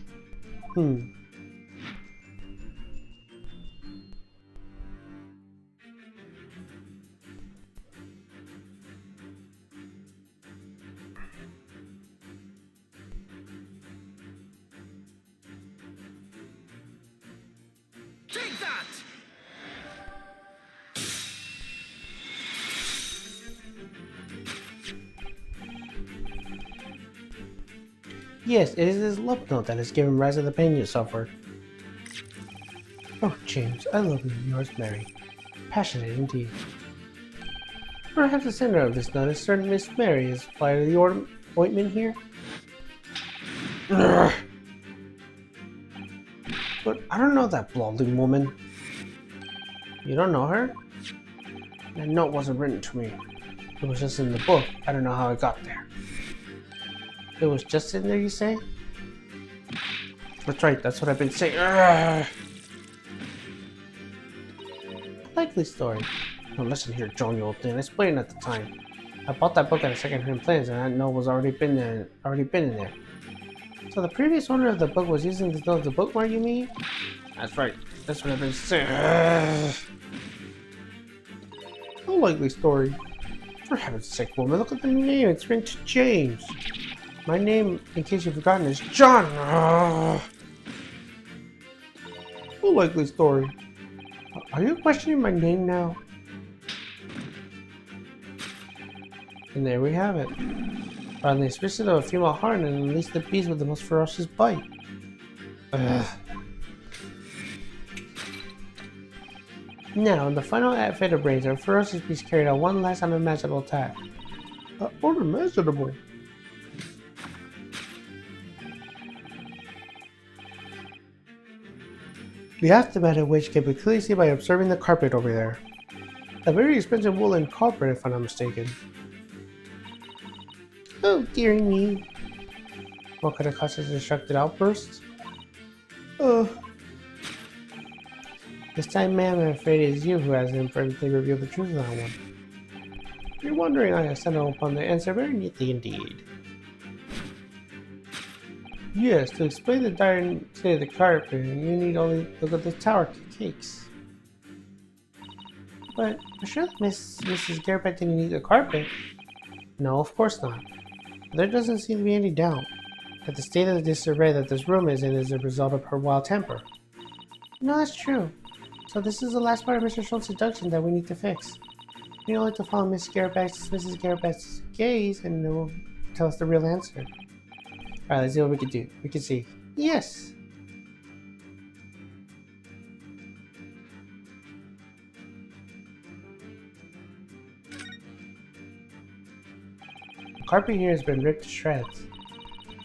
Take that! Yes, it is this love note that has given rise to the pain you suffered. Oh, James, I love you. Yours, Mary. Passionate indeed. Perhaps the sender of this note is certain Miss Mary is applied to the ointment here? Ugh. But I don't know that balding woman. You don't know her? That note wasn't written to me. It was just in the book. I don't know how it got there. It was just in there, you say? That's right, that's what I've been saying. Ugh. Likely story. Now listen here, John, you old thing. I explained at the time. I bought that book at a second-hand place, and that note was already been in there. So the previous owner of the book was using this note as a bookmark, you mean? That's right. That's what I've been saying. Ugh. A likely story. For heaven's sake, woman, look at the name. It's written to James. My name, in case you've forgotten, is John. Ugh. A likely story. Are you questioning my name now? And there we have it. Found the explicit of a female heart and unleashed the beast with the most ferocious bite. Ugh. Now, in the final outfit of brains, our ferocious beast carried out one last unimaginable attack. Unimaginable? The aftermath of which can be clearly seen by observing the carpet over there. A very expensive woolen carpet, if I'm not mistaken. Oh, dearie me. What could have caused such a destructive outburst? This time, ma'am, I'm afraid it is you who has inadvertently revealed the truth of that one. If you're wondering, I have settled upon the answer very neatly indeed. Yes, to explain the dire state of the carpet, you need only look at the tower cakes. But I'm sure that Mrs. Gerbet didn't eat the carpet. No, of course not. There doesn't seem to be any doubt that the state of the disarray that this room is in is a result of her wild temper. No, that's true. So this is the last part of Mr. Schultz's deduction that we need to fix. We only have to follow Mrs. Gerbet's gaze and it will tell us the real answer. Alright, let's see what we can do. We can see. Yes! The carpet here has been ripped to shreds.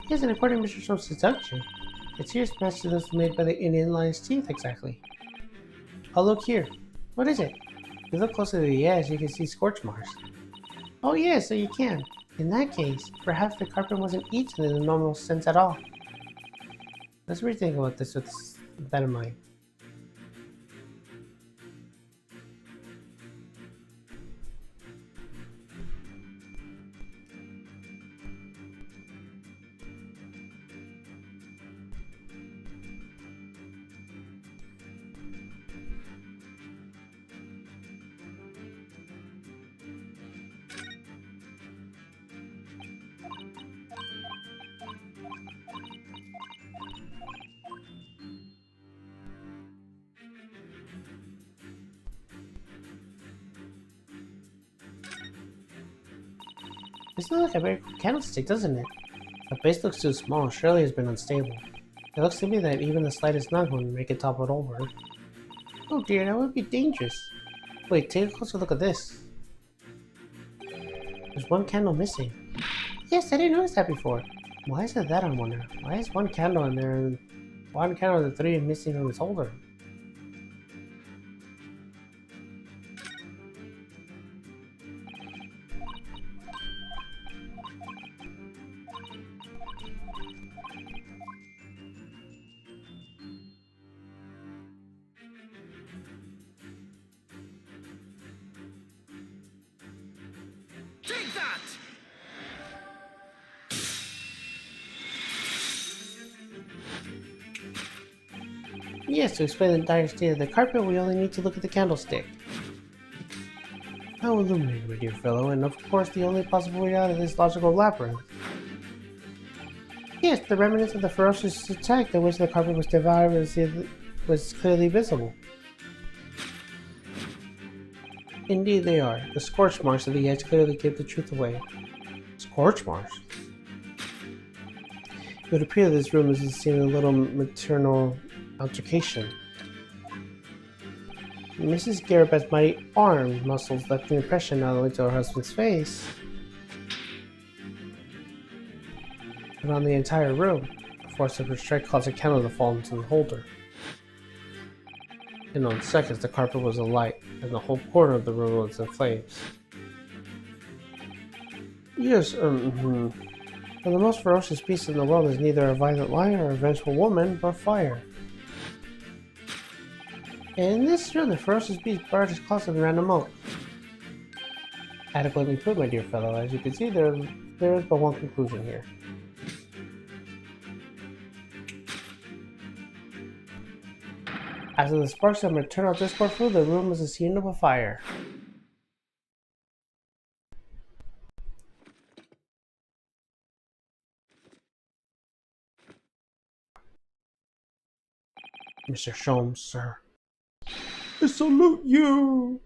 Yes, and according to Mr. Schultz's deduction, its ears match to those made by the Indian lion's teeth exactly. Oh, look here. What is it? If you look closer to the edge, you can see scorch marks. Oh yeah, so you can. In that case, perhaps the carpet wasn't eaten in the normal sense at all. Let's rethink about this with that in mind. This looks like a very candlestick, doesn't it? The base looks too small, surely has been unstable. It looks to me that even the slightest nudge would make it topple over. Oh dear, that would be dangerous. Wait, take a closer look at this. There's one candle missing. Yes, I didn't notice that before. Why is it that, I wonder? Why is one candle in there and one candle of the three missing from its holder? Take that! Yes, to explain the entire state of the carpet, we only need to look at the candlestick. How illuminating, my dear fellow, and of course the only possible way out of this logical labyrinth. Yes, the remnants of the ferocious attack in which the carpet was devoured was clearly visible. Indeed they are. The scorch marks of the edge clearly give the truth away. Scorch marks? It would appear that this room is the scene of a little maternal altercation. Mrs. Garabet's mighty arm muscles left an impression not only to her husband's face, but on the entire room. The force of her strike caused a candle to fall into the holder. In on seconds, the carpet was alight, and the whole corner of the room was in flames. Yes, the most ferocious beast in the world is neither a violent lion or a vengeful woman, but fire. And in this room, the ferocious beast barred his claws and ran amok. Adequately put, my dear fellow. As you can see, there is but one conclusion here. After the sparks of maternal discord flew, the room was a scene of a fire. Mr. Sholmes, sir. I salute you!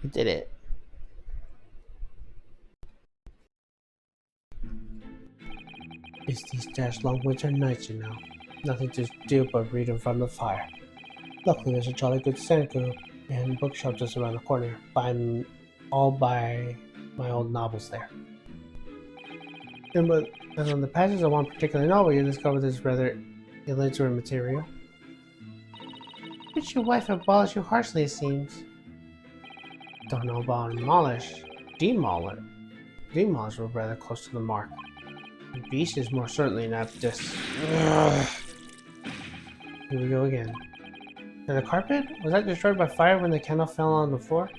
We did it. It's these dash long winter nights, you know. Nothing to do but read in front of the fire. Luckily, there's a jolly good Senku and bookshop just around the corner. All by my old novels there. And on the pages of one particular novel, you discover this rather illiterate material. But your wife abolished you harshly, it seems. Don't know about demolish. Demolish were rather close to the mark. The beast is more certainly not this. Ugh. Here we go again. And the carpet? Was that destroyed by fire when the candle fell on the floor?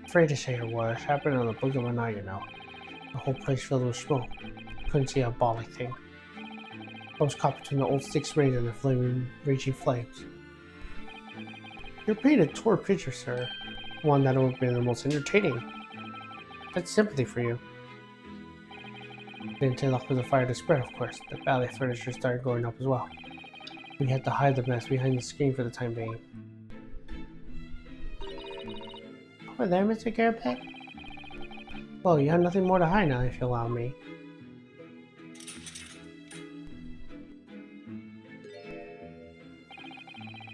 Afraid to say it was. Happened on the blink of an eye, you know. The whole place filled with smoke. Couldn't see a bally thing. I was caught between the old six rings and the raging flames. You're painting a torn picture, sir. One that would be the most entertaining. That's sympathy for you. Didn't take long for the fire to spread, of course. The ballet furniture started going up as well. We had to hide the mess behind the screen for the time being. Over there, Mr. Garabet? Well, you have nothing more to hide now, if you allow me.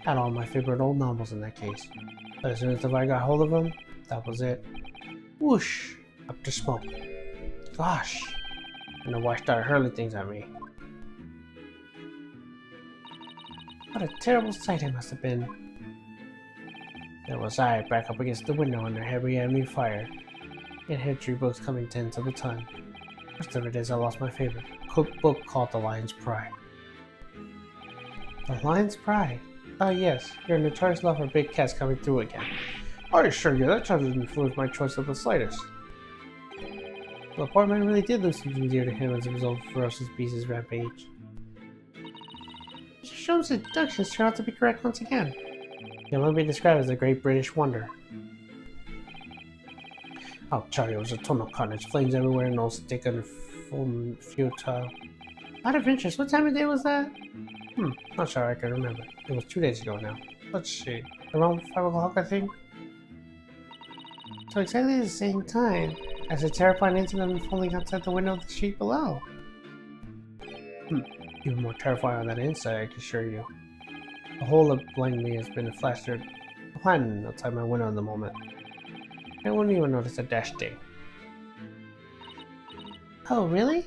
Had all my favorite old novels in that case. But as soon as I got hold of them, that was it. Whoosh! Up to smoke. Gosh! And the wife started hurling things at me. What a terrible sight it must have been. There was I, back up against the window under heavy enemy fire. It had 3 books coming 10s of a ton. First of it is I lost my favorite cookbook called The Lion's Pride. The Lion's Pride? Oh yes, your notorious love for big cats coming through again. I assure you, that child didn't influence my choice of the slightest. The poor man really did lose something dear to him as a result of ferocious beasts' rampage. Mr. Sholmes' deductions turn out to be correct once again. It will be described as a great British wonder. Oh, Charlie, it was a ton of carnage, flames everywhere, no stick and full futile. Out of interest, what time of day was that? Not sure I can remember. It was 2 days ago now. Let's see. Around 5 o'clock, I think? So exactly the same time as a terrifying incident unfolding outside the window of the street below. Even more terrifying on that inside, I can assure you. The hole that blinded me has been plastered platinum outside my window at the moment. I wouldn't even notice a dash thing. Oh, really?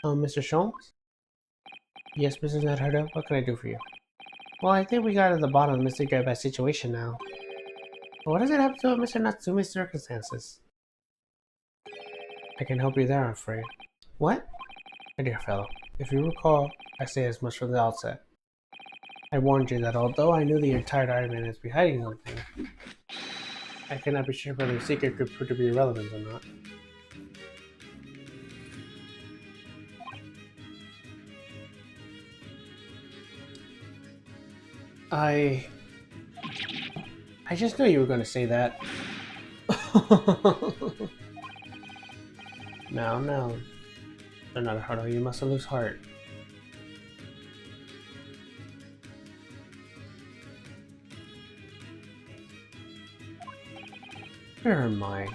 Mr. Sholmes? Yes, Mrs. Nedharda, what can I do for you? Well, I think we got to the bottom of Mr. Garbat's situation now. But what does it have to do with Mr. Natsume's circumstances? I can help you there, I'm afraid. What? My dear fellow, if you recall, I say as much from the outset. I warned you that although I knew the entire Iron Man is be hiding something, I cannot be sure whether the secret could prove to be irrelevant or not. I just knew you were going to say that. No. Another hurdle, you mustn't lose heart. Never mind.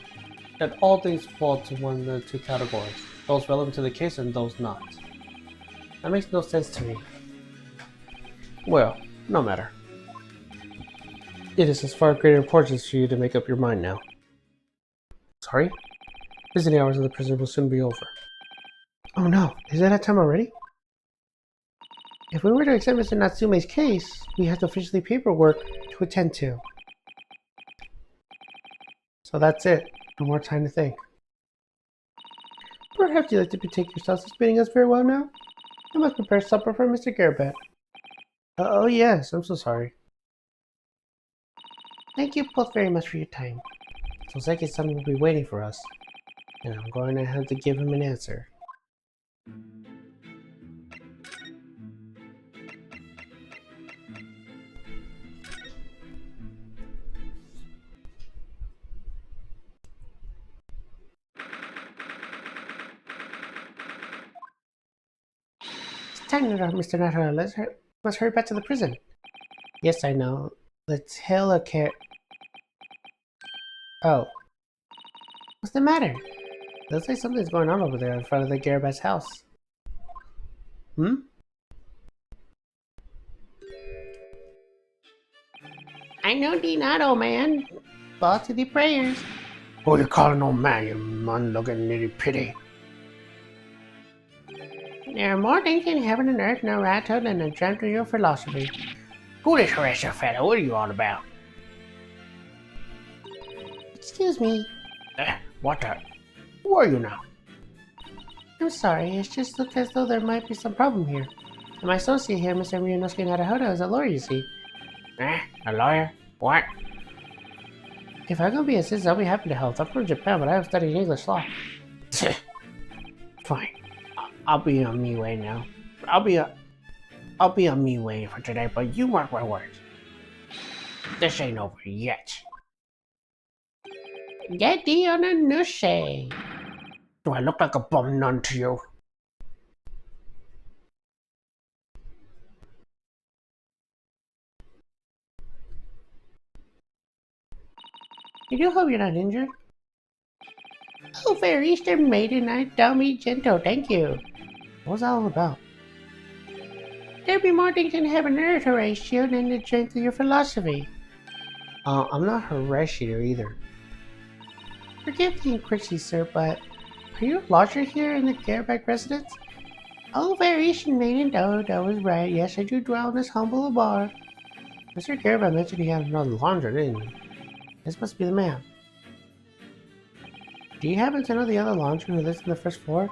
That all things fall to one of the 2 categories. Those relevant to the case and those not. That makes no sense to me. Well, no matter. It is of far greater importance for you to make up your mind now. Sorry? Visiting hours of the prison will soon be over. Oh no, is it that time already? If we were to accept Mr. Natsume's case, we have officially paperwork to attend to. So that's it. No more time to think. Perhaps you'd like to betake yourselves to bidding us farewell now? I must prepare supper for Mr. Garbat. Oh yes, I'm so sorry. Thank you both very much for your time. Soseki-san will be waiting for us, and I'm going to have to give him an answer. It's time, Mr. Natura. Let's hurry back to the prison. Yes, I know. Let's hail a car. Oh. What's the matter? Looks like something's going on over there in front of the Garabat's house. I know thee not, old man. Fall to the prayers. Who you calling old man, you man-looking nitty pitty? There are more things in heaven and earth no rat than a dreamt of your philosophy. Who this harasser fellow? What are you on about? Excuse me. What the? Who are you now? I'm sorry, it just looked as though there might be some problem here. And my associate here, Mr. Miyanosuke Naruhodo, is a lawyer, you see. A lawyer? What? If I'm gonna be a citizen, I'll be happy to help. I'm from Japan, but I have studied English law. Fine. I'll be on me way now. I'll be on me way for today, but you mark my words. This ain't over yet. Get thee on a nushi. Do I look like a bum nun to you? I do hope you're not injured. Oh, fair Eastern maiden, I tell me gentle, thank you. What was that all about? There be more things in heaven and earth, Horatio, than the strength of your philosophy. I'm not Horatio either. Forgive the inquiry, sir, but are you a lodger here in the Garback residence? Oh, fair Eastern maiden, that was right. Yes, I do dwell in this humble abode. Mr. Garback mentioned he had another lodger, didn't he? This must be the man. Do you happen to know the other lodger who lives on the first floor?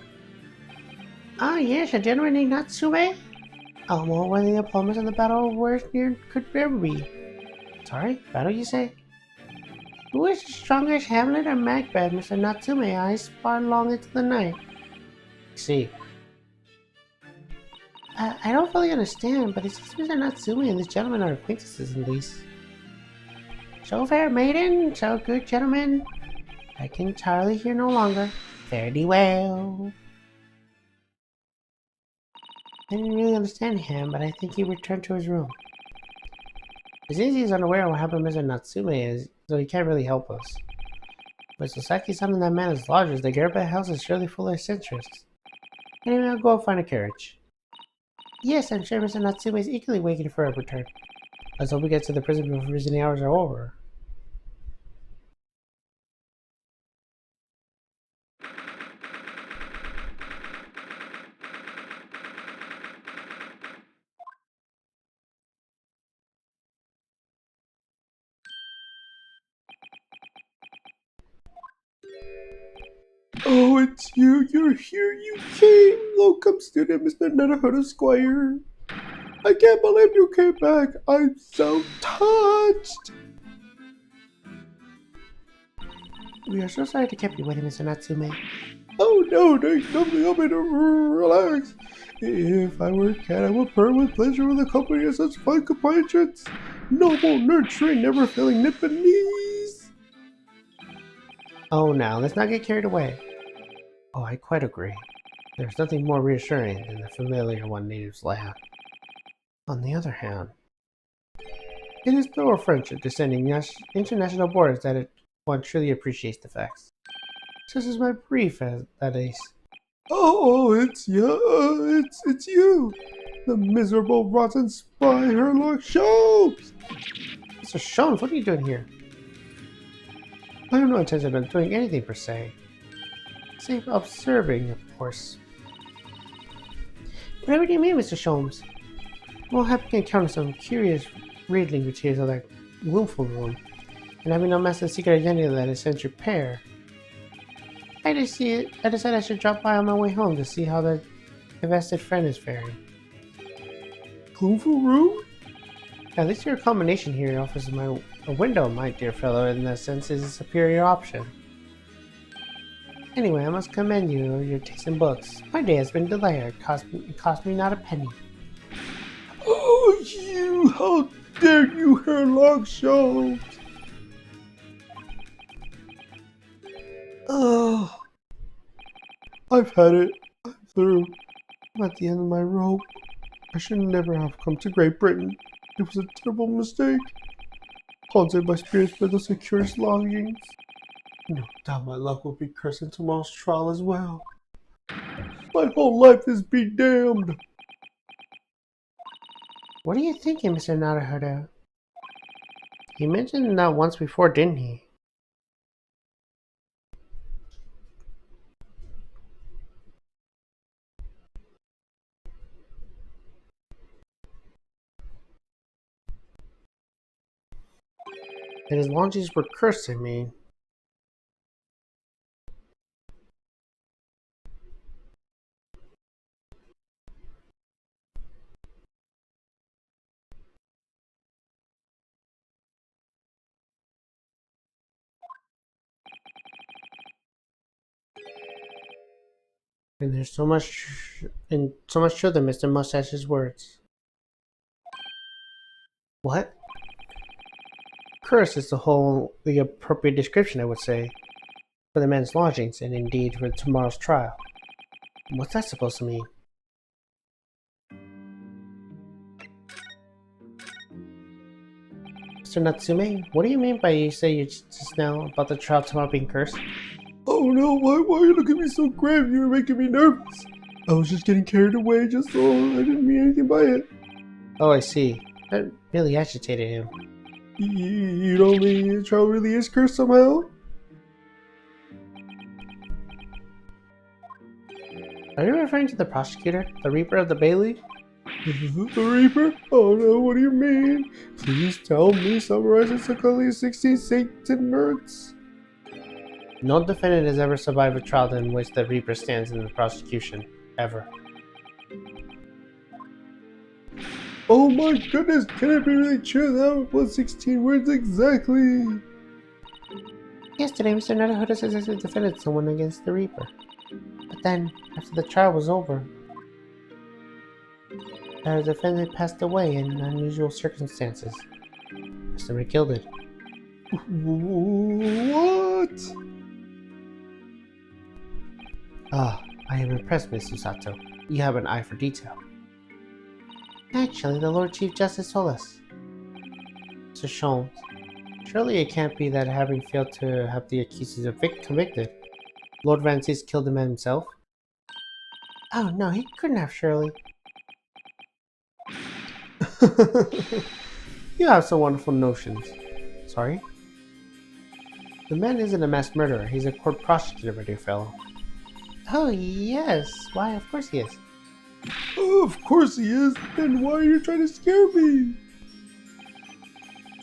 Ah, yes, a gentleman named Natsume? Well, one of the opponents in the battle where near could ever be. Sorry, battle you say? Who is the strongest, Hamlet or Macbeth, Mr. Natsume? I spot long into the night. See. I don't fully understand, but it seems Mr. Natsume and this gentleman are acquaintances at least. So fair maiden, so good gentleman. I can entirely hear no longer. Fare thee well. I didn't really understand him, but I think he returned to his room. It seems he's unaware of what happened to Mr. Natsume is, so he can't really help us. But Sasaki summoned that man as lodgers. The Garbat house is surely full of eccentrics. Anyway, I'll go find a carriage. Yes, I'm sure Mr. Natsume is eagerly waiting for our return. Let's hope we get to the prison before visiting hours are over. Oh, it's you. You're here. You came. Welcome, student, Mr. Naruhodo Squire. I can't believe you came back. I'm so touched. We are so sorry to keep you waiting, Mr. Natsume. Oh no, there's nothing up in relax. If I were a cat, I would purr with pleasure with the company of such fine compatriots. Noble, nurturing, never failing Nipponese. Oh, now, let's not get carried away. Oh, I quite agree. There's nothing more reassuring than the familiar one native's laugh. On the other hand, it is through a friendship descending international borders that one truly appreciates the facts. Such as my brief, that is. Oh, it's you. It's you. The miserable, rotten spy, Herlock Sholmes. Mr. Sholmes, what are you doing here? I have no intention of doing anything per se. Save observing, of course. Whatever do you mean, Mr. Sholmes? We'll have to encounter some curious reading materials of that gloomful room, and having no master the secret identity of that eccentric pair. I decided I should drop by on my way home to see how the invested friend is faring. Gloomful room? At least your combination here offers a window, my dear fellow, in that sense is a superior option. Anyway, I must commend you on your taste in books. My day has been delightful. It cost me not a penny. Oh, you! How dare you, Herlock Sholmes! Oh, I've had it. I'm through. I'm at the end of my rope. I should never have come to Great Britain. It was a terrible mistake. Haunted by spirits by those curious longings. No doubt my luck will be cursed in tomorrow's trial as well. My whole life is be damned. What are you thinking, Mr. Naruhodo? He mentioned that once before, didn't he? And his launches were cursed, I mean. And there's so much truth in Mr. Mustache's words. What? Curse is the appropriate description, I would say, for the man's lodgings, and indeed for tomorrow's trial. What's that supposed to mean? Mr. Natsume, what do you mean by you say you just now about the trial tomorrow being cursed? Oh no, why are you looking at me so grave? You were making me nervous. I was just getting carried away, just so I didn't mean anything by it. Oh, I see. That really agitated him. You don't mean the trial really is cursed somehow? Are you referring to the prosecutor, the Reaper of the Bailey? The Reaper? Oh no, what do you mean? Please tell me, summarize it quickly 16 Satan words. No defendant has ever survived a trial in which the Reaper stands in the prosecution. Ever. Oh my goodness, can it be really true? That was 16 words exactly. Yesterday, Mr. Naruhodo successfully defended someone against the Reaper. But then, after the trial was over, the defendant passed away in unusual circumstances. Mr. McGilded. What? Ah, I am impressed, Miss Susato. You have an eye for detail. Actually, the Lord Chief Justice told us. Mr. Sholmes, surely it can't be that having failed to have the accused convicted, Lord Van Zieks killed the man himself? Oh no, he couldn't have, surely. You have some wonderful notions. Sorry? The man isn't a mass murderer, he's a court prosecutor, my dear fellow. Oh, yes. Why, of course he is. Oh, of course he is. Then why are you trying to scare me?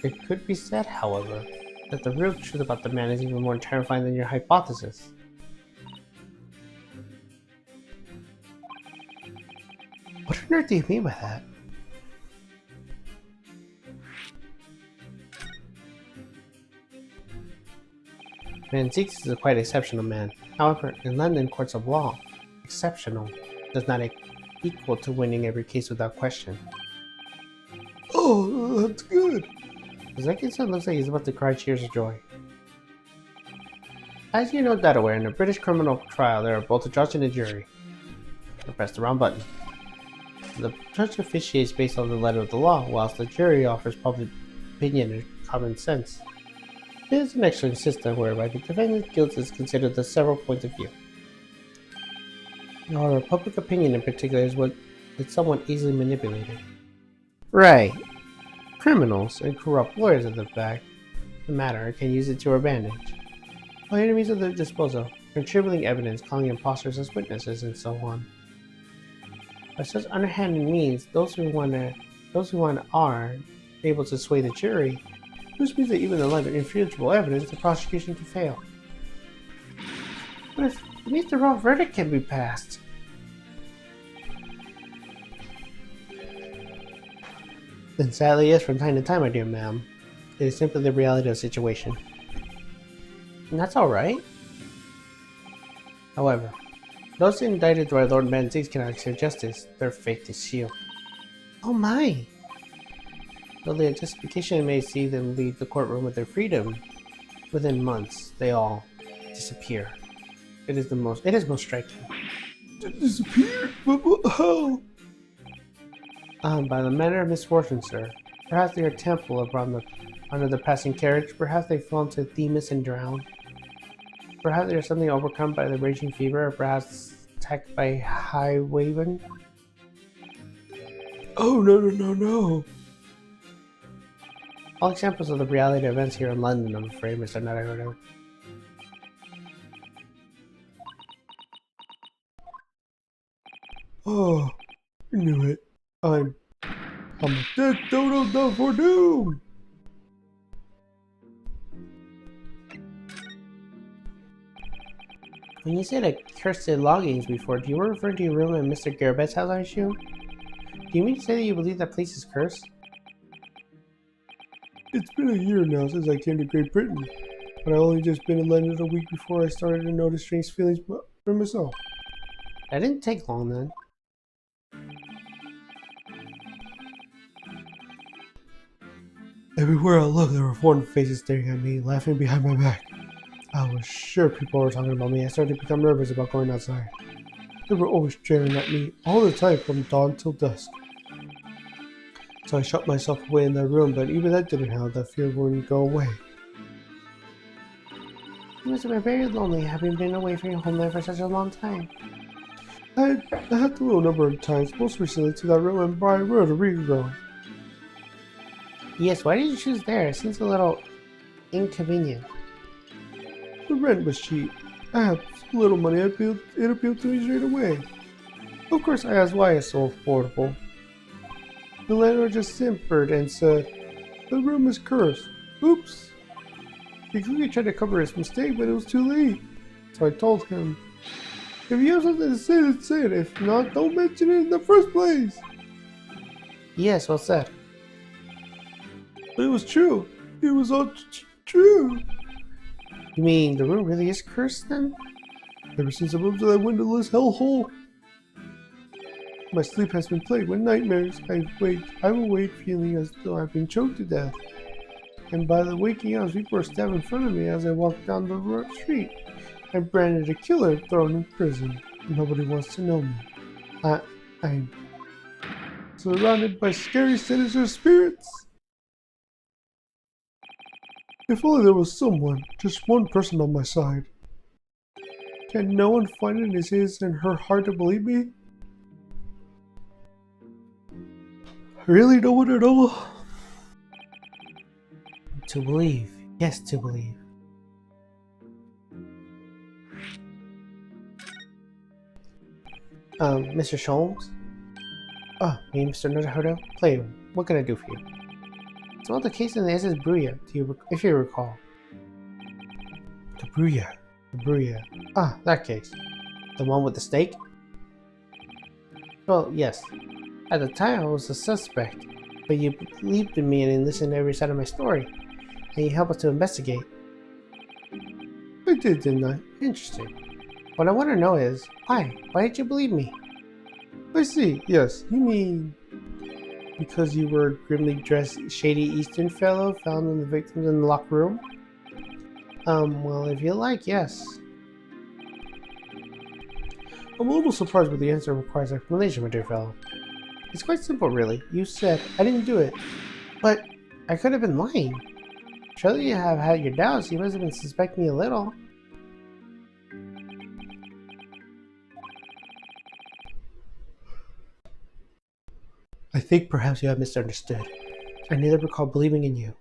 It could be said, however, that the real truth about the man is even more terrifying than your hypothesis. What on earth do you mean by that? Van Zieks is a quite exceptional man. However, in London courts of law, exceptional does not equal to winning every case without question. Oh, that's good. Uzeki-san looks like he's about to cry tears of joy. As you no doubt aware, in a British criminal trial there are both a judge and a jury. I press the wrong button. The judge officiates based on the letter of the law, whilst the jury offers public opinion and common sense. It is an excellent system whereby the defendant's guilt is considered the several points of view. However, public opinion in particular is somewhat easily manipulated. Right. Criminals and corrupt lawyers of the matter can use it to their advantage. While enemies at their disposal, contributing evidence, calling imposters as witnesses, and so on. By such underhanded means, those who are able to sway the jury, which means that even in the light of irrefutable evidence, the prosecution can fail. But if it means the wrong verdict can be passed. Then sadly yes, from time to time, my dear ma'am. It is simply the reality of the situation. And that's alright. However, those indicted by Lord Van Zieks cannot accept justice. Their faith is sealed. Oh my! Though the justification may see them leave the courtroom with their freedom, within months they all disappear. It is most striking. Disappeared? But how? By the manner of misfortune, sir. Perhaps they are trampled under the passing carriage. Perhaps they fall into Themis and drown. Perhaps they are suddenly overcome by the raging fever, or perhaps attacked by highwaymen. Oh, no. All examples of the reality of events here in London, I'm afraid, Mr. Naruhodo. Oh, I knew it. I'm a dead dodo done for doom. When you said accursed longings before, do you refer to your room in Mr. Garabet's house, I assume? Do you mean to say that you believe that place is cursed? It's been a year now since I came to Great Britain, but I only just been in London a week before I started to notice strange feelings for myself. That didn't take long then. Everywhere I looked, there were foreign faces staring at me, laughing behind my back. I was sure people were talking about me. I started to become nervous about going outside. They were always staring at me all the time from dawn till dusk. So I shut myself away in that room, but even that didn't help. That fear wouldn't go away. You must have been very lonely having been away from your homeland for such a long time. I had to go a number of times, most recently to that room and by road a week ago. Yes, why did you choose there? It seems a little inconvenient. The rent was cheap. I had so little money, it appealed to me straight away. Of course, I asked why it's so affordable. The landlord just simpered and said, "The room is cursed." Oops. He quickly tried to cover his mistake, but it was too late. So I told him, "If you have something to say, then say it. If not, don't mention it in the first place." Yes, well said. But it was true. It was all true. You mean the room really is cursed then? Ever since I moved to that windowless hellhole, my sleep has been plagued with nightmares. I awake feeling as though I've been choked to death. And by the waking hours, people are stabbing in front of me as I walk down the street. I'm branded a killer, thrown in prison. Nobody wants to know me. I'm surrounded by scary, sinister spirits. If only there was someone, just one person on my side. Can no one find it in his and her heart to believe me? Really, no one at all? To believe. Yes, to believe. Mr. Sholmes? Oh, me, Mr. Naruhodo? Play, what can I do for you? It's about the case in the SS Bruya, if you recall. The Bruya. The Bruya. Ah, that case. The one with the stake? Well, yes. At the time, I was a suspect, but you believed in me and listened to every side of my story, and you helped us to investigate. I did, didn't I? Interesting. What I want to know is, why? Why did you believe me? I see, yes. You mean because you were a grimly dressed, shady Eastern fellow found in the victims in the locked room? Well, if you like, yes. I'm a little surprised, but the answer requires Explanation, my dear fellow. It's quite simple, really. You said, I didn't do it. But I could have been lying. Surely you have had your doubts. You must have been suspecting me a little. I think perhaps you have misunderstood. I neither recall believing in you,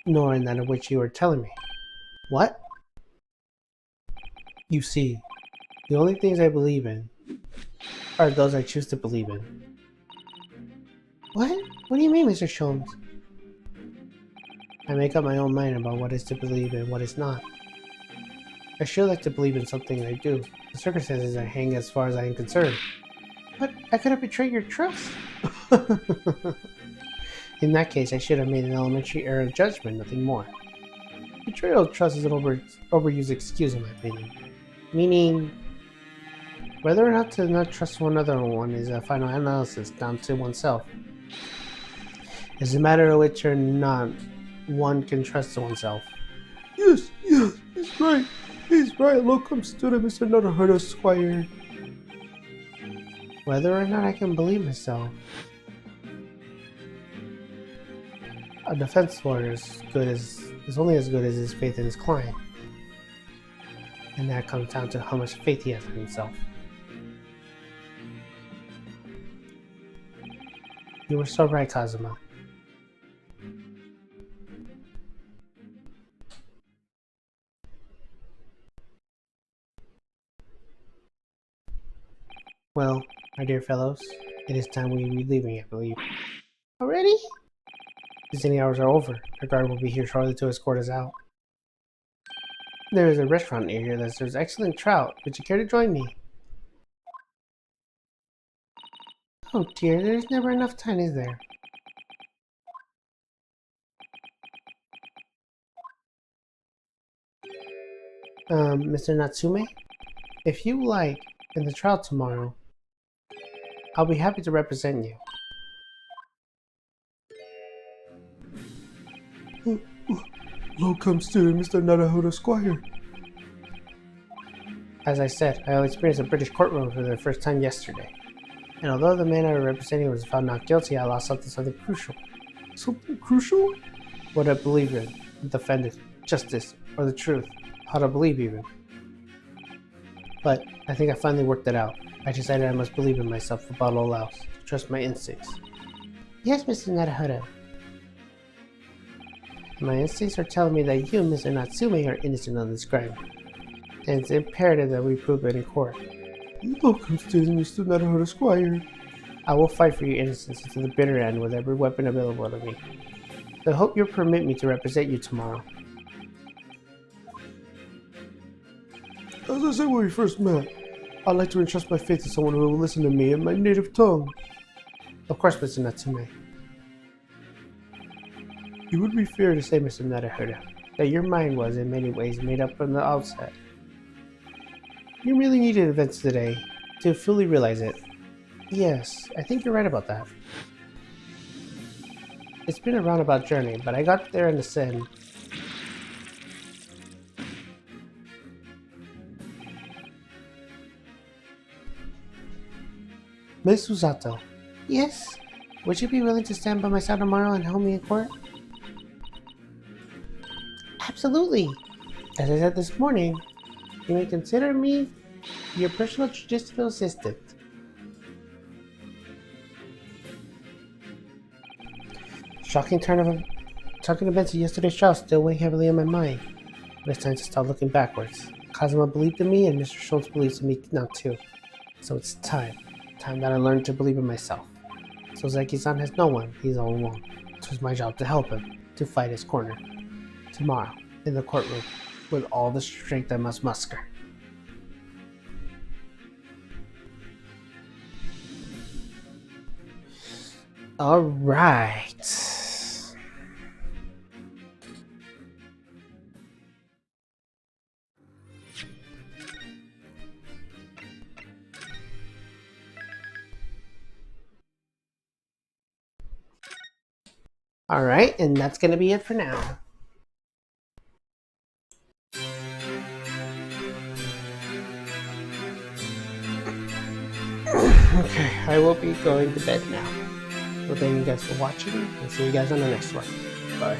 nor in that of which you were telling me. What? You see, the only things I believe in are those I choose to believe in. What? What do you mean, Mr. Sholmes? I make up my own mind about what is to believe and what is not. I sure like to believe in something, and I do. The circumstances I hang as far as I am concerned. But I could have betrayed your trust. In that case, I should have made an elementary error of judgment, nothing more. Betrayal of trust is an overused excuse, in my opinion. Meaning, whether or not to not trust one another is a final analysis down to oneself. It's a matter of which or not one can trust oneself. Yes, he's right. He's right. Locum student, Mr. Naruhodo Squire. Whether or not I can believe myself. A defense lawyer is only as good as his faith in his client. And that comes down to how much faith he has in himself. You were so right, Kazuma. Well, my dear fellows, it is time we be leaving, I believe. Already? Visiting hours are over. Our guard will be here shortly to escort us out. There is a restaurant near here that serves excellent trout. Would you care to join me? Oh dear, there's never enough time, is there? Mr. Natsume? If you like, in the trial tomorrow, I'll be happy to represent you. Locum student, Mr. Naruhodo Squire. As I said, I experienced a British courtroom for the first time yesterday. And although the man I was representing was found not guilty, I lost something crucial. Something crucial? What I believe in, defended, justice, or the truth. How to believe even. But I think I finally worked it out. I decided I must believe in myself above all else, to trust my instincts. Yes, Mr. Naruhodo. My instincts are telling me that you, Mr. Natsume, are innocent of this crime. And it's imperative that we prove it in court. No constance, Mr. Naruhodo Squire. I will fight for your innocence to the bitter end with every weapon available to me. I hope you'll permit me to represent you tomorrow. As I said when we first met, I'd like to entrust my faith to someone who will listen to me in my native tongue. Of course, Mr. Natsume. It would be fair to say, Mr. Naruhodo, that your mind was in many ways made up from the outset. You really needed events today to fully realize it. Yes, I think you're right about that. It's been a roundabout journey, but I got there in the end. Miss Usato. Yes? Would you be willing to stand by my side tomorrow and help me in court? Absolutely! As I said this morning, you may consider me your personal judicial assistant. Shocking events of yesterday's trial still weigh heavily on my mind. But it's time to start looking backwards. Kazuma believed in me, and Mr. Schultz believes in me now too. So it's time. Time that I learned to believe in myself. So Zeki-san has no one, he's all alone. So it's my job to help him, to fight his corner. Tomorrow, in the courtroom, with all the strength I must muster. Alright. Alright, and that's gonna be it for now. Okay, I will be going to bed now. Well, thank you guys for watching, and see you guys on the next one. Bye.